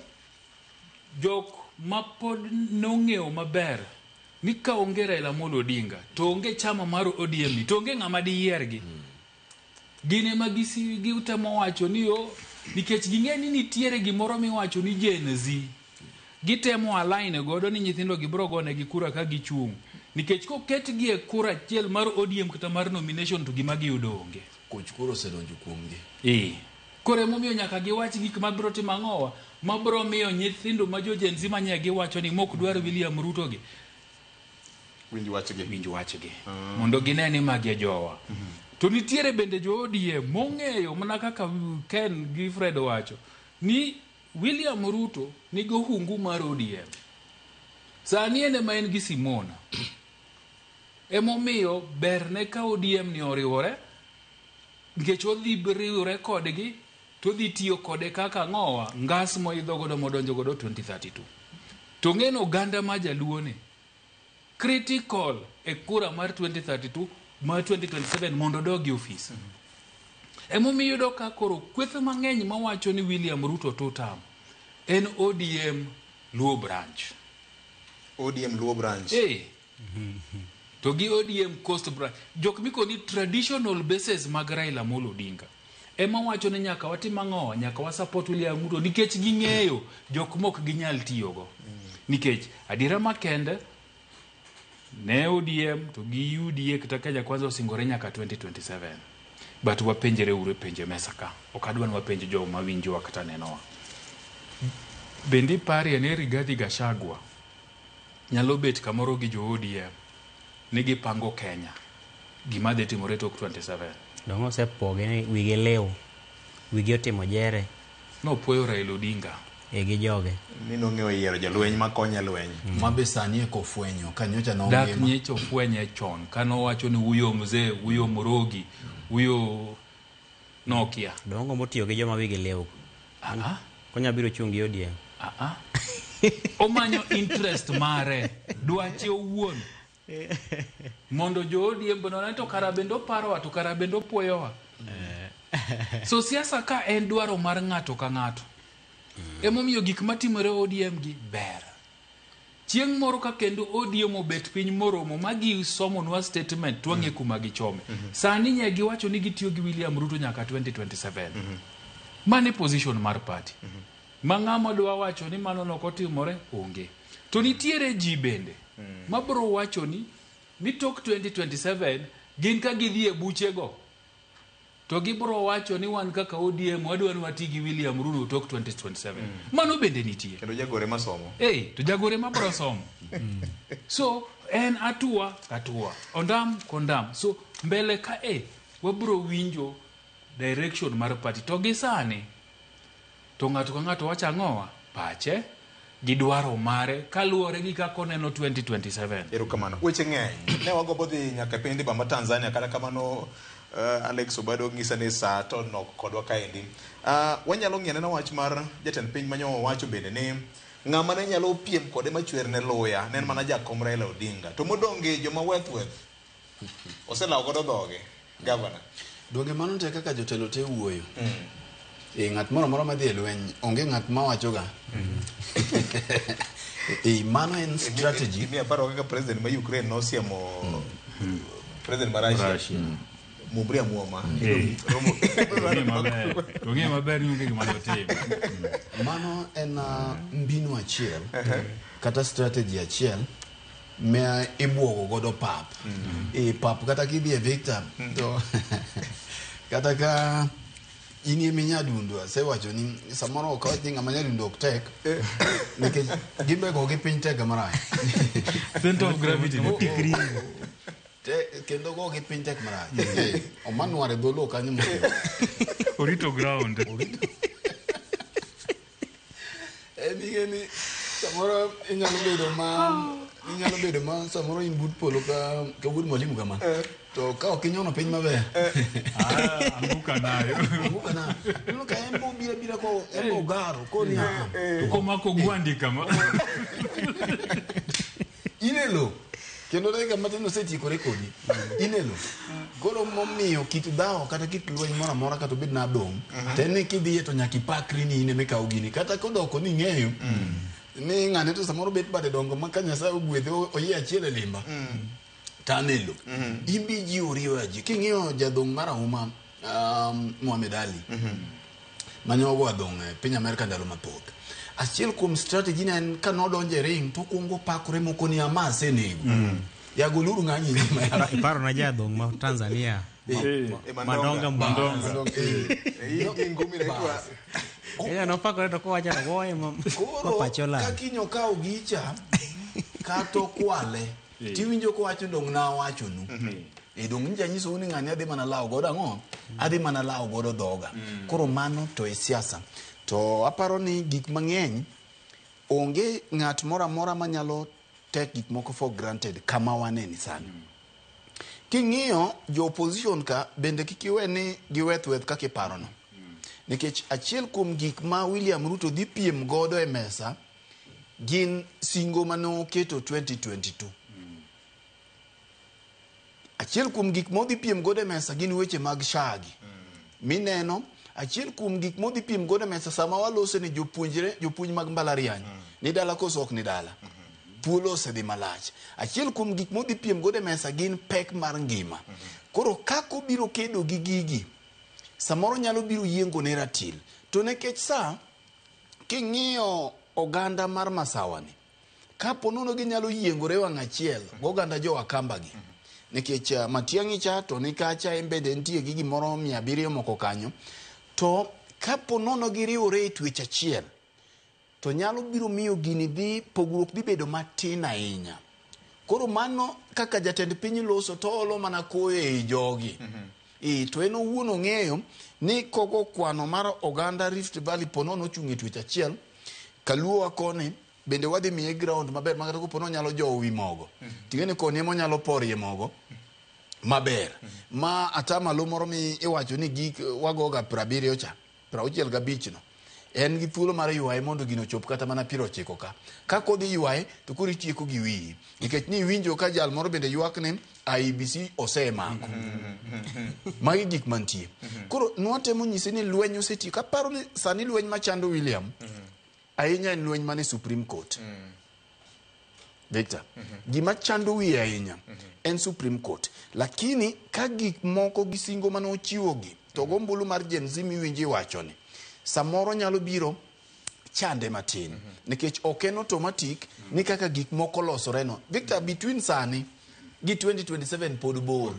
jok mapod nong'eyo maber ni ka onge Raila Amolo Odinga to onge chama mar ODM ni to onge ng'ama diyiergi. Gine ma giutemo wacho ni nikech ging'e ni nitiere gimoro miwacho ni Gen Z. Gitemo align godo ni nyithindo gibro gone gi kura ka gichung'. Nikech koketgi e kura achiel mar ODM kata mar nomination to gima giyudo onge. Koch koro osedonjo kuomgi. Koro emomiyo nyaka giwach gik mabiro timo ang'owa mabiro miyo nyithindo ma jo Gen Z manye giwacho ni mok dwar William Ruto gi winj wachgi mondo gine ni magi jowa. To nitiere bende jo ODM mong'eyo mana kaka Ken gi Fred wacho ni William Ruto nigo hungu mar ODM. Sani ene ma en gi Simona. Emomiyo berne ka ODM ni oriwore nikech odhi riwore kodgi to dhi tiyo kode kaka ng'owa ngas moidho godo modonjo godo 2032. To ng'eno oganda ma jaluo ni critical e kura mar 2032 mar 2027 mondo dogi ofis. Emomiyo yudo ka koro kweth mang'eny mawacho ni William Ruto tutam en ODM Luo branch. ODM Luo branch. To gi ODM Coast branch. Jok miko ni traditional bases mag Raila Amolo Odinga. Ema wacho ni nyaka watim ang'o, nyaka wa support William Ruto nikech ging'eyo jok mok ginyal tiyogo. Nikech adira makende ne ODM to gi UDA kata Kenya Kwanza osingore nyaka 2027. But wapenjere ure penje mesa ka. Okadwa ni wapenje jo mawinjo kata nenowa. Bendi pari ene Rigathi Gachagua nyalo bet kamoro gi jo ODM nigi pango Kenya gima dhi timore tok 27. Dongo sepoge ni wige leo wige otimo jere no puoyo Raila Odinga gi joge ni nong'eyo yiero jalweny makonyo lweny mabesani eko fwenyo kanyocha no dak nyecho fwenye chon kano wacho ni huyo mzee huyo Morogi huyo Nokia dongo motiyo gi joma wige leo konya biro chungi ODM omanyo interest mare dwache owuon mondo jo ODM bono to karabendo paro to karabendo puoyowa so siasa ka en dwaro mar ng'ato ka ng'ato emomiyo gik matimore ODM gi ber chieng' moro ka kendo ODM obet piny moromo magi somonwa statement twang'e kuma gichome sani nye giwacho ni gitiyo gi William Ruto nyaka 2027 mane position mar party mang'ama dwa wacho ni mano nokotimore onge to nitiere ji bende mabro wacho ni tok 2027 gin ka gidhi e buchego to gibro wacho ni wan kaka ODM wadwa ni wati gi William Ruto tok 2027 mano bende nitie kendo jagore masomo to jagore mabro somo so en atua ondam kondam so mbele ka wabro winjo direction mar party to gi sani to ng'ato ka ng'ato wacha ng'owa pache gidwaro mare kaluwore gi kako neno 2027. Erokamano. Weche ng'eny. Ne wagobo dhi nyaka pindi bamba Tanzania kata kamano Alex Obado ng'isa ni sa to nok kodwa kaendi. Wanyalo ng'ene na wach mar jatend piny manyo wacho bende ni ng'ama ne nyalo piem kode machwer ne loya ne mana jakom Raila Odinga. To modonge joma weth oselawo godo dhoge governor. Donge mano te kaka jotelo te wuoyo. Ng'at moro moro madhi e lweny onge ng'at mawachoga mano en strategy mi aparo kaka president ma Ukraine nosiemo president ma Russia Mubria Muoma onge maber nyonge gima dotim mano en mbinu achiel kata strategy achiel me ibuogo godo pap pap kata kidhi e Victor to kata ka ini minyadundo asewacho ni samoro okawati ng'ama nyadundo ok tek nikech gibego gi piny tek marach center of gravity ni tikri kendo go gi piny tek marach omanware dholo kanyo mo orito ground ni samoro inyalo bedo ma samoro in but polo ka wuod mwalimu kama to ka ok inyono piny maber anguka nayo no ka embo bira ko embo garo ko ni ko mako gwandi kama inelo kendo daga matino seti ko rekodi inelo koro momiyo kitu dao kata kitu lweny mora mora kata bed na dong tene kidhi to nyaki pakri ni ine me kaw gini kata kodoko ni ng'eyo ni ng'ane to samoro bet bade dongo makanya sa ogwedhe oye achiel limba tanelo imbi ji oriwa ji king'iyo jadong marahuma Muhammad Ali manyogo adong piny Amerika ndalo mathoth achiel kuom strategy ne ka nodonje ring to kungo pakore moko ni amase nego yagoluru ng'anyi iparo na jadong ma Tanzania Mandonga ngumi rekwa no pakore to ko wacha no goye pachola kakinyo ka ogicha kato kwale tiwinjo ko wacho dong na wacho nu dong nja nyiso ni ng'ani adhi mana lawo godo ang'o adhi mana lawo godo dhoga koro mano to e siasa to aparo ni gik mang'eny onge ng'at mora mora manyalo take gik moko for granted kama waneni sani king'iyo jo opposition ka bende kikiwe ni giweth kaka iparono nikech achiel kuom gik ma William Ruto dhi piem godo e mesa gin singo mano keto 2022. Achiel kuom gik modhi piem godo e mesa gin weche mag shagi. Mineno achiel kuom gik modhi piem godo e mesa sama walose ni jopuonj mag mbalariany. Ni dala koso ok ni dala. Thuolo osedhi malach. Achiel kuom gik modhi piem godo e mesa gin pek mar ngima. Koro kako biro kedo gi gigi, samoro nyalo biro yiengo ne ratil. To nekech sa, king'iyo oganda mar Masawani, kapo nono ginyalo yiengore wang' achiel goganda jo Wakamba gi. Nekech Matiang'i cha to nikacha embede nitie gi gimoro 700 moko kanyo. To kapo nono giriwore e twech achiel, to nyalo biro miyo gini dhi pogruok dhi bedo matin ahinya. Koro mano kaka jatend piny loso to olo mana koyo e jogi. To en owuon ong'eyo ni kogo kwano mar oganda Rift Valley ponono chung' e twech achiel, Kaluo wakone bende wadhi miye ground maber makata kopono nyalo jowo wi mogo. Ting'eni koni emo nyalo porie mogo maber. Ma atamalo moro mi iwacho ni gik wagoga 70 cha, 65 no. En gi thuolo mar yuaye mondo gino chop kata mana 90 ka. Ka kodhi yuaye to koro itieko gi wiyi. Nikech ni winjo ka jal moro bende ywak ne IEBC osemako. Magi gik mantie. Koro nwatemo nyise ni lweny oseti. Kaparo ni sani lweny machando William, ahinya en lweny mane Supreme Court. Victor, gima chando wiye ahinya en Supreme Court. Lakini ka gik moko gisingo mane ochiwogi, to gombulu mar Gen Z miwinji wachoni, samoro nyalo biro chande matin. Nikech ok en automatic ni kaka gik moko losore no. Victor, between sani gi 2027 pod bor.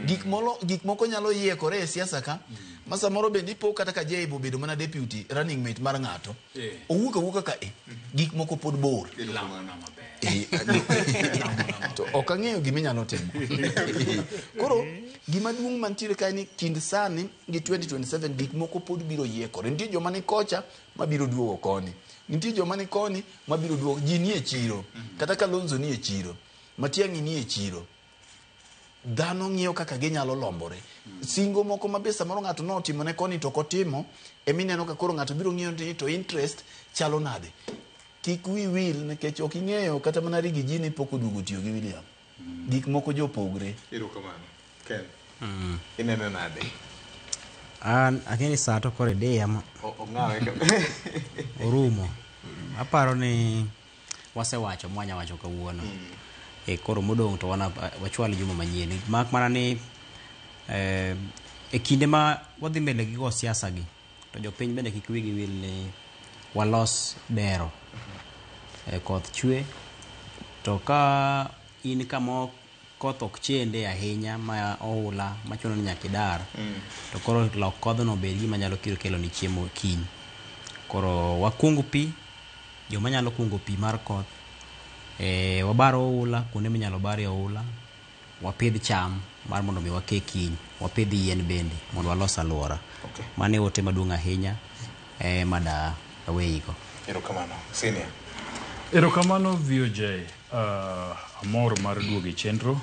Gik moko nyalo yiekore e siasa ka. Ma samoro bende ipo kata ka Jaibo bedo mana deputy running mate mar ng'ato. Owuok ka gik moko pod bor. To ok ang'eyo gima inyalo timo. Koro gima duong' mantiere kae ni kind sani gi 2027 gik moko pod biro yiekore. Nitie joma ni kocha mabiro duogo koni. Nitie joma ni koni mabiro duogo. Ji ni e chiro. Kata Kalonzo ni e chiro. Matiang'i ni e chiro. Dhano ng'iyo kaka ginyalo lombore. Singo moko mabe samoro ng'ato notimo ne koni to kotimo, emineno ka koro ng'ato biro ng'iyo ni to interest chalo nade. Kik wi wil nikech ok ing'eyo kata mana rigi ji ni pok oduogo tiyo gi William. Gik moko jopogre. Erokamano. Ken. Ineno nade? An akeni saa to kore de ama. Ong'awe ka. Orumo. Aparo ni wasewacho mwanya wacho kawuono. Koro modong' to wachwal juma manyien. Mak mana ni e kinde ma wadhi mbele gi go siasa gi, to jopiny bende kik wigi wil ni walos dero. Koth chwe to ka in kama koth ok chende ahinya ma oula machuno ni nyaka idar, to koro lok kodhno bed gima nyalo kelo ni chiemo kiny. Koro wakungo pi, joma nyalo kungo pi mar koth, wabaro oula kuonde minyalo barie oula, wapidh cham mar mondo mi wake kiny, wapidh yien bende mondo walos alwora. Mane ote maduong' ahinya mada aweigo. Erokamano. Senior. Erokamano VOJ. Amor mar duogi chenro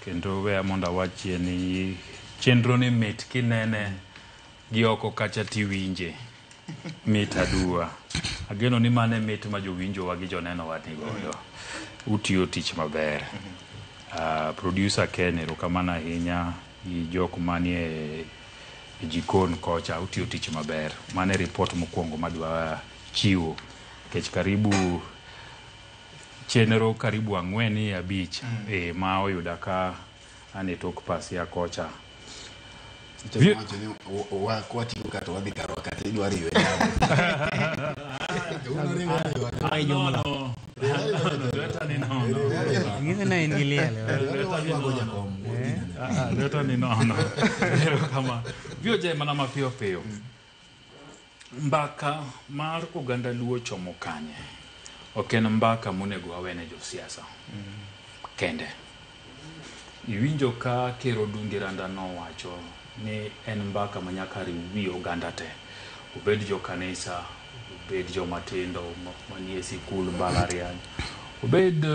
kendo we mondo awachie ni chenro ni mit kinene gi oko kacha tiwinje mit adua. Ageno ni mane mit ma jowinjo wa gi joneno wati godo. Utiyo tich maber. Producer Ken, erokamano ahinya gi jok manie jikon kocha, utiyo tich maber. Mane report mokwongo madwa chiwo kech karibu chenro karibu 4-5 ma oyuda ka ane tok pasi ya kocha. Kwa tiyo kato wadhi karo wakati idwari yue Ay jumla. Leta ni nono. Ngine na ingilia Leta ni nono. Kama VOJ mana mapio pio. Mbaka mar oganda Luo chomo kanye. Ok en mbaka monego awene josiasa. Kende. Iwinjo ka Ker Odungi Randa nowacho ni en mbaka manyaka riwi oganda te. Obed jo kanisa, obed jo matindo manie sikul mbalariany, obed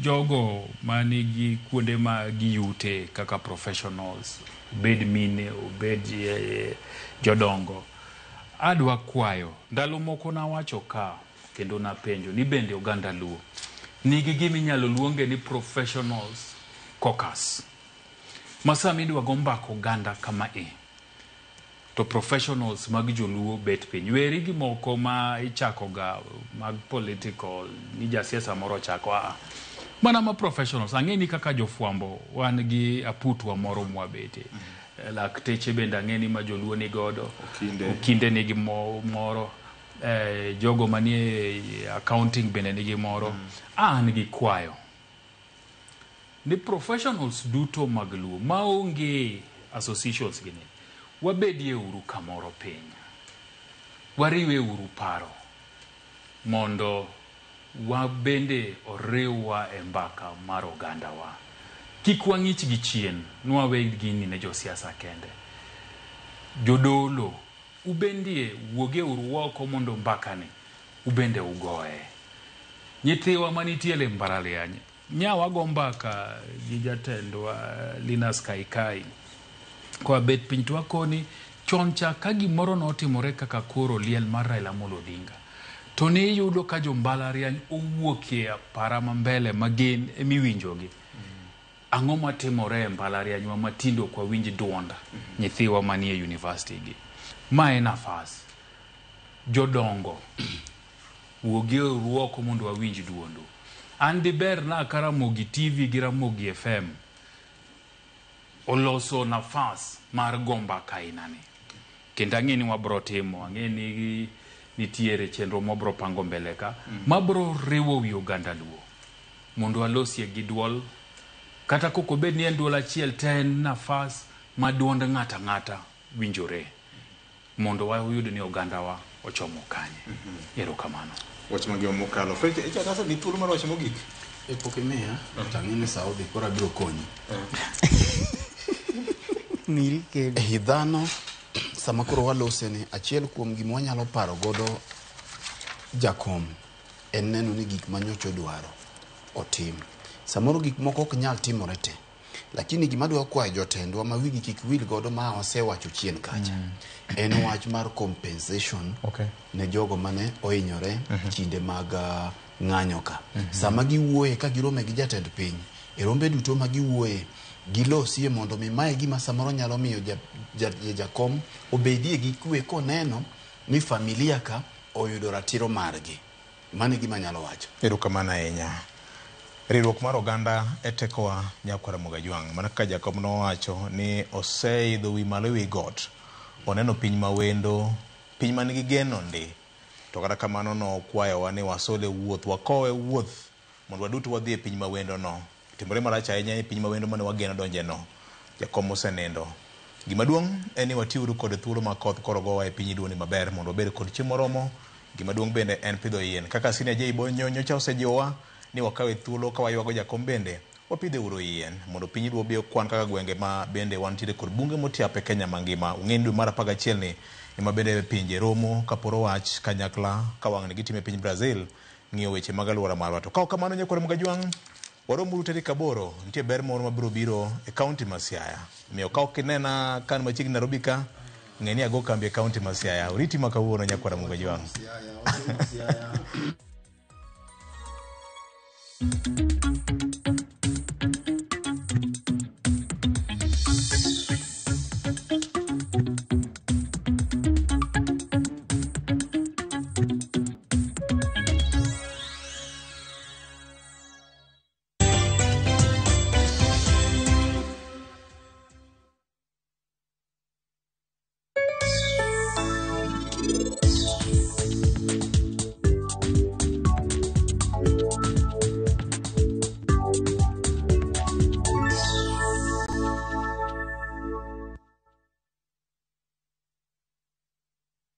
jogo manigi kuonde ma giyute kaka professionals, obed mine, obed jodongo. Adwa kwayo, ndalo moko na wacho ka kendo napenjo ni bende oganda Luo nigi giminyalo luonge ni professionals caucus. Masami idwa go mbako oganda kama to professionals mag joluo bet piny. Weri gi moko ma ichako ga mag political ni jasiasa moro chako mana ma professionals. Ang'eni kaka jofuambo wan gi aputwa moro mwabete. Lakteche bende ang'eni ma joluo ni godo. Okinde nigi moro. Jogo manie accounting bende nigi moro. An gi kwayo ni professionals duto mag Luo maonge associations gini wabedie uru kamoro piny, wariwe uru paro mondo wabende oriwa e mbaka mar oganda wa. Kik wang'ich gi chien nwawe gini ne josiasa kende. Jodolo ubendie wuoge uru oko mondo mbakane ubende ugoe. Nyithiwa manitiele mbaraliany nyawa go mbaka gi jatendwa Linus Kaikai kwa bet piny to wakoni choncha ka gimoro notimore kaka koro liel mar Raila Amolo Odinga to ne yudo ka jo mbalariany owuokie para mambele magin miwinjogi. Ang'o matimore e mbalariany wa matindo kwa winji duonda nyithiwa manie university gi. Ma en nafas jodongo wuoge ruoko mondo wawinj duondo. An diber na Karamogi TV gi Ramogi FM oloso nafas mar gomba kainani. Kendo ang'eni wabro timo, ang'eni nitiere chenro mabro pango mbele ka mabro riwo wi oganda Luo mondo alosie gi duol kata koko bed ni en duol achiel ten nafas ma duond ng'ata winjore mondo wayud ni oganda wa ochomo kanye. Erokamano. Wach magio mokalo. Freche echa sasa ni thuolo mar wach mogik. Pokemia tang'ini Saudi kora biro konyi. Dhano sama koro walose ni achiel kuom gima wanyalo paro godo jakom en neno ni gik manyocho dwaro otim. Samoro gik moko ok nyal timore te. Lakini gima dwa kwayo jotendwa ma wigi kik wil godo ma osewacho chien kacha. En wach mar compensation ne jogo mane ohinyore kinde mag ng'anyo ka. Sama giwuoye ka girome gi jatend piny, rombe duto ma giwuoye gilosie mondo mimaye gima samoro nyalo miyo jakom obedie gi kwe koneno ni familia ka oyudo ratiro margi. Mane gima nyalo wacho. Erokamano ahinya. Riwruok mar oganda etekowa Nyakwara Mugajwang' mana ka jakom nowacho ni oseidho wi malo wi got oneno piny mawendo, piny manigi geno ndi. To kata kamano no kwayowa ni wasole wuoth, wakowe wuoth mondo waduto wadhi e piny mawendo no. Timore marach ahinya e piny mawendo mane wageno donje no. Jakom osenindo. Gima duong' en ni watiuru kod thuolo ma koth koro gowa e piny duoni maber mondo obed kod chiemo moromo. Gima duong' bende en pidho yien. Kaka Senior Jaybo nyocha osejiwa ni wakawe thuolo ka waywago jakom bende wapidhe uro yien mondo piny duo bio kwan kaka gwenge ma bende wantiere kod bunge motiape Kenya mangima. Ung'eni dwe mar 11 ni ema bende pinje romo kaporo wach kanyakla ka wang'ni gitime piny Brazil ng'iyo weche mag alwora marwa. To ka kamano Nyakwara Mugajwang' waromo tarik 8 nitie ber moro mabiro biro e kaunti ma Siaya. Miyo ka ok inena kan machiegni Nairobi ka ng'eni ago kambi e kaunti ma Siaya. Oriti ma kawuono Nyakwara Mugajwang'.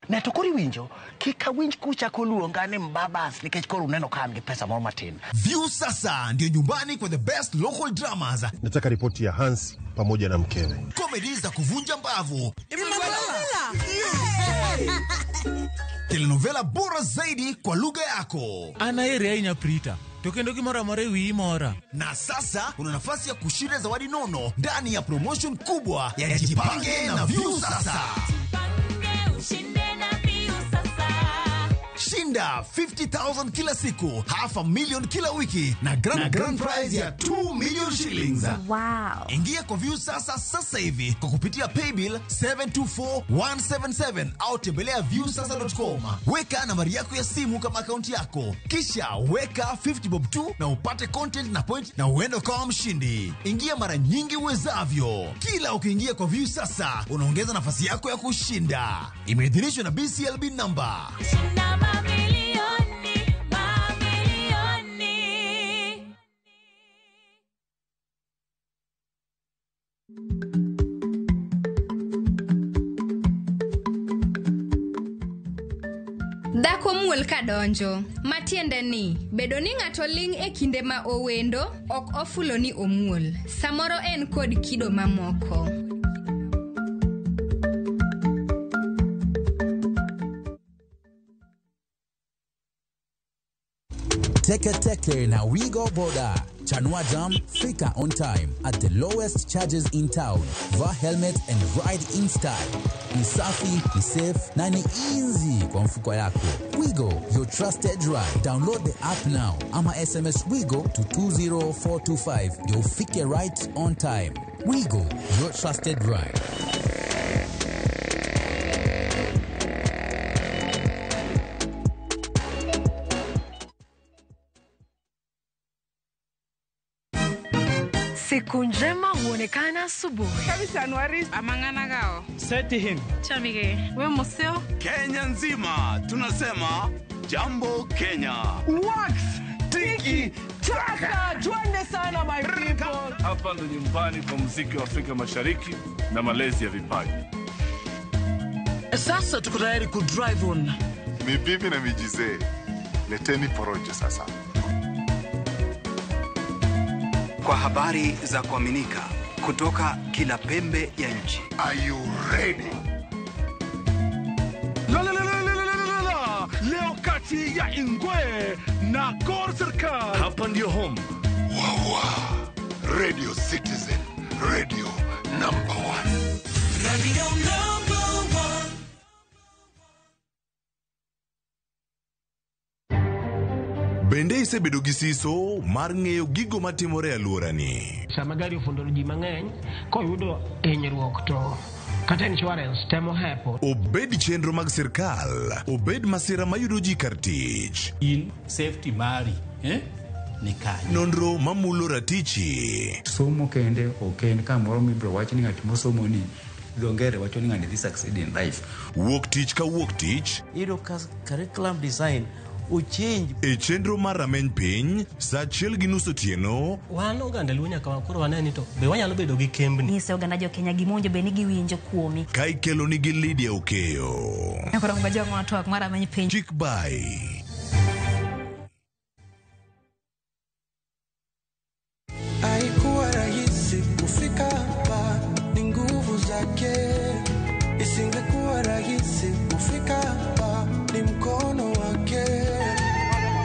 Netokori winjo kika winj kucha koluonga ni mbabas nikech koro uneno kan gi pesa moro matin. View sasa ndio nyumbani kwa the best local dramas. Nataka ripoti ya Hans pamoja na mkewe. Comedy za kuvunja mbavu. Telenovela bora zaidi kwa lugha yako. Anaere ainya Prita. Tokendo gimora more wi mora. Na sasa una nafasi ya kushinda zawadi nono ndani ya promotion kubwa ya Jipange na View sasa. Shinda Kisha 50,000 kila siku, $500,000 kila wiki na grand prize ya 2 million shillings. Wow. Ingia kwa View sasa hivi kwa kupitia paybill 724177 au tembelea viewsasa.com. Weka nambari yako ya simu kama akaunti yako, kisha weka 50 bob tu na upate content na point na uende kwa mshindi. Ingia mara nyingi uwezavyo. Kila ukiingia kwa View sasa unaongeza nafasi yako ya kushinda. Imeidhinishwa na BCLB number. Dhako muol kadonjo, matiende ni, bedo ni ng'ato ling' e kinde ma owendo, ok ofulo ni omuol. Samoro en kod kido mamoko. Teke na Wigo Boda. Chanua Jam, fika on time at the lowest charges in town. Vaa helmet and ride in style. Ni safi, ni safe, na ni easy kwa mfuko yako. Wigo, your trusted ride. Download the app now. Ama SMS Wigo to 20425. Ndio ufike right on time. Wigo, your trusted ride. Siku njema huonekana asubuhi. Kabisa Anuari amangana gao. Seti him. Chamige. We museo. Kenya nzima tunasema jambo Kenya. Wax, tiki, taka. Twende sana my people. Hapa ndo nyumbani kwa muziki wa Afrika Mashariki na malezi ya vipaji. Sasa tuko tayari ku drive on. Mibibi na mijize. Leteni porojo sasa. Kwa habari za kuaminika kutoka kila pembe ya nchi. Are you ready? Leo kati ya Ingwe na Gor Serikali. Hapa ndio home. Wawa. Radio Citizen. Radio number 1. Radio number 1. Bende isebedo gi siso mar ng'eyo gigo matimore e alworani. Sama gari ofundo ji mang'eny koyudo hinyruok to kata insurance temo hepo. Obed chenro mag sirkal, obed masira mayudo ji kar tich. In safety mari, ni kanyo. Nonro mamulo ratichi. Somo kende oken kamoro mibro wach ni ng'at mosomo ni dongere wacho ni ng'ani this succeed in life. Wuok tich ka wuok tich. Iro curriculum design uchinj e chenro mar rameny piny saa 1:30 otieno. Wan oganda luo nyaka wakoro waneni to be wanyalo bedo gi kembni. Nise oganda jo Kenya gimonjo be nigi winjo kuomi. Ka ikelo nigi Lydia Okeyo. Nakora mbajo ng'wana twak mar rameny piny. Chick by Haikuwa rahisi kufika hapa, ni nguvu zake. Isingekuwa rahisi kufika hapa, ni mkono wake.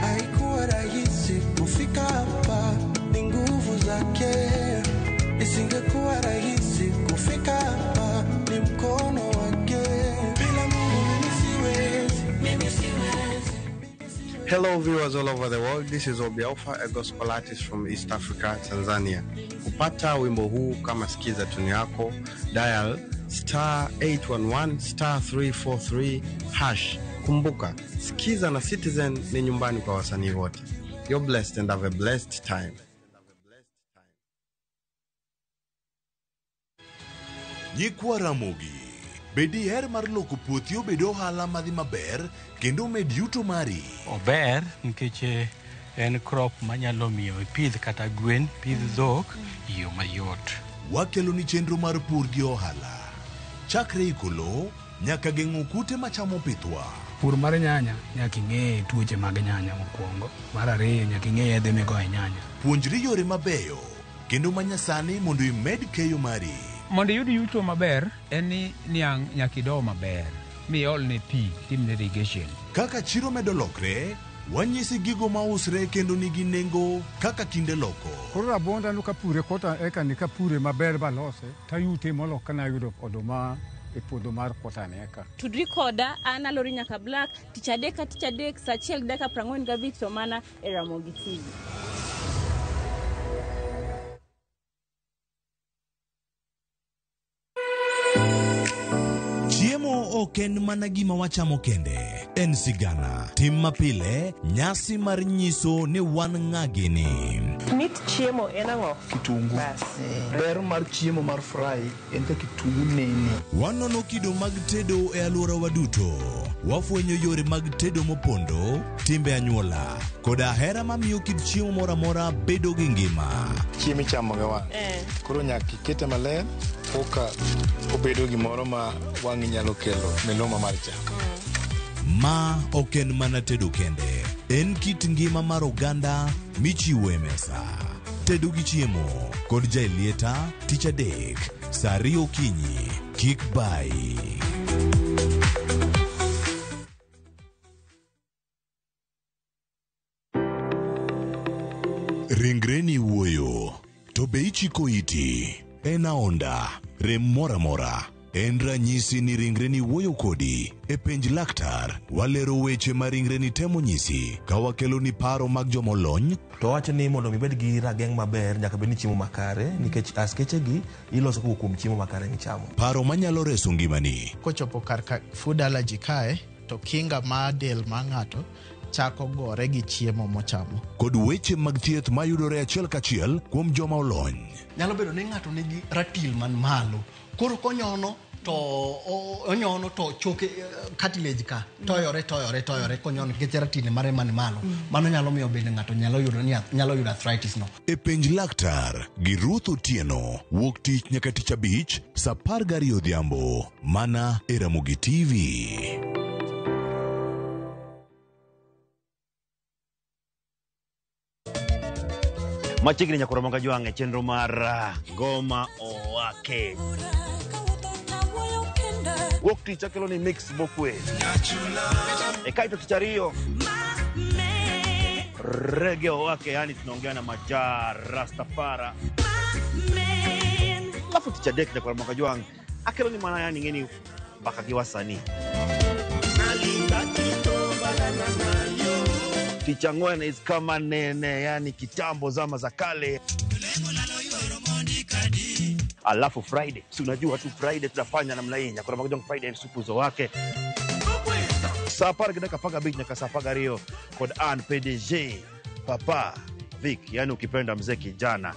Haikuwa rahisi kufika hapa, ni nguvu zake. Isingekuwa rahisi kufika hapa, ni mkono wake. Bila Mungu mimi siwezi. Hello viewers all over the world, this is Obi Alpha, a gospel artist from East Africa, Tanzania. Kupata wimbo huu kama sikiza tuni yako, dial *811 *343#. Kumbuka, sikiza na Citizen ni nyumbani kwa wasanii wote. You're blessed and have a blessed time. Nyikwa Ramogi. Bedi her mar loko puothi obed ohala madhi maber kendo med yuto mari. Ober nikech en crop manyalo miyo ipidh kata gwen, pidh dhok yo mayot. Wakelo ni chenro mar pur gi ohala. Chakre ikolo nyaka geng'o kute machamo pithwa. Pur mar nyanya nyaka ing'e tuoche mag nyanya mokwongo. Mar ariyo nyaka ing'e yedhe migoyo nyanya. Puonjri yore mabeyo kendo manyasani mondo imed keyo mari. Mondo yud yuto maber en ni niang' nyaka ido maber mi olne pi timne irrigation. Kaka chiro medo lokre, wanyisi gigo mausre kendo nigi nengo kaka kinde loko. Koro rabonda no kapure kota eka ni kapure maber balose tayute molok kana yudo oduma e puodho mar Potaneka. Tudri koda an Alori nyaka Black tich adek saa achiel gi dakika 45 to mana e Ramogi TV. Chiemo ok en mana gima wachamo kende, en sigana, tim mapile, nyasi mar nyiso ni wan ng'agini. Mit chiemo en ang'o? Kitungu. Ber mar chiemo mar fry en ka kitungu nene. Wanono kido mag tedo e alworawa duto. Wafwenyo yore mag tedo mopondo, timbe anyuola, koda hera mamiyo kit chiemo moro amora bedo gi ngima. Chiemo ichamo ga wang'. Koro nyaka ikete maler koka obedo gimoro ma wang'i nyalo kelo miluma mar chamo. Ma ok en mana tedo kende, en kit ngima mar oganda michiwo e mesa. Tedo gi chiemo kod jailieta tich adek saa 2 okinyi, kik bai. Ringreni wuoyo, to be ichiko iti, en aonda, rem mora mora. En ranyisi ni ringreni wuoyo kodi. E penj laktar, walero weche ma ringreni temo nyisi, ka wakelo ni paro mag jomolony. To wacho ni mondo mibed gi rageng' maber nyaka bed ni chiemo makare, nikech askeche gi iloso kuom chiemo makare michamo. Paro manyalo reso ngimani. Kochopo kar food allergy kae, to kinga ma del ma ng'ato chako gore gi chiemo mochamo. Kod weche mag thieth mayudore achiel kachiel kuom joma olony. Nyalo bedo ni ng'ato nigi ratil man malo. Koro konyono to choke cartilage ka toyore konyono nikech ratil mare man malo. Mano nyalo miyo bende ng'ato nyalo yudo arthritis no. E penj laktar gi Ruth Otieno, wuok tich nyaka tich abich saa 12 odhiambo, mana e Ramogi TV. Machiegni nyakoro Ramogi Jwang' e chenro mar Goma Owake. Wuok tich akelo ni mix bokwe. E kaito tich ariyo Reggae Owake, yani tunaongea na Majar Rastafara. Alafu tich adek nyakoro Ramogi Jwang' akelo ni mana yani ngeni mpaka kiwasani. Ticha ngwena is kama nene, yani kitambo zama za kale. Alafu Friday, si unajua tu Friday tunafanya namna hii, nyakora Ramogi Jwang Friday supuzo wake. Saa park daka paga beach nyaka saa paga Rio kod Ann PDG Papa Vic, yani ukipenda mzee kijana.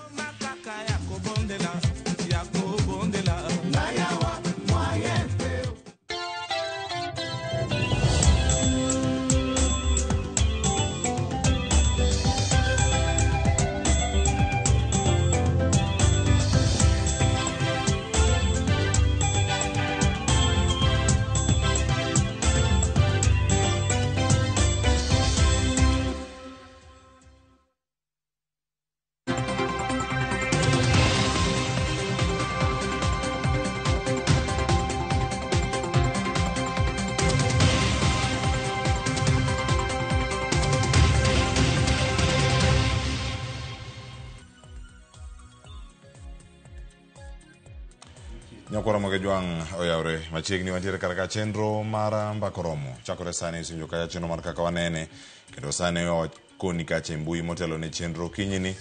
Nyakora Ramogi Jwang' oyawre machiegni wantiere kar chenro mar mbako romo. Chakore sani isinjo kaya chenro mar kaka wanene, kendo sani wakoni kache mbui motelo ne chenro kinyini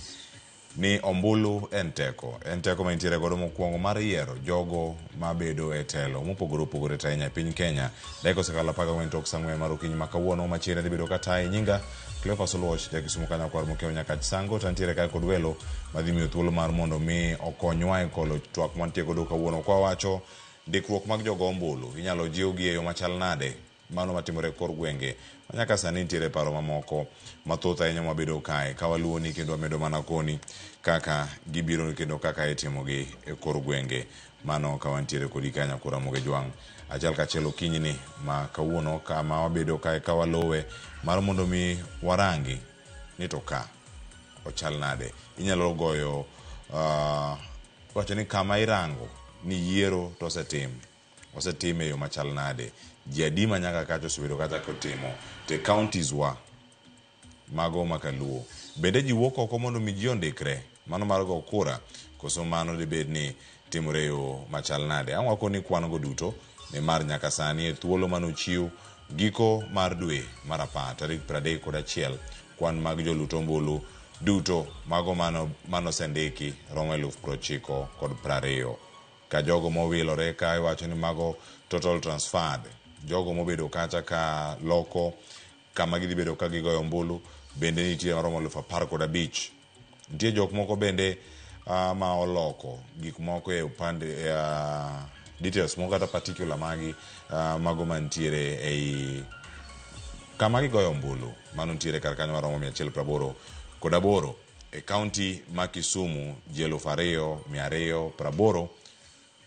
ni ombulu en teko. En teko ma intiere godo mokwongo mar yiero jogo mabedo e telo mopogore opogore tainya e piny Kenya. Daiko sekala paga wen tok sang'we mar okinyi makawuono machiegni dhi bedo katae nyinga Cleophas Oluoch jakisumu kanya kwar mokeo nyaka chisango tantiere kae kod welo madhi miyo thuolo mar mondo mi okonywa e kolo twak mantie godo kawuono. Kwa wacho ndikruok mag jogo ombulu inyalo jiw gi e yo machal nade, mano matimore kor gwenge. Nyaka sani nitiere paro mamoko mathoth ahinya mabedo kae ka waluoni kendo wamedo mana koni kaka gibiro kendo kaka itimogi e kor gwenge. Mano ka wantiere kodi kanya kod Ramogi Jwang' achiel kachiel okinyini ma kawuono kama wabedo kae ka walowe mar mondo mi warangi ni to ka ochal nade. Inyalo goyo wacho ni kama irango ni yiero to osetim e yo machal nade. Ji adima nyaka kacho osebedo kata kotimo te counties wa mago makaluo. Bende ji wuok oko mondo mi ji ondikre mano mar go kura, koso mano dibed ni timore yo machal nade. Ang' wako ni kwan go duto ni mar nyaka sani e thuolo manuchiw giko mar dwe mar 10 tarik 31 kwan mag jolut ombulu duto mago mano sendiki romo 920 ka jogo mowilore ka iwacho ni mago total transferred jogo mobedo kacha ka loko kama gidhi bedo ka gigoyo ombulu bende nitie romo 15,000 nitie jok moko bende ma oloko gik moko e upande details moko kata particular magi mago mantiere ei kama gigoyo ombulu mano ntiere kar kanyo maromo 188 e county ma Kisumu ji 2,280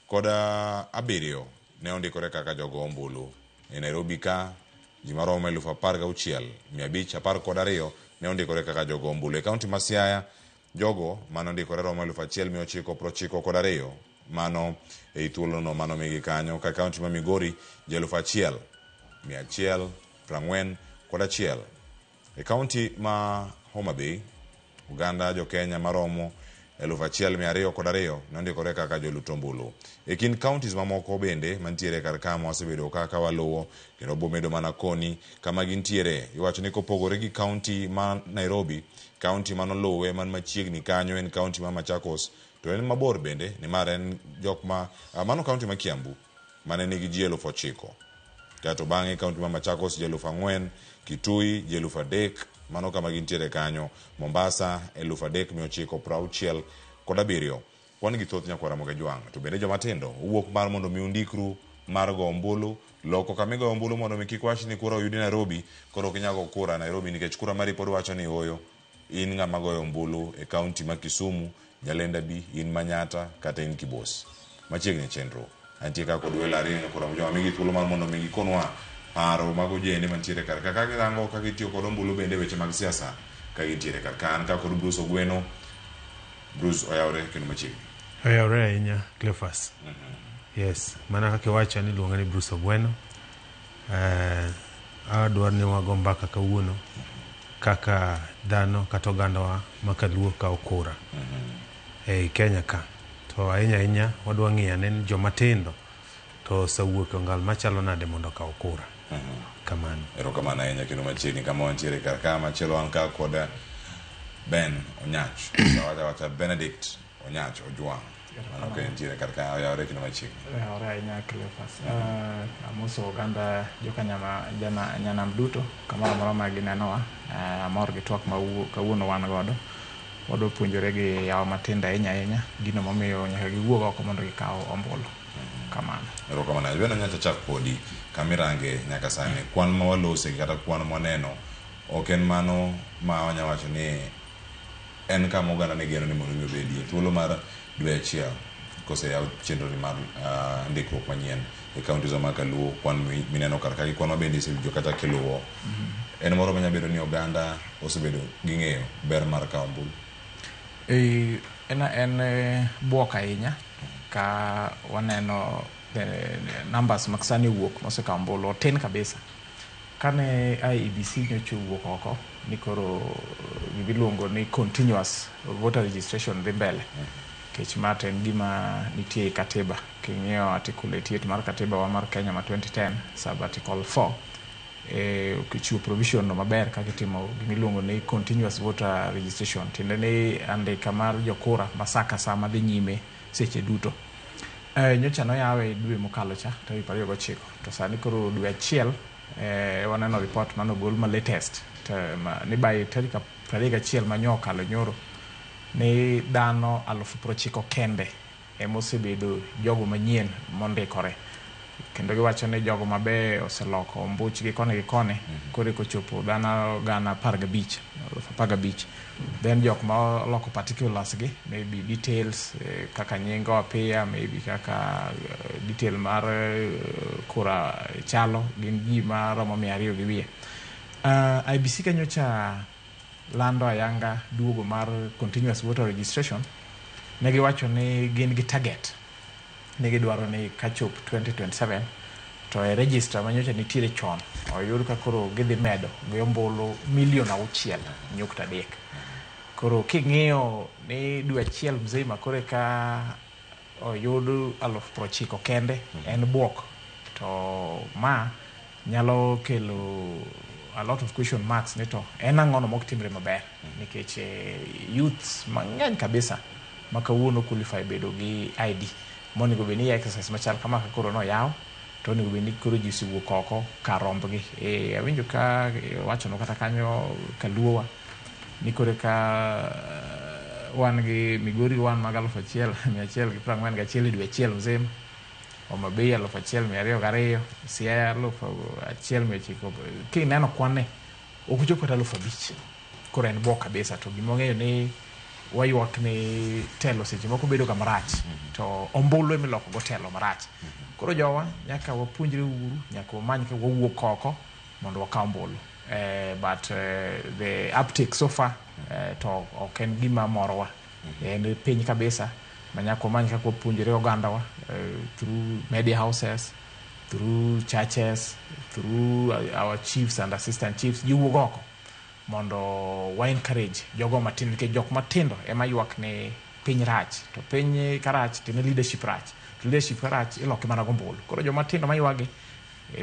koda 7 ne ondikore kaka jogo ombulu e Nairobi ka ji maromo 16,512 ne ondikore kaka jogo ombulu e county ma Siaya jogo mano ondikore romo 1,992 mano e thuolo no mano migi kanyo ka county ma Migori ji 1,141 e county ma Homa Bay Uganda jo Kenya maromo 1,202 nondikore kaka jolut ombulu e kin counties mamoko bende mantiere kar kama wasebedo kaka waluwo kendo bomedo mana koni kama gintiere iwacho ni kopogore gi county ma Nairobi county manoluwe man machiegni kanyo en county ma Machakos to en mabor bende ni mar en jok ma mano county ma Kiambu mane nigi ji 9,000 kato bang'e county ma Machakos ji 4,000 Kitui ji 3,000 mano kama gintiere kanyo Mombasa 3,960 koda 7 kwan gi thoth nyakwara moga jwang to bende joma tindo wuok mar mondo mi undikru mar go ombulu loko kamigo ombulu mondo mi kik wach ni kura oyudi Nairobi koro kinyago kura Nairobi nikech kura mari pod wacho ni oyo in ng'ama goyo ombulu e county ma Kisumu Nyalenda bi in Manyata kata in Kibos machiegni chenro antie ka kod wela ariyo kura mjoma migi thuolo mar mondo mi gikonwa paro mago jende mantiere kar kaka girango ka gitiyo kod ombulu bende weche mag siasa ka gintiere kar kan ka kod Bruce Ogweno Bruce oyawre kendo machiegni oyawre ahinya Cleophas yes mana kaka wacho ni luonga ni Bruce Ogweno adwar ni wago mbaka kawuono kaka dhano kata ogandawa makaluo ka okura ei Kenya ka to ahinya wadwa ng'iyo ne joma tindo to sawuok ongal machalo nade mondo ka okura kamano erokamano ahinya kendo machiegni kama wantiere kar ka machielo an ka kod Ben Onyach wacha Benedict Onyach Ojwang mano ka ntiere kar ka oyawre kendo machiegni oyawre ahinya Cleophas amoso oganda joka nyanam duto kamoro amora ma ginenowa amor gi twak ma kawuono wan godo wadwa puonjore gi yawo matindo ahinya gino momiyo nyaka giwuog oko mondo gikaw ombulu kamano erokamano Ben Onyach chak podi kamirange nyaka sani kwan ma walose kata kwan moneno ok en mano ma wanyawacho ni en kama oganda ne geno ni mondo mi obedie thuolo mar dwe achiel koseyaw chenro ni mar ndikruok manyien e counties ma Kaluo kwan mineno kar ka kwan mabende isebedo kata kiluwo en moro manya bedo ni oganda osebedo gi ng'eyo ber mar kawo ombulu en buok ahinya ka waneno numbers maksani wuok mosekawo ombulu otin kabisa kane IEBC nyocho wuok oko ni koro giluongo ni continuous voter registration dhi mbele kech mate en gima nitie katiba king'eyo article 88 mar katiba wa mar Kenya ma 2010 sub article 4 ukichiwo provision no maber kaka itimo gimiluongo ni continuous voter registration tiende ni andika mar jokura masaka sama dhi nyime seche duto nyocha no yawe dwe mokalo cha tarik 29 to sani koro dwe achiel waneno report manogol ma latest ni by tarik 31 manyokalo nyoro ni dhano 90,000 kende emosebedo jogo manyien mondikore kendo giwacho ni jogo mabe oseloko ombuchgi kone gi kone kore kochopo dhano gana 15 then jok ma loko particulars gi maybe details kaka nyingo apia maybe kaka detail mar kura chalo gin ji maromo 200 gi wiye IBC kanyocha lando ayanga duogo mar continuous voter registration negi wacho ni gin gi target negi dwaro ni kachop 2027 to e register manyocha nitiere chon oyud ka koro gidhi medo gi ombulu 6.3 koro king'iyo ni dwe achiel mzima kore ka oyud 90,000 kende en buok to ma nyalo kelo a lot of question marks ni to en ang'ono mok timre maber nikech youth mang'eny kabisa ma kawuono qualify bedo gi ID monego bed ni exercise machal kama ka koro noyaw to onego bed ni koro ji siwuok oko kar rombgi. Awinjo ka wachono kata kanyo kaluowa ni kore ka wan gi Migori wan mag 1,141 dwe achiel mzima, Homa Bay 1,202, Siaya 1,900. Kineno kwanne ok ochopo 5,000. Koro en bo kabisa, to gimong'eyo ni waywak ni telo seche moko bedo ga marach, to ombulu emiloko go telo marach. Koro jowa nyaka wapuonjre uru, nyaka wamany ka wawuok oko mondo wakaw ombulu. But the uptake so far to ok en gima morowa. En piny kabisa manyaka wamany kaka wapuonjre ogandawa through media houses, through churches, through our chiefs and assistant chiefs, jiwuog oko mondo wa encourage jogo matindo, nikech jok matindo ema ywak ni piny rach, to piny karach tine leadership rach, to leadership karach iloke mana gombulu. Koro joma tindo ma ywagi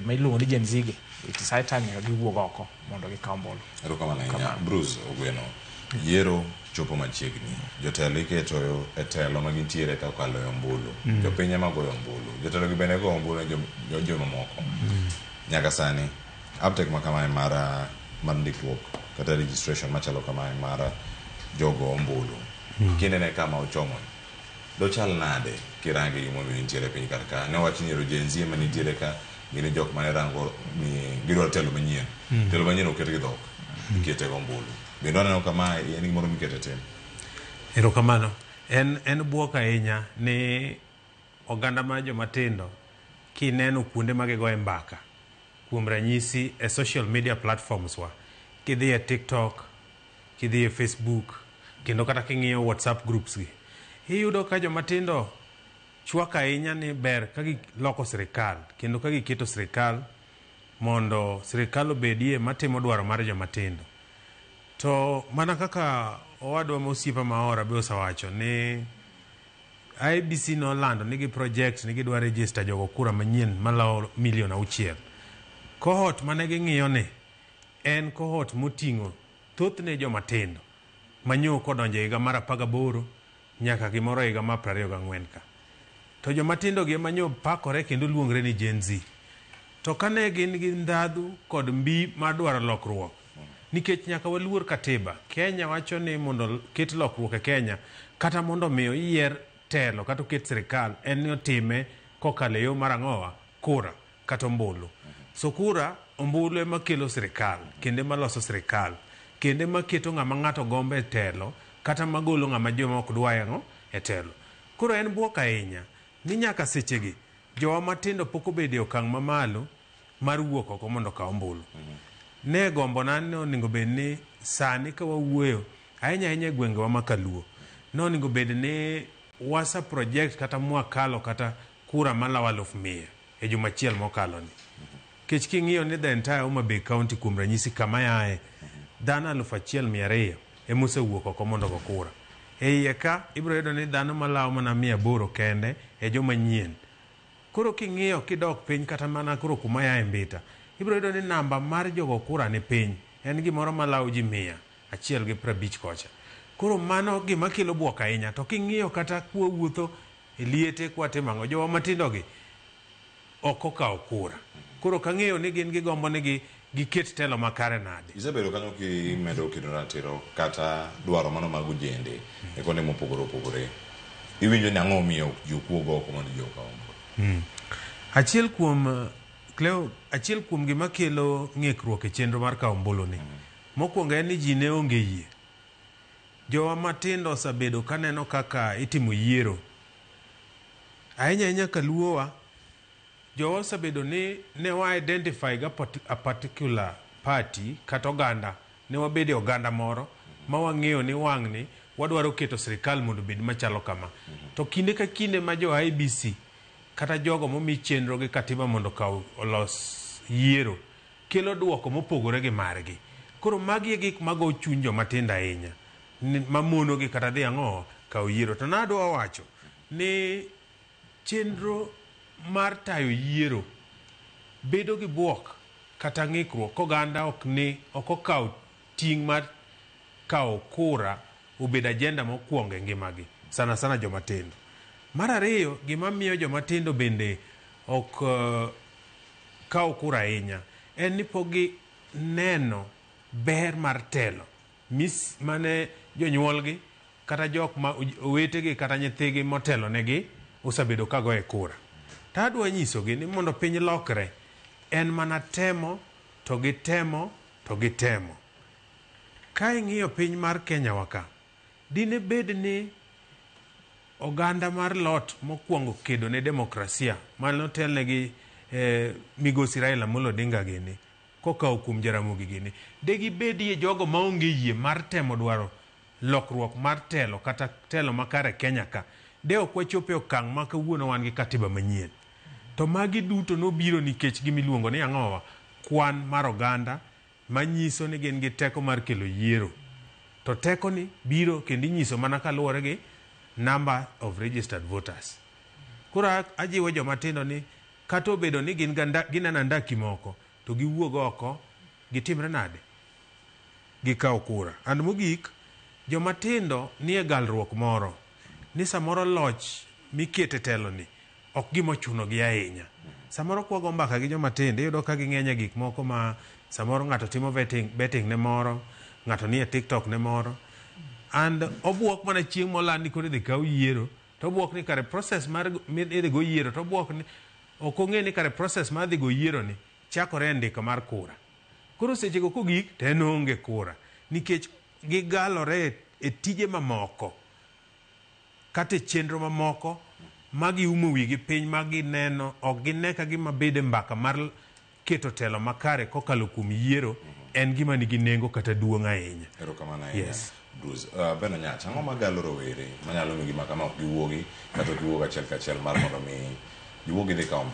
ma iluongo ni Gen Z gi, it is high time nyaka giwuog oko mondo gikaw ombulu. Erokamano ahinya. Bruce Ogweno, yiero chopo machiegni, jotelo iketo e telo ma gintiere ka okalo e ombulu, jopiny ema goyo ombulu, jotelo gi bende goyo ombulu ne jomamoko. Nyaka sani uptake ma kamae mar ndikruok kata registration machalo kamae mar jogo ombulu, kinene kama ochomo dochal nade kirangi gimomiyo nitiere piny kar ka? Newach ni Gen Z ema nitiere ka, gine jok mane rango ni gidwaro telo manyien. Telo manyien okete gi dhok, ikete go ombulu. Bende aneno kama en gimoro mikete tim. Erokamano. En buok ahinya ni oganda ma joma tindo kineno kuonde ma gigoe mbaka, kuom ranyisi e social media platforms wa, kidhi e TikTok, kidhi e Facebook, kendo kata king'iyo WhatsApp groups gi, iyudo ka joma tindo chwak ahinya ni ber ka giloko sirikal, kendo ka giketo sirikal mondo sirikal obedie matimo dwaro mar joma tindo. To mana kaka owadwa mosiepa maora be osawacho ni IBC nolando nigi project ni gidwa register jogo kura manyien malawo 6,000,000. Cohort mane ging'iyo ni en cohort moting'o thothne joma tindo manyo kodonjo higa mar 18 nyaka gimoro higa mar 24 ka. To joma tindo gi manyo pakore kendo luongre ni Gen Z. To kane gin gi ndadhu kod mbi mar dwaro lokruok, nikech nyaka waluor katiba. Kenya wacho ni mondo ket lokruok e Kenya, kata mondo miyo yier telo kata ket sirikal, en ni otime kokalo yo mar ang'owa, kura kata ombulu. So kura, ombulu ema kelo sirikal, kendo ema loso sirikal, kendo ema keto ng'ama ng'ato gombe e telo, kata magolo ng'ama joma ok dwa e telo. Koro en buok ahinya ni nyaka sechegi jowa matindo pok obede okang' mamalo mar wuok oko mondo kaw ombulu. Ne gombo nan onego bed ni sani ka wawuoyo ahinya e gwengewa ma kaluo, onego bed ni wasa project kata mwakalo kata kura malawo 100,000 e juma achiel mokalo ni. Kech king'iyo ni the entire Homa Bay County kuom ranyisi kama yae, dhano 1,200 ema osewuok oko mondo go kura. E iye ka ibiro yudo ni dhano malawo mana 800 kende e joma nyien. Koro king'iyo kidok piny kata mana koro kuma yae Mbita, ibiro yudo ni namba mar jogo kura ni piny en gimoro malawo ji 150 kocha. Koro mano gima kelo buok ahinya. To king'iyo kata kwawuotho e liete kwatimo jowa matindo gi ok okawo kura. Koro kang'eyo ni gin gigombo ni giket telo makare nade. Isebedo kanyo kimedo kedo ratiro kata dwaro mano mag ojende e kuonde mopogore opogore. Iwinjo ni ang'o miyo jokuogo oko mondo ji okaw ombulu? Achiel kuom gima kelo ng'ikruok e chenro mar kawo ombulu ni, mokwongo en ni ji ne onge yie. Jowa matindo osebedo kaneno kaka itimo yiero. Ahinya kaluowa, jowa osebedo ni ne wa identify ga a particular party kata oganda, ne wabede oganda moro ma wang'eyo ni wang'ni wadwaro keto sirikal mondo bed machalo kama. To kinde ka kinde ma jo IBC kata jogo momi chenro gi katiba mondo olos yiero kelo duoko mopogore gi margi. Koro magi e gik mago chuny joma tindo ahinya, mamono gi kata dhi ang'o kawo yiero. To nadwa wacho ni chenro mar tayo yiero bedo gi buok kata ng'ikruok koganda ok okaw ting' mar kawo kura obed ajenda mokwongo e ngimagi sana joma tindo. Mar ariyo, gima miyo joma tindo bende ok kawo kura ahinya en ni pok gineno ber mar telo mane jonyuolgi kata jok ma owetegi kata nyithigi motelo negi osebedo ka goye kura. Ta adwa nyisogi ni mondo piny lokre en mana temo to gitemo to gitemo. Ka ing'iyo piny mar Kenya waka, dine bed ni oganda mar lot mokwongo kedo ne demokrasia manotelnegi migosi Raila Amolo Odinga gini kokawo kuom Jaramogi gini, degibedie jogo maonge yie mar temo dwaro lokruok mar telo kata telo makare Kenya ka, de ok wachope okang' ma kawuono wan gi katiba manyien. To magi duto nobiro nikech gimiluongo ni ang'owa kwan mar oganda manyiso ni gin gi teko mar kelo yiero. To teko ni biro kendo inyiso mana kaluwore gi number of registered voters. Kura ajiwo joma tindo ni kata obedo ni gineno andaki moko to giwuog oko gitimre nade, gikaw kura. And mogik, joma tindo nie galruok moro ni samoro loch mikete telo ni ok gimochuno gi ahinya. Samoro kwago mbaka gi joma tindo iyudo ka ging'enya gik moko ma samoro ng'ato timo betting ne moro, ng'ato nie TikTok ne moro, and obuok mana chieng' moland ni kore dhi kaw yiero, to obuok ni kare process mar idhi go yiero, to obuok ni ok ong'e ni kare process mar dhi go yiero ni chakore e ndiko mar kura. Koro seche go kogik to en onge kura nikech gigalore e tije mamoko kata e chenro mamoko magi umo wigi piny magi neno ok gine ka gima bede mbaka mar keto telo makare kokalo kuom yiero en gima nigi nengo kata duong' ahinya. Erokamano ahinya. Yes. Bruce, Beno Nyacha, ang'o magalo rowere manyalo miyo gima kama ok giwuogi kata ok giwuog achiel kachiel mar mondo mi giwuogi dhi kaom?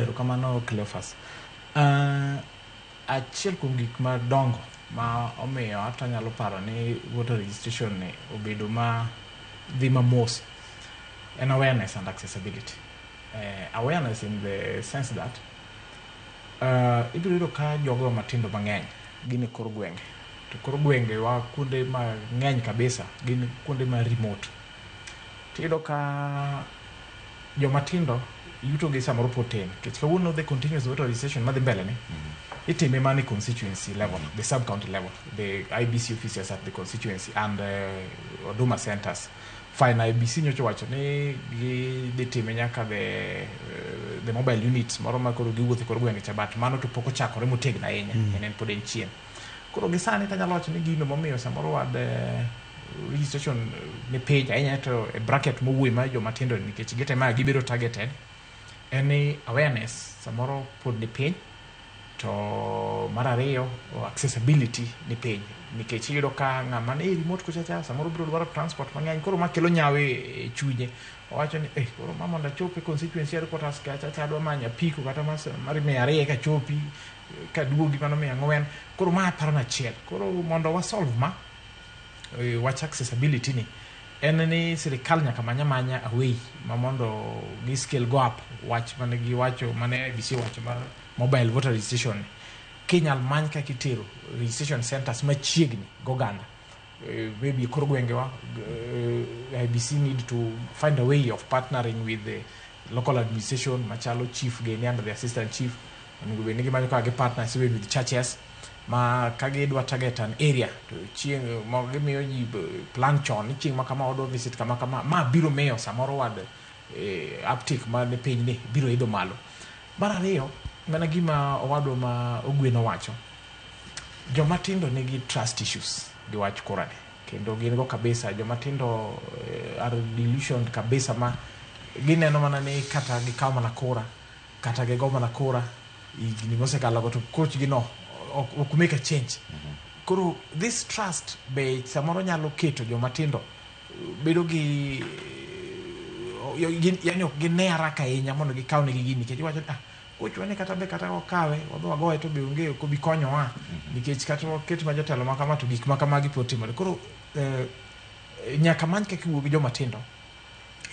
Erokamano Cleophas. Achiel kuom gik madongo ma omiyo hata nyalo paro ni voter registration ni obedo ma dhi mamos en awareness and accessibility. Awareness in the sense that ibiro yudo ka jogo matindo mang'eny gin e kor gwenge, to kor gwenge wa kuonde mang'eny kabisa gin kuonde ma remote. Tiyudo ka joma tindo yuto gi samoro poten kech kawuono the continuous voter registration madhi mbele ni itime mani constituency level, the sub county level, the IBC officers at the constituency and Huduma centers. Fine, IBC nyocho wacho ni gi time nyaka the mobile units moro ma koro giwuotho kor gwenge cha, but mano to pok ochakore motegno ahinya, en pod en chien. Koro gisani tanyalo wacho ni gino momiyo samoro wad registration ni page ahinya to e bracket mowuoyo ma joma tindo nikech gitema gibiro targeted any awareness samoro pod ni piny. To mar ariyo accessibility ni piny nikech iyudo ka ng'ama ni remote kuchacha samoro biro dwaro transport mang'eny, koro makelo nyawe e chunye, owacho ni koro ma mondo achopi constituency headquarters kacha adwa manya piko kata mar 200 ka chopi ka duogi mano 400. Koro ma paro na chiel. Koro mondo wa solve ma wach accessibility ni en ni sirikal nyaka manya away ma mondo gi scale go up wach mane gi wacho mane IBC wacho mar mobile voter registration kinyal many ka kitero registration centers machiegni goganda, maybe kor gwenge wa IBC need to find a way of partnering with the local administration machalo chief geni and the assistant chief, and we nigi manyo ka ge partners with churches ma kage dwa target an area to chieng' mo gimiyo ji plan chon chieng' ma kama odo visit kama ma biro meyo samoro wad uptick ma ne page ni biro idho malo. Mar ariyo mana gima owadwa ma Ogweno wacho, joma tindo nigi trust issues gi wach kurani kendo gin go kabisa joma tindo are delusioned kabisa ma gineno mana ni kata gikaw mana kura kata gigo mana kura igni mosekalo go to coach gino ok make a change. Koro this trust be samoro nyalo keto joma tindo bedo gi yani ok gine haraka ahinya mondo gikaw negi gini nikech wacho kochwane kata be kata okawe odho agoye to be onge ko bi konyowa nikech kata ket ma jotelo ma kama to gik ma kama gi potimo. Koro nyaka many ka kiwuok gi joma tindo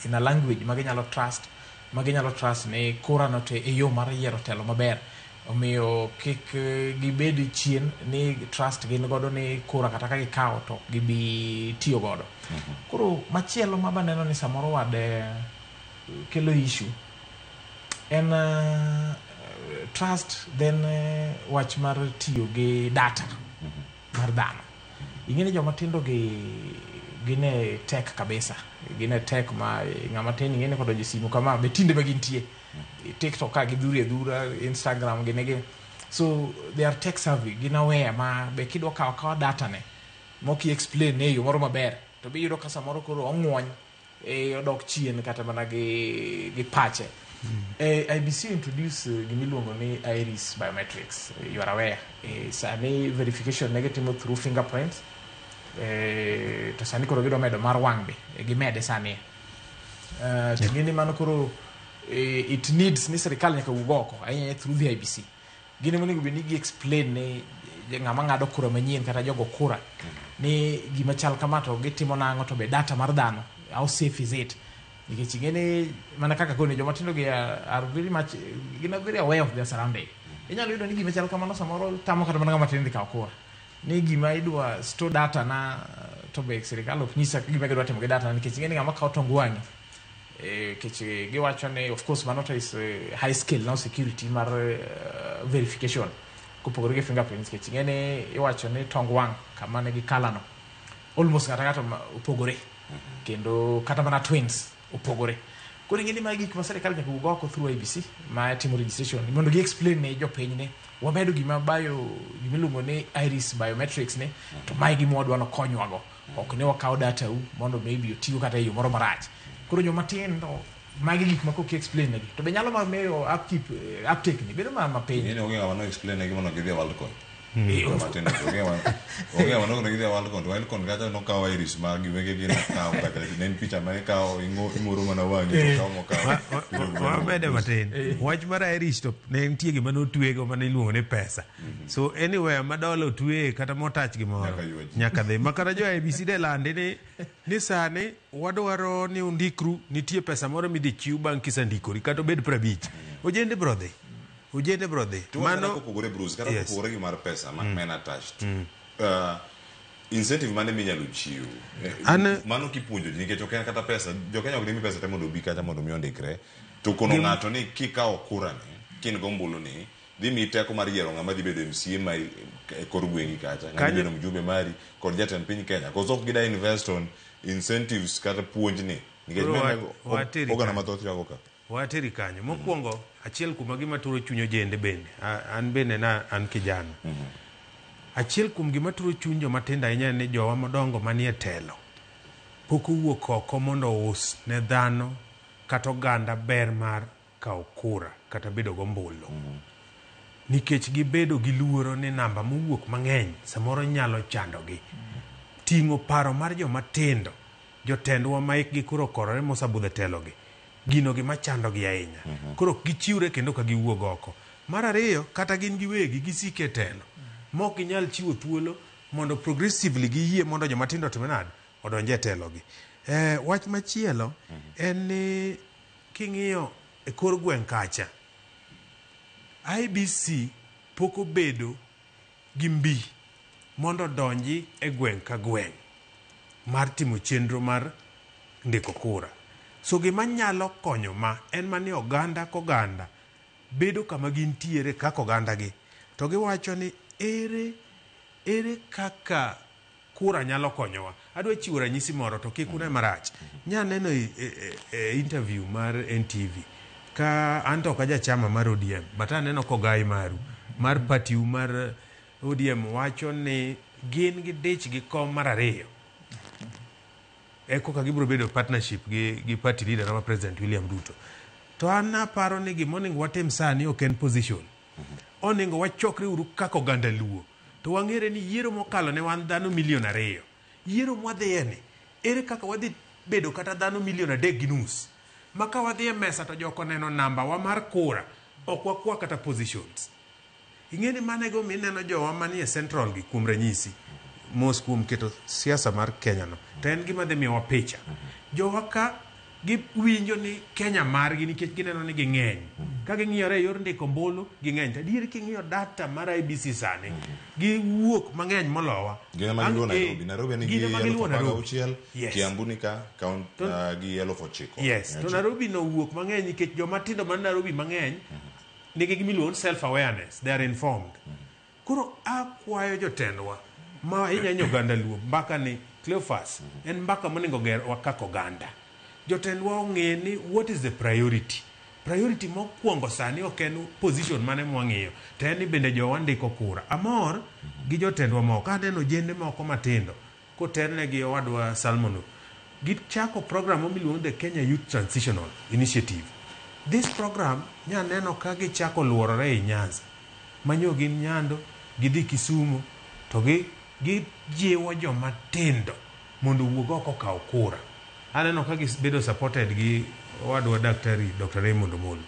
in a language ma ginyalo trust, maginyalo trust ni kura no te e yo mar yiero telo maber omiyo kik gibed chien ni trust gin godo ni kura kata ka gikawo to gibi tiyo godo. Koro machielo mabaneno ni samoro wade kelo issue en trust then wach mar tiyo gi data mar dhano. Ing'eni joma tindo gine tech kabisa, gine tech ma ng'ama tin ing'eni kodo jisimu kama be tinde magintie TikTok ka gidhuri dhura, Instagram ginege, so they are tech savvy, gin aware ma be kidwa kawo data ne moki explain ne yo moro maber to be yudo ka samoro koro ong'wony odok chien kata mana gi pache. IBC introduce gimiluongo ni iris biometrics, you are aware. Sani verification negative through fingerprints, to sani koro gido medo mar wang' be gimede sani. Ting'eni mano koro it needs ni serikal nyaka wuog oko ahinya through the IBC. Gini monego bed ni gi explain ne ng'ama ng'ado kura manyien kata jogo kura ni gima chal kama to gitimo nang'o to be data mar dhano, how safe is it? Nikech ing'eni mana kaka koni joma tindo gi are very much gina very aware of their surrounding. Inyalo yudo ni gima chal kamano samoro tamo kata mana ng'ama tin dhi kawo kura ni gima idwa store data na to be serikal ok nyisa gima gidwa timo gi data nikech ing'eni ng'ama kawo tong wang'i kech giwacho ni of course mano to is high scale now security mar verification kopogore gi fingerprints kech ing'eni iwacho ni tong wang' kama ne gi kalano almost kata opogore kendo kata mana twins opogore. Koro ing'eni ma gik ma serikal nyaka wuog oko through IBC ma timo registration mondo gi explain ne jopiny ni wamedo gimiluongo ni iris biometrics ni to mae gima wadwano konywago, ok ne wakawo data u mondo maybe otiyo kata e yo moro marach. Koro joma tindo magi gik ma koki explain negi to be nyalo meyo uptake ni bedo mapiny. Ing'eni onge ng'ama no explain negi mondo gidhi e Worldcon. Joma tindo onge ng'ama no gidhi e Worldcon kata nokawo iris ma giwege gin kawo kata nen picha ma ikawo ing'oro mana wang'i to kawo mokawo. Wabede matin. Wach mar iris to ne nitie gima notwego mane iluongo ni pesa. So anywhere ma dola otwe kata motach gimoro nyaka dhi. Makara jo IBC de lande ni sani wadwaro ni undikru nitie pesa moro midhi chiw bang' kisandikori kata obed 50. Ojende brodhi. Mano kopogore Bruce kata kopogore gi mar pesa man attached. Incentive mane minyalo chiw mano kipuonjo nikech ok en kata pesa, jo Kenya ok dimi pesa te mondo obi kata mondo mi ondikre to kono ng'ato ni kikawo kura ni kin gombulu ni dhi mi teko mar yiero ng'ama dhi bedo MCA ma e kor gweng'i kacha ng'ama bedo mjumbe mari kod jatend piny Kenya cause ok gida invest on incentives kata puonj ni nikech oganda mathoth yago ka wateri kanyo mokwongo achiel kuom gima turo chunyo jende bende an bende an kijana achiel kuom gima turo chuny joma tindo ahinya ni jowa madongo manie telo pok owuok oko mondo us ne dhano kata oganda ber mar kawo kura kata bedo gombulu nikech gibedo gi luoro ni namba mowuok mang'eny samoro nyalo chandogi. Ting'o paro mar joma tindo jotendwa ma ikgi koro korore mosabudhe telogi gino gima chandogi ahinya. Koro gichiwre kendo ka giwuog oko. Mar ariyo kata gin giwegi gisike telo mok ginyal chiwo thuolo mondo progressively giyie mondo joma tindo timenad odonje telogi. Wach machielo en ni king'iyo e kor gweng' kacha IBC pok obedo gi mbi mondo donji e gweng' ka gweng' mar timo chenro mar ndiko kura. So gima nyalo konyo ma en mani oganda koganda bedo kama gintiere kaka oganda gi to giwacho ni ere kaka kura nyalo konyowa. Adwa chiwo ranyisi moro to kik une marach. Nyaneno interview mar NTV ka anto ka jachama mar ODM but aneno kogai maru mar party mar ODM wacho ni gin gi dich gi kom mar ariyo eko ka gibro bedo partnership gi party leader na President William Ruto. To an aparo ni gimonego watem sani ok en position. Onego wachokre uru kaka oganda luo to wang'ere ni yiero mokalo ne wan dhano 2 milion. Yiero mwadhiye ni ere kaka wadhi bedo kata dhano 3.5 milion maka wadhi e mesa to joko neno namba wa mar kura ok wakwa kata positions. Ing'eni manego mineno jowa manie central gi kuom ranyisi mos kuom keto siasa mar Kenya no to en gima dhi miyowa picha jowa ka giwinjo ni Kenya margi nikech gineno ni ging'eny. Ka ging'iyore yor ndiko ombulu ging'eny. To adier king'iyo data mar IEBC sani giwuok mang'eny molowa. Gine magiluo Nairobi. Nairobi ni gi 16,000, Kiambu ni ka gi 9,000. Yes, to Nairobi no wuok mang'eny nikech joma tindo man Nairobi mang'eny nigi gimiluongo self awareness, they are informed. Koro akwayo jotendwa ma ahinya oganda luo mbaka ni Cleophas en mbaka monego gerwa kaka oganda. Jotendwa ong'e ni what is the priority. Priority mokwongo sani ok en position mane mwang'iyo, to en ni bende jowa ndiko kura. Amor gi jotendwa moko, aneno jende moko matindo kotelnegi owadwa Salmon, gichako program miluongo the Kenya Youth Transitional Initiative. This program nyaneno ka gichako luorore e Nyanza, manyo gin Nyando, gidhi Kisumu, to gijiwo joma tindo mondo wuog oko kaw kura. Aneno ka gibedo supported gi wadwa daktari Dr. Raymond Omolo.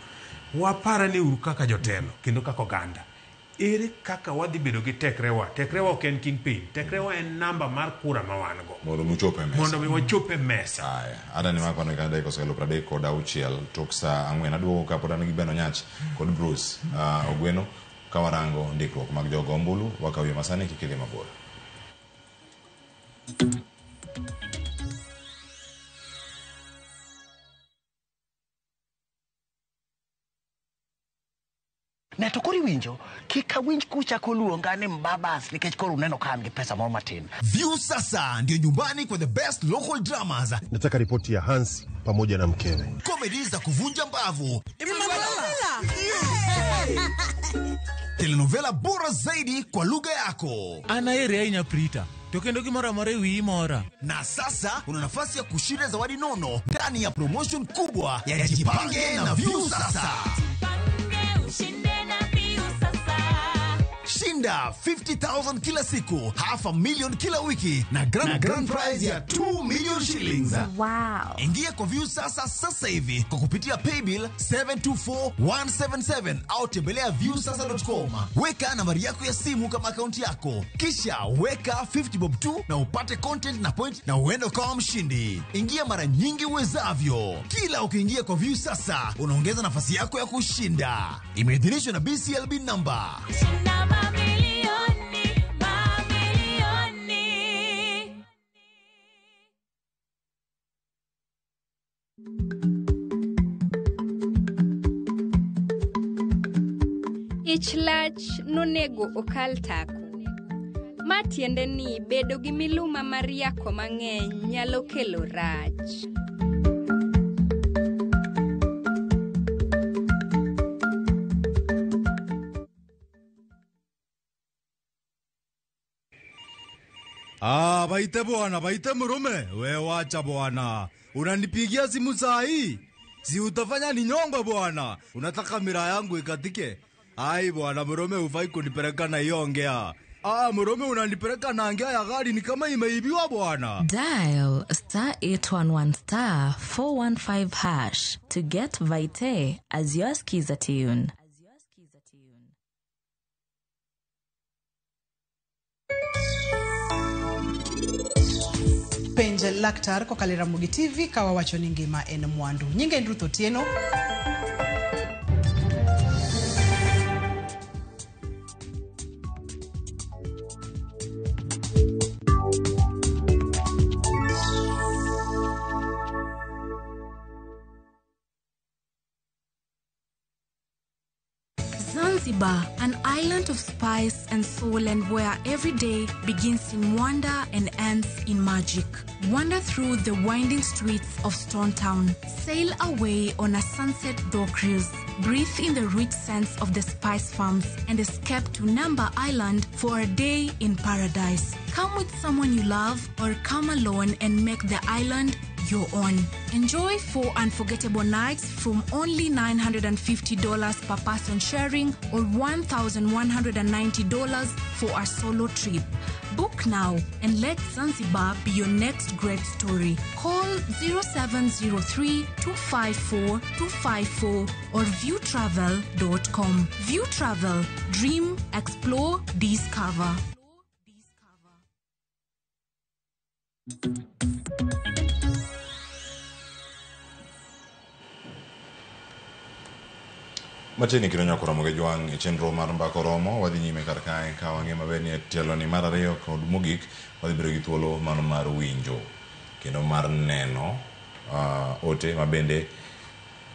Wapara ni uru kaka jotelo kendo kaka oganda. Ere kaka wadhi bedo gi tekrewa. Tekrewa ok en kingpin. Tekrewa en namba mar kura ma wan go. Mondo muchope mesa. Mondo wachope mesa. Aya, ada ni mako ne kanda ikoselo 36 tok sa ang'wen aduogo ka pod an gi Beno Nyach kod Bruce Ogweno kawarango ndikruok mag jogo ombulu wakawie masani kikele mabor. Ne to kori winjo kika winj kucha koluonga ni Mbabas nikech koro uneno ka gi pesa moro matin. View sasa ndio nyumbani kwa the best local dramas. Nataka ripoti ya Hans pamoja na mkewe. Comedy za kuvunja mbavu. Telenovela bora zaidi kwa lugha yako. Anaere ainya Prita. Tokendo gimora mora wi mora. Na sasa una nafasi ya kushinda zawadi nono ndani ya promotion kubwa ya Jipange na View sasa. Shinda 50,000 kila siku, $500,000 kila wiki na grand prize ya 2 million shillings. Wow. Ingia kwa View sasa hivi kwa kupitia paybill 724177 au tembelea viewsasa.com. Weka nambari yako ya simu kama akaunti yako, kisha weka 50 bob tu na upate content na point na uende kama mshindi. Ingia mara nyingi uwezavyo. Kila ukiingia kwa View sasa unaongeza nafasi yako ya kushinda. Imeidhinishwa na BCLB number. Ich lach nonego okal tako. Matiende ni bedo gi miluma mar yako mang'eny nyalo kelo rach. Baite bwana, baite murume. We wacha bwana. Unanipigia simu saa hii? Si utafanya ni nyongo bwana. Unataka miraa yangu ikatike? Ai bwana murume ufai kunipeleka na hiyo ongea. Murume unanipeleka na ongea ya gari ni kama imeibiwa bwana. Dial *811*415# to get Vite as your skiza tune. Penje laktar kwa Kaliramugi TV kawa wacho ni ngima en mwandu. Nyinge Ruth Otieno. Zanzibar, an island of spice and soul, and where every day begins in wonder and ends in magic. Wander through the winding streets of Stone Town. Sail away on a sunset door cruise. Breathe in the rich scents of the spice farms and escape to Namba Island for a day in paradise. Come with someone you love or come alone and make the island your own. Enjoy 4 unforgettable nights from only $950 per person sharing or $1,190 for a solo trip. Book now and let Zanzibar be your next great story. Call 0703-254-254 or viewtravel.com. View Travel. Dream, explore, discover. Matini kino nyakora moge juang e chenro mar mbako romo wadhi nyime kar kae ka wang'e maber ni tielo ni mar ariyo kod mogik wadhi biro gi thuolo mano mar winjo kendo mar neno ote mabende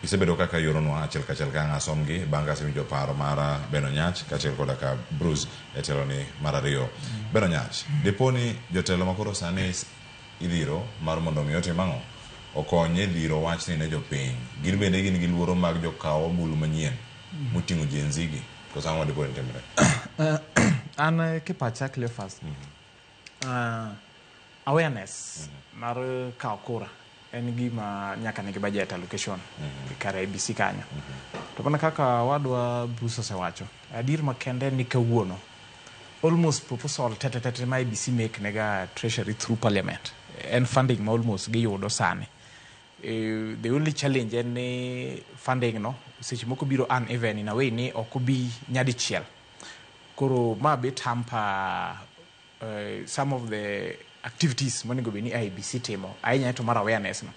isebedo kaka yoronwa achiel kachiel ka ng'asomgi bang' ka asewinjo paro mar Beno Nyach kachiel koda ka Bruce e tielo ni mar ariyo. Beno Nyach, deponi jotelo makoro sani idhiro mar mondo mi otim ang'o okonye dhiro wach ni ne jopiny gin bende gin gi luoro mag jokawo bulu manyien moting'o jenzigi kosa ang'o deponi timre. An kipacha Cleophas awareness mar kawo kura en gima nyaka nigi budget allocation kar ABC kanyo to mana kaka wadwa Bruce osewacho adier makende ni kawuono almost proposal tete ma ABC make nega treasury through parliament and funding ma almost giyudo sani. The only challenge en ni funding no seche moko biro uneven in a way ni ok bi nyadichiel koro ma bit hamper some of the activities monego be ni IBC timo ahinya to mar awareness no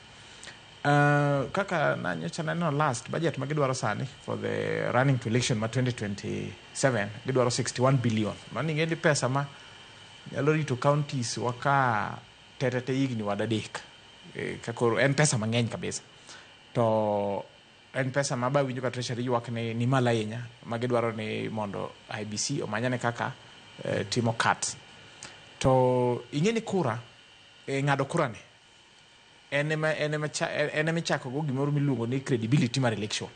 kaka nanyocha neno last budget ma gidwaro sani for the running to election ma 2027 gidwaro 61 billion mani ngendi pesa ma nyalo rito counties waka tete higni wadadek kakoro en pesa mang'eny kabisa to en pesa ma ba winjo ka treasury ywak ni mala ahinya ma gidwaro ni mondo IBC omanyane kaka timo cut to ingeni kura ng'ado kura ne ene chako go gimoro miluongo ni credibility mar election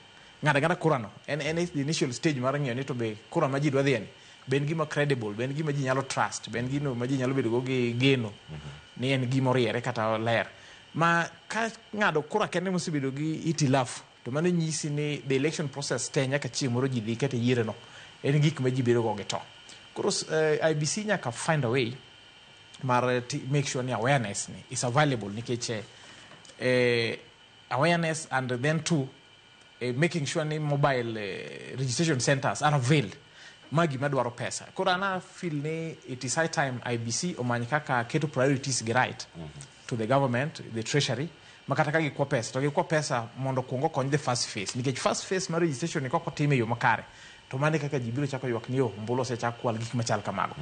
ng'ada kura no en the initial stage mar ng'iyo ni to be kura ma ji dwa dhieni ben gima credible ben gima ji nyalo trust ben gino ma ji nyalo bedo go gi geno ni en gima oriere kata ler ma ka ng'ado kura kende mosebedo gi itilafu to mano nyisi ni the election process te nyaka chieng' moro ji dhi kata yiere no en gik ma ji bedo go gi to koro IBC nyaka find a way mar make sure ni awareness ni is available nikech awareness and then too making sure ni mobile registration centers are availed magi madwaro pesa koro ana feel ni it is high time IBC omany kaka keto priorities gi right to the government the treasury makata ka gikwa pesa to gikwa pesa mondo kuongo kony the first phase nikech first phase mar registration ni koko time yo makare to mane kaka jibiro chako ywak ni yo mbulo se chako kwal gik machal kamago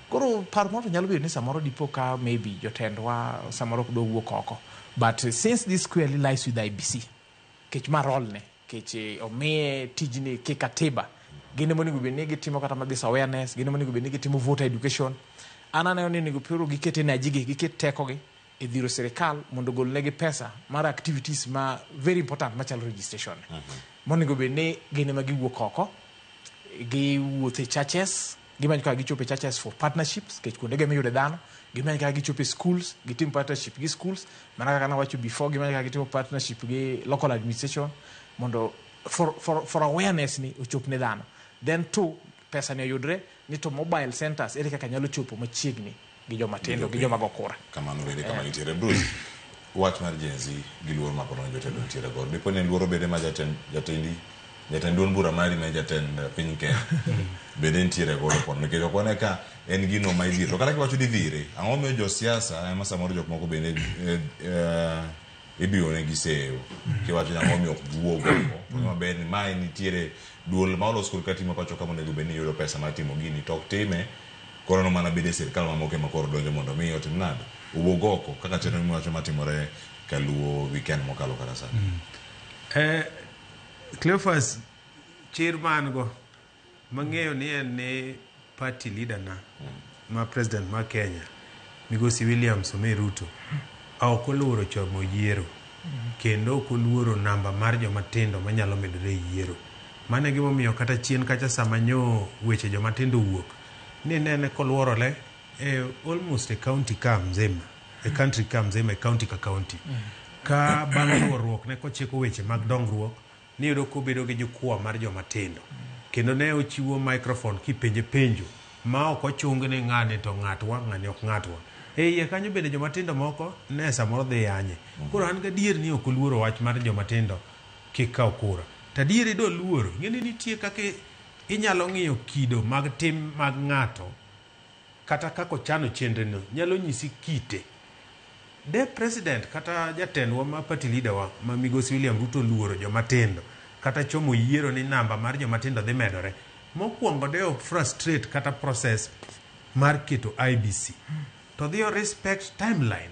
koro par mondo nyalo bedo ni samoro dipo ka maybe jotendwa samoro do wuok oko but since this squarely lies with IBC kech ma role ne kech omiye tijni kikatiba gine moni gubeni gitimo kata mabisa awareness gine moni gubeni gitimo voter education anana ni gupiro gikete na jige gikete teko gi e dhiro serikal mondo gol negi pesa mar activities ma very important machal registration moni gubeni gine magi wuok oko gi wuothe churches gimanyo ka gichope churches for partnerships kech kuonde gemi yude dhano gimanyo ka gichope schools gitim partnership gi schools mana kaka na wacho before gimanyo ka gitimo partnership gi local administration mondo for awareness ni ochop ne dhano then two pesa ne yudre ni to mobile centers ere kaka nyalo chopo machiegni gi joma tindo gi joma gokura kamano bende kama nitiere Bruce wach mar jenzi gi luor ma kono jotelo nitiere godo dipo ne luoro bede ma jatendi duon bura mari ma jatend piny Kenya bende nitiere godo pon nikech okone ka en gino ma idhiro kata kiwacho didhire ang'o miyo josiasa ema samoro jok moko bende ibiro ne giseyo kiwacho ang'o miyo ok duogo maber ni mae nitiere duol ma olos kod katimo pacho kama onego bed ni yudo pesa mar timo gini to ok time koro no mana bede sirkal mamoko ema koro donjo mondo mi otim nado uwuog oko kaka chenro miwacho matimore kaluo weekend mokalo kata sani. Cleophas chairman go mang'eyo ni en ne party leader na ma president ma Kenya Migosi William Samoei Ruto ok oluoro chomo yiero kendo ok oluoro namba mar joma tindo manyalo medore yiero mane gimo miyo kata chien kacha samanyo weche joma tindo wuok ni nene koluorole almost a county mzima a country mzima a county ka county ka bang' luorruok ne kochiko weche mag dongruok ni yudo kobedo gi jukwa mar joma tindo kendo ne ochiwo microphone kipenje penjo ma ok ochung ni ng'ane to ng'atwa ng'ane ok ng'atwa iye kanyo bende joma tindo moko ne samoro dhi yanye koro an gadier ni ok oluoro wach mar joma tindo kikaw kura tadier do luoro ng'eni nitie kaka inyalo ng'iyo kido mag tim mag ng'ato kata kako chano chenreno nyalo nyisi kite de president kata jatendwa ma party leader wa ma Migosi William Ruto luoro joma tindo kata chomo yiero ni namba mar joma tindo dhi medore, mokwongo de ok frustrate kata process mar keto IBC, to dhi respect timeline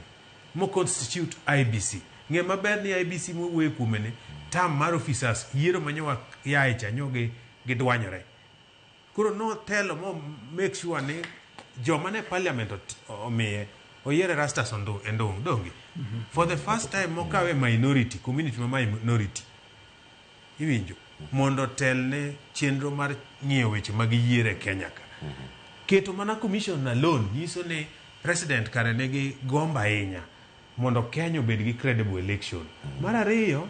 mo constitute IBC. Ng'e maber ni IBC mowuoye kuome ni tam mar officers yiero manyowa yae cha nyogi gidwanyore. Koro no telo mo make sure ni joma ne parliament omiye oyiere Rastas Endong dongi. For the first time mokawe minority, community ma minority. Iwinjo mondo tel ne chenro mar ng'iyo weche mag yiere Kenya ka. Keto mana commission alone nyiso ni president kare negi gomba ahinya mondo Kenya obed gi credible election. Mar ariyo,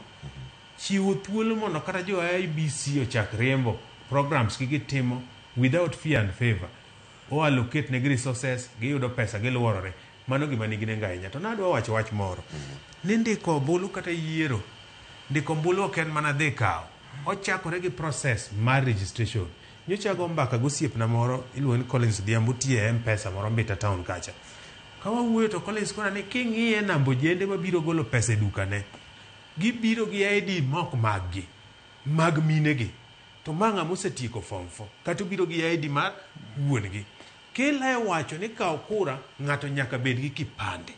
chiwo thuolo mondo kata jo IBC ochak riembo programs gitimo without fear and favor. O allocate negi resources, giyudo pesa, giluorore. Mano gima nigi nengo ahinya. To nadwa wacho wach moro. Ni ndiko ombulu kata yiero, ndiko ombulu ok en mana dhi kawo. Ochakore gi process mar registration. Nyocha go mbaka gosiepna moro iluongo ni Collins Dhiambo tie M-Pesa moro Mbita town kacha. Kawa wuoyo to Collins kona ni king'iye nambo jende mabiro golo pesa e dukane. Gibiro gi ID mok maggi, mag minegi. To manga mosetieko form 4 kata biro gi ID mar wuongi. Kela e wacho ni kawo kura ng'ato nyaka bed gi kipande.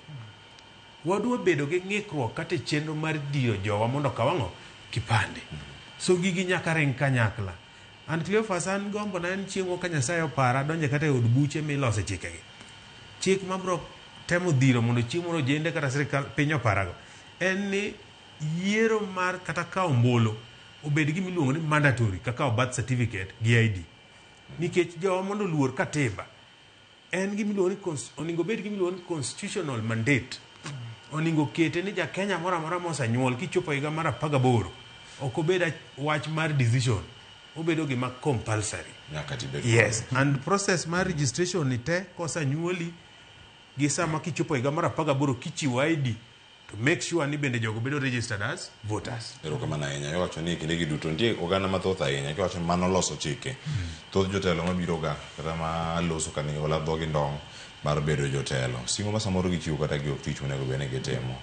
Wadwa bedo gi ng'ikruok kata chenro mar dio jowa mondo kawang'o kipande. So gigi nyaka ring kanyakla. And Cleophas an gombo na en chieng'o ka Nyasaye opara donje kata e od buche milose chikegi. Chik mabro temo dhiro mondo chieng'o jende kata sirikal piny oparago en ni yiero mar kata kawo ombulu obed gi miluongo ni mandatory kaka birth certificate gi ID. Nikech jowa mondo luor katiba en gi miluongo ni oningo bed gi miluongo ni constitutional mandate. Oningo kete ni ja Kenya mora mora mosanyuol kichopo higa mar 18 ok obed wach mar decision, obedo gima compulsory. Yes, and process mar registration ni te kosanyuoli gi sama kichopo higa mar 18 kichiwo ID to make sure ni bende jogo bedo registered as voters. Ero kama na enya yo wacho ni kinde gi duto ndie oganda mathoth ahinya ki wacho mano loso chike. Thoth jotelo mabiro ga kata ma loso kan ola dhogi ndong mar bedo jotelo. Singo ma samoro gichiwo kata gi tich monego bene gitimo.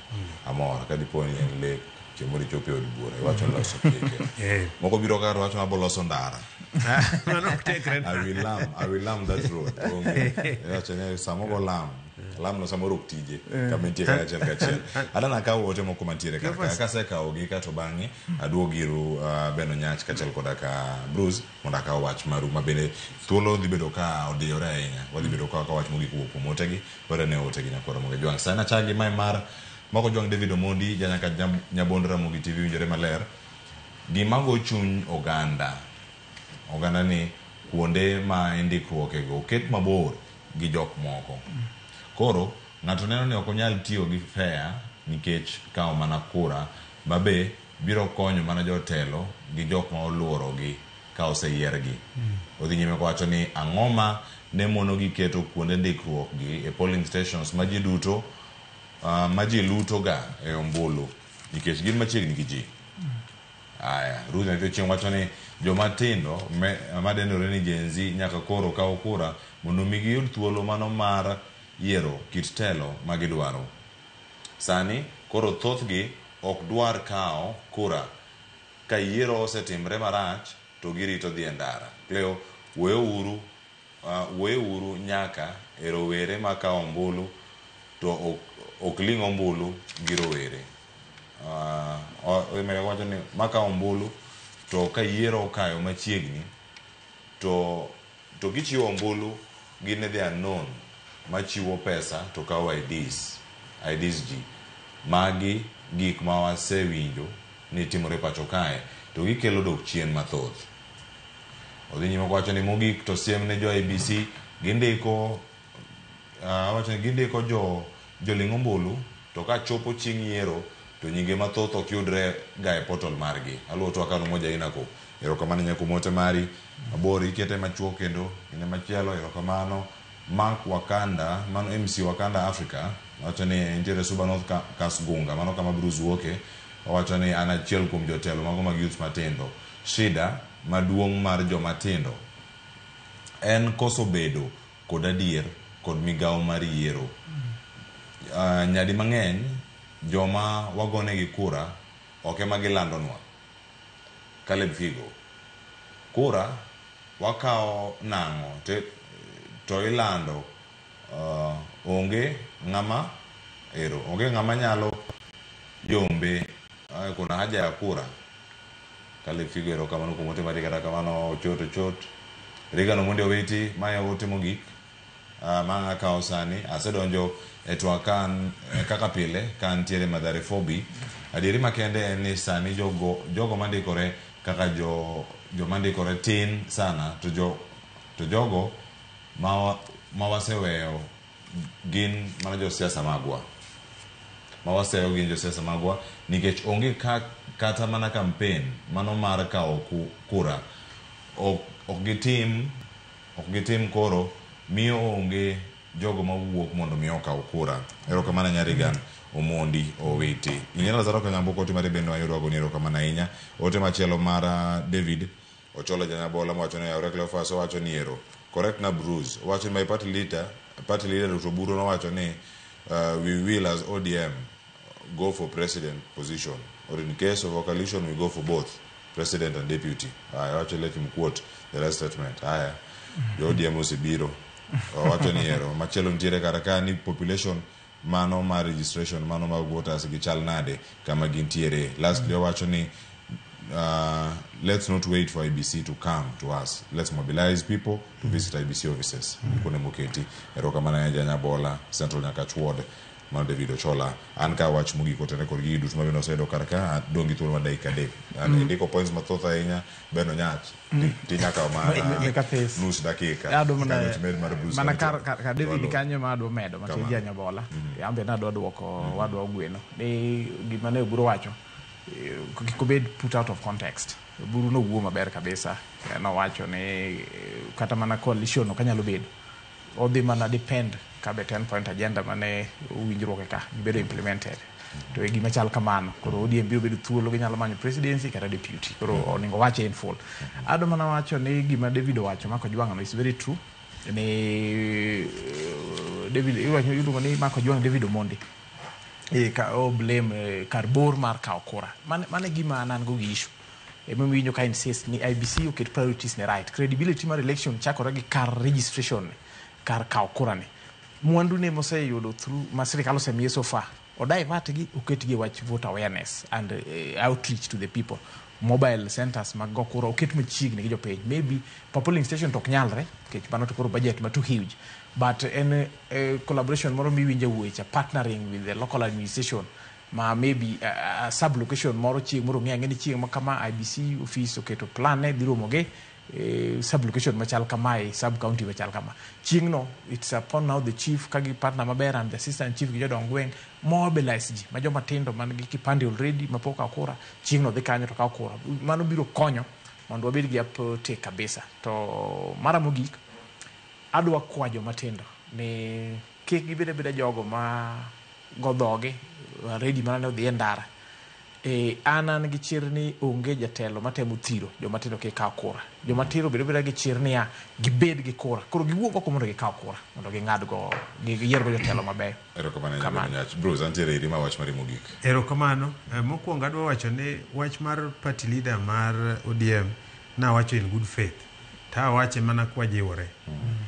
Amora ka dipo ni en le chemori chope od bura wacho loso chike. Moko biro ga wacho ma boloso ndara. I will lam that road. Wacho ne samoro lam no samoro tije kamentie ka chel adana ka wote moko mantiere ka se ka ogi ka to bangi aduogiru Beno Nyach ka chel koda ka Bruce monda ka wach maru mabene thuolo dhi bedo ka odiyore ahinya wadhi bedo ka wach mogi kuo motegi bare ne otegi nyakoro mogi jwang sana chagi mai mar moko jwang David Omondi janyaka nyabondra mogi TV winjore maler gimago chuny oganda ni kuonde ma indikruok ego ket mabor gi jok moko. Koro ng'ato neno ni ok onyal tiyo gi fair nikech kawo mana kura babe biro konyo mana jotelo gi jok ma oluoro gi ka oseyiergi. Odhi nyime wacho ni ang'oma ne mono gi keto kuonde ndikruok gi e polling stations ma ji duto ma ji luto ga e ombulu nikech gin machiegni gi ji. Aya, Ruth na chieng' wacho ni joma tindo madendore ni Gen Z nyaka koro kawo kura mondo migi yud thuolo mano mar yiero kit telo magidwaro. Sani koro thothgi ok dwar kawo kura ka yiero osetimre marach to girito dhi e ndara. Cleo weuru nyaka e rowere ma kawo ombulu to ok ling' ombulu gi rowere. Wacho ni ma kawo ombulu to ka yiero okayo machiegni to gichiwo ombulu gin ne the unknown machiwo pesa to kawo IDs ji magi gik ma wasewinjo ni timore pacho kae to gikelo dok chien mathoth. Odhi nyime wacho ni mogik to siem ne jo IBC gindiko joling' ombulu to ka chopo chieng' yiero to nyinge mathoth ok yudre ga e portal margi. Aluo to akano moja inako. Erokamano nyako mote mari abori ikete machuo kendo ine machielo. Erokamano Mark Wakanda, mano MC Wakanda Africa, wacho ni intiere Suba North Kasgunga, mano kama Bruce Woke, wacho ni an achiel kuom jotelo mago mag youth matindo. Shida maduong' mar joma tindo en koso bedo kod adier kod migawo mar yiero. Nyadi mang'eny joma wagone gi kura ok ema gilandonwa. Caleb Figo. Kura wakao nango to ilando onge ngama ero onge ngama nyalo yombe kuna haja ya kura. Caleb Figo ero kamano kumote mari kata kamano chot Regan Omondi Owiti maya wote mogik manga kao sani asedonjo etwakan kaka pile kan tiere Mathare 4B adieri makende ni sani jogo mandikore kaka jo mandikore tin sana to jogo mawaseweyo gin mana jo siasa magwa mawaseyo gin jo siasa magwa nikech onge kata mana campaign mano mar kao kura ok gitim koro miyo onge jogo mawuok mondo miyo kao kura. Erokamano Nyarigan Omondi Owiti. Inyalo zaro ka nyambo koti mari bendo ayudo go niro kama nainya. Ote machielo mara David Ocholo Janyabola wacho ne Aure Cleophas wacho ni ero. Correct na Bruce. Wacho my party leader Dr. Buru no wacho ni we will as ODM go for president position, or in case of a coalition we go for both president and deputy. I actually let him quote the last statement. Aya ODM osibiro wacho ni ero machielo ntiere karakani population mano ma registration mano ma voters gichal nade kama gintiere. Lastly wacho ni let's not wait for IBC to come to us. Let's mobilize people to visit IBC offices. Kune muketi erokamano ya Janyabola Central Nyakachwod man David Ochola anka wach mugi kotene kor gidu tuma beno sedo karaka dongi thuolo ma dakika adek ndiko points mathoth ahinya beno nyach tinya ka ma nus dakika mana kar David kanyo ma do medo ma tija Janyabola ambe na do dwoko wadwa gweno ni gima ne buro wacho kikobed put out of context. Buru no wuo maber kabisa no wacho ni kata mana coalition okanyalo bedo odhi mana depend kabe 10-point agenda mane uwinjruok ka gibedo implemented to e gima chal kamano koro ODM biro bedo thuolo ginyalo manyo presidency kata deputy koro oningo wache in full. Ado mana wacho ni gima David wacho Mark Ojwang is very true ni David iwacho yudo ni Mark Ojwang David Omondi ka o blame karbor mar kao kura mane gima nan go issue winjo ka insist ni IBC oket priorities ne right. Credibility mar election chakore gi kar registration kar kao kura ne mwandu ne moseyudo through masirikal osemiye so far odai vatgi oketgi wach voter awareness and outreach to the people. Mobile centers mag go kura oket machiegni gi jopiny. Maybe polling station tok nyalre kech mano to koro budget ma too huge, but in collaboration moro miwinjo weche partnering with the local administration ma maybe sub location moro chieng moro ng'e ni chieng ma kama IBC office oketo plan ne biro moge sub location machal kama sub county machal kama chieng no it's upon now the chief kagi partner maber and the assistant chief gi jodong gweng mobilize ji ma joma tindo man gi kipande already mapoka okura chieng no dhi kanyo to ka okura mano biro konyo mondo wabed gi uptake kabisa. To mara mogik adwa kwa joma tindo ni kik gibede jogo ma godhoge ready mana ne odhi ndara anan gi chirni onge jatelo matemo thiro joma tindo ke ka kura joma tiro bedo gi chirni ya gibed gi kura koro giwuok oko mondo gi ka kura mondo gi ngad go gi yier go jatelo maber. Erokamano nyach Bruce antiere iri ma wach mari mogik. Erokamano mokwongo adwa wacho ni wach mar party leader mar ODM na wacho in good faith ta wache mana kwa jiwore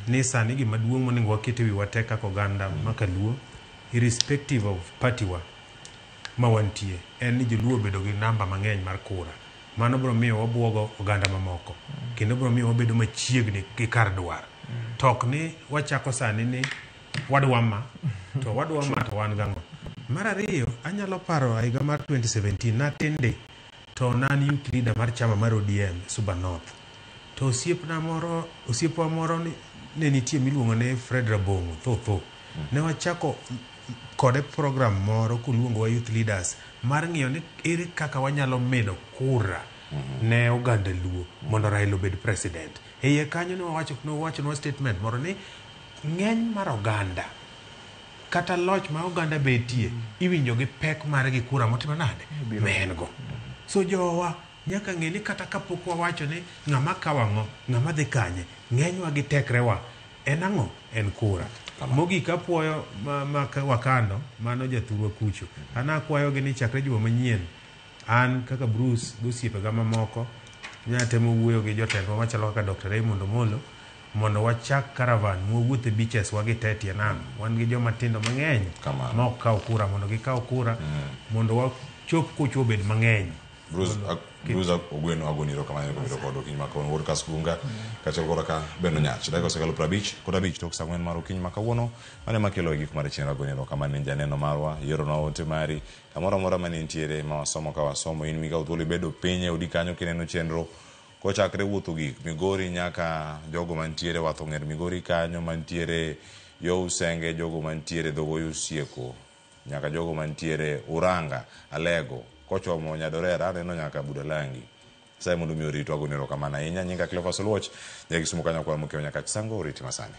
ni sani gima duong' monego wakete wi wateka koganda makaluo irrespective of party wa mawantie en ni joluo bedo gi namba mang'eny mar kura mano biro miyo wabuogo oganda mamoko kendo biro miyo wabedo machiegni gi kar dwar tok ni wachako sani ni wadwama to wan gang'o. Mar ariyo anyalo paro higa mar 2017 natinde to nan youth leader mar chama mar ODM Suba North to osiepwa moro ne nitie miluongo ne Fred Rabongo thotho ne wachako kode program moro kuluongo wa youth leaders mar ng'iyo ni ere kaka wanyalo medo kura ne oganda luo mondo Raila obed president. Iye kanyo ne wawacho no statement moro ni ng'eny mar oganda kata loch ma oganda betie iwinjo gi pek mar gi kura motimo nade mengo. So jowa nyaka ng'e ni kata kapok wawacho ni ng'ama kawang'o ng'ama dhi kanye ng'enywa gi tekrewa en ang'o en kura. Mogik apuoyo wakano mano jathurwa kucho an akwayogi ni chakre juma manyien an kaka Bruce gosiepe ga mamoko nyatemo wuoyo gi jotendwa machalo kaka Dr. Raymond Omolo mondo wachak caravan mwuothe beaches wagitetie nam. Wan gi joma tindo mang'eny ma ok kaw kura mondo gikaw kura mondo wachop kucho bed mang'eny. Bruce Ogweno agoniro kamano ko kodo kiny makawuono wod Kasgunga kachel kora ka Beno Nyach dakika osekalo 50 tok saa 4 mar okinyi makawuono mane makelo gik mar chenro agoniro kamano janeno marwa yiero na ote mari kamoro amora mane nitiere ma wasomo ka wasomo in miga uthuolo bedo pinye odi kanyo kineno chenro kochakre wuotho gik Migori nyaka jogo mantiere watho ng'er Migori kanyo mantiere yo Usenge jogo mantiere Dhogoyo Usieko nyaka jogo mantiere Uranga Alego kochomo Nyadorera neno nyaka Budalangi sai mondo mi orito agoniro kamano ahinya nyinga Cleophas Oluoch jakisumo kanyo kwa mkeo nyaka Chisango oriti masani.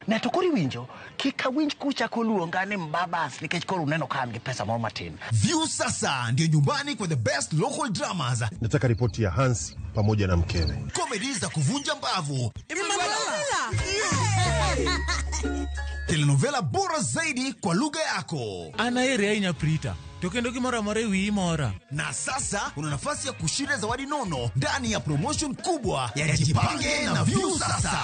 Ne to kori winjo kika winj kucha koluonga ni Mbabas nikech koro uneno kama pesa moro matin. View sasa ndio nyumbani kwa the best local dramas. Nataka ripoti ya Hansi pamoja na mkewe. Comedy za kuvunja mbavu. Telenovela bora zaidi kwa lugha yako. Anaere ahinya Prita. To kendo gimoro mare wi mora. Na sasa una nafasi ya kushinda zawadi nono ndani ya promotion kubwa ya Jipange na View sasa.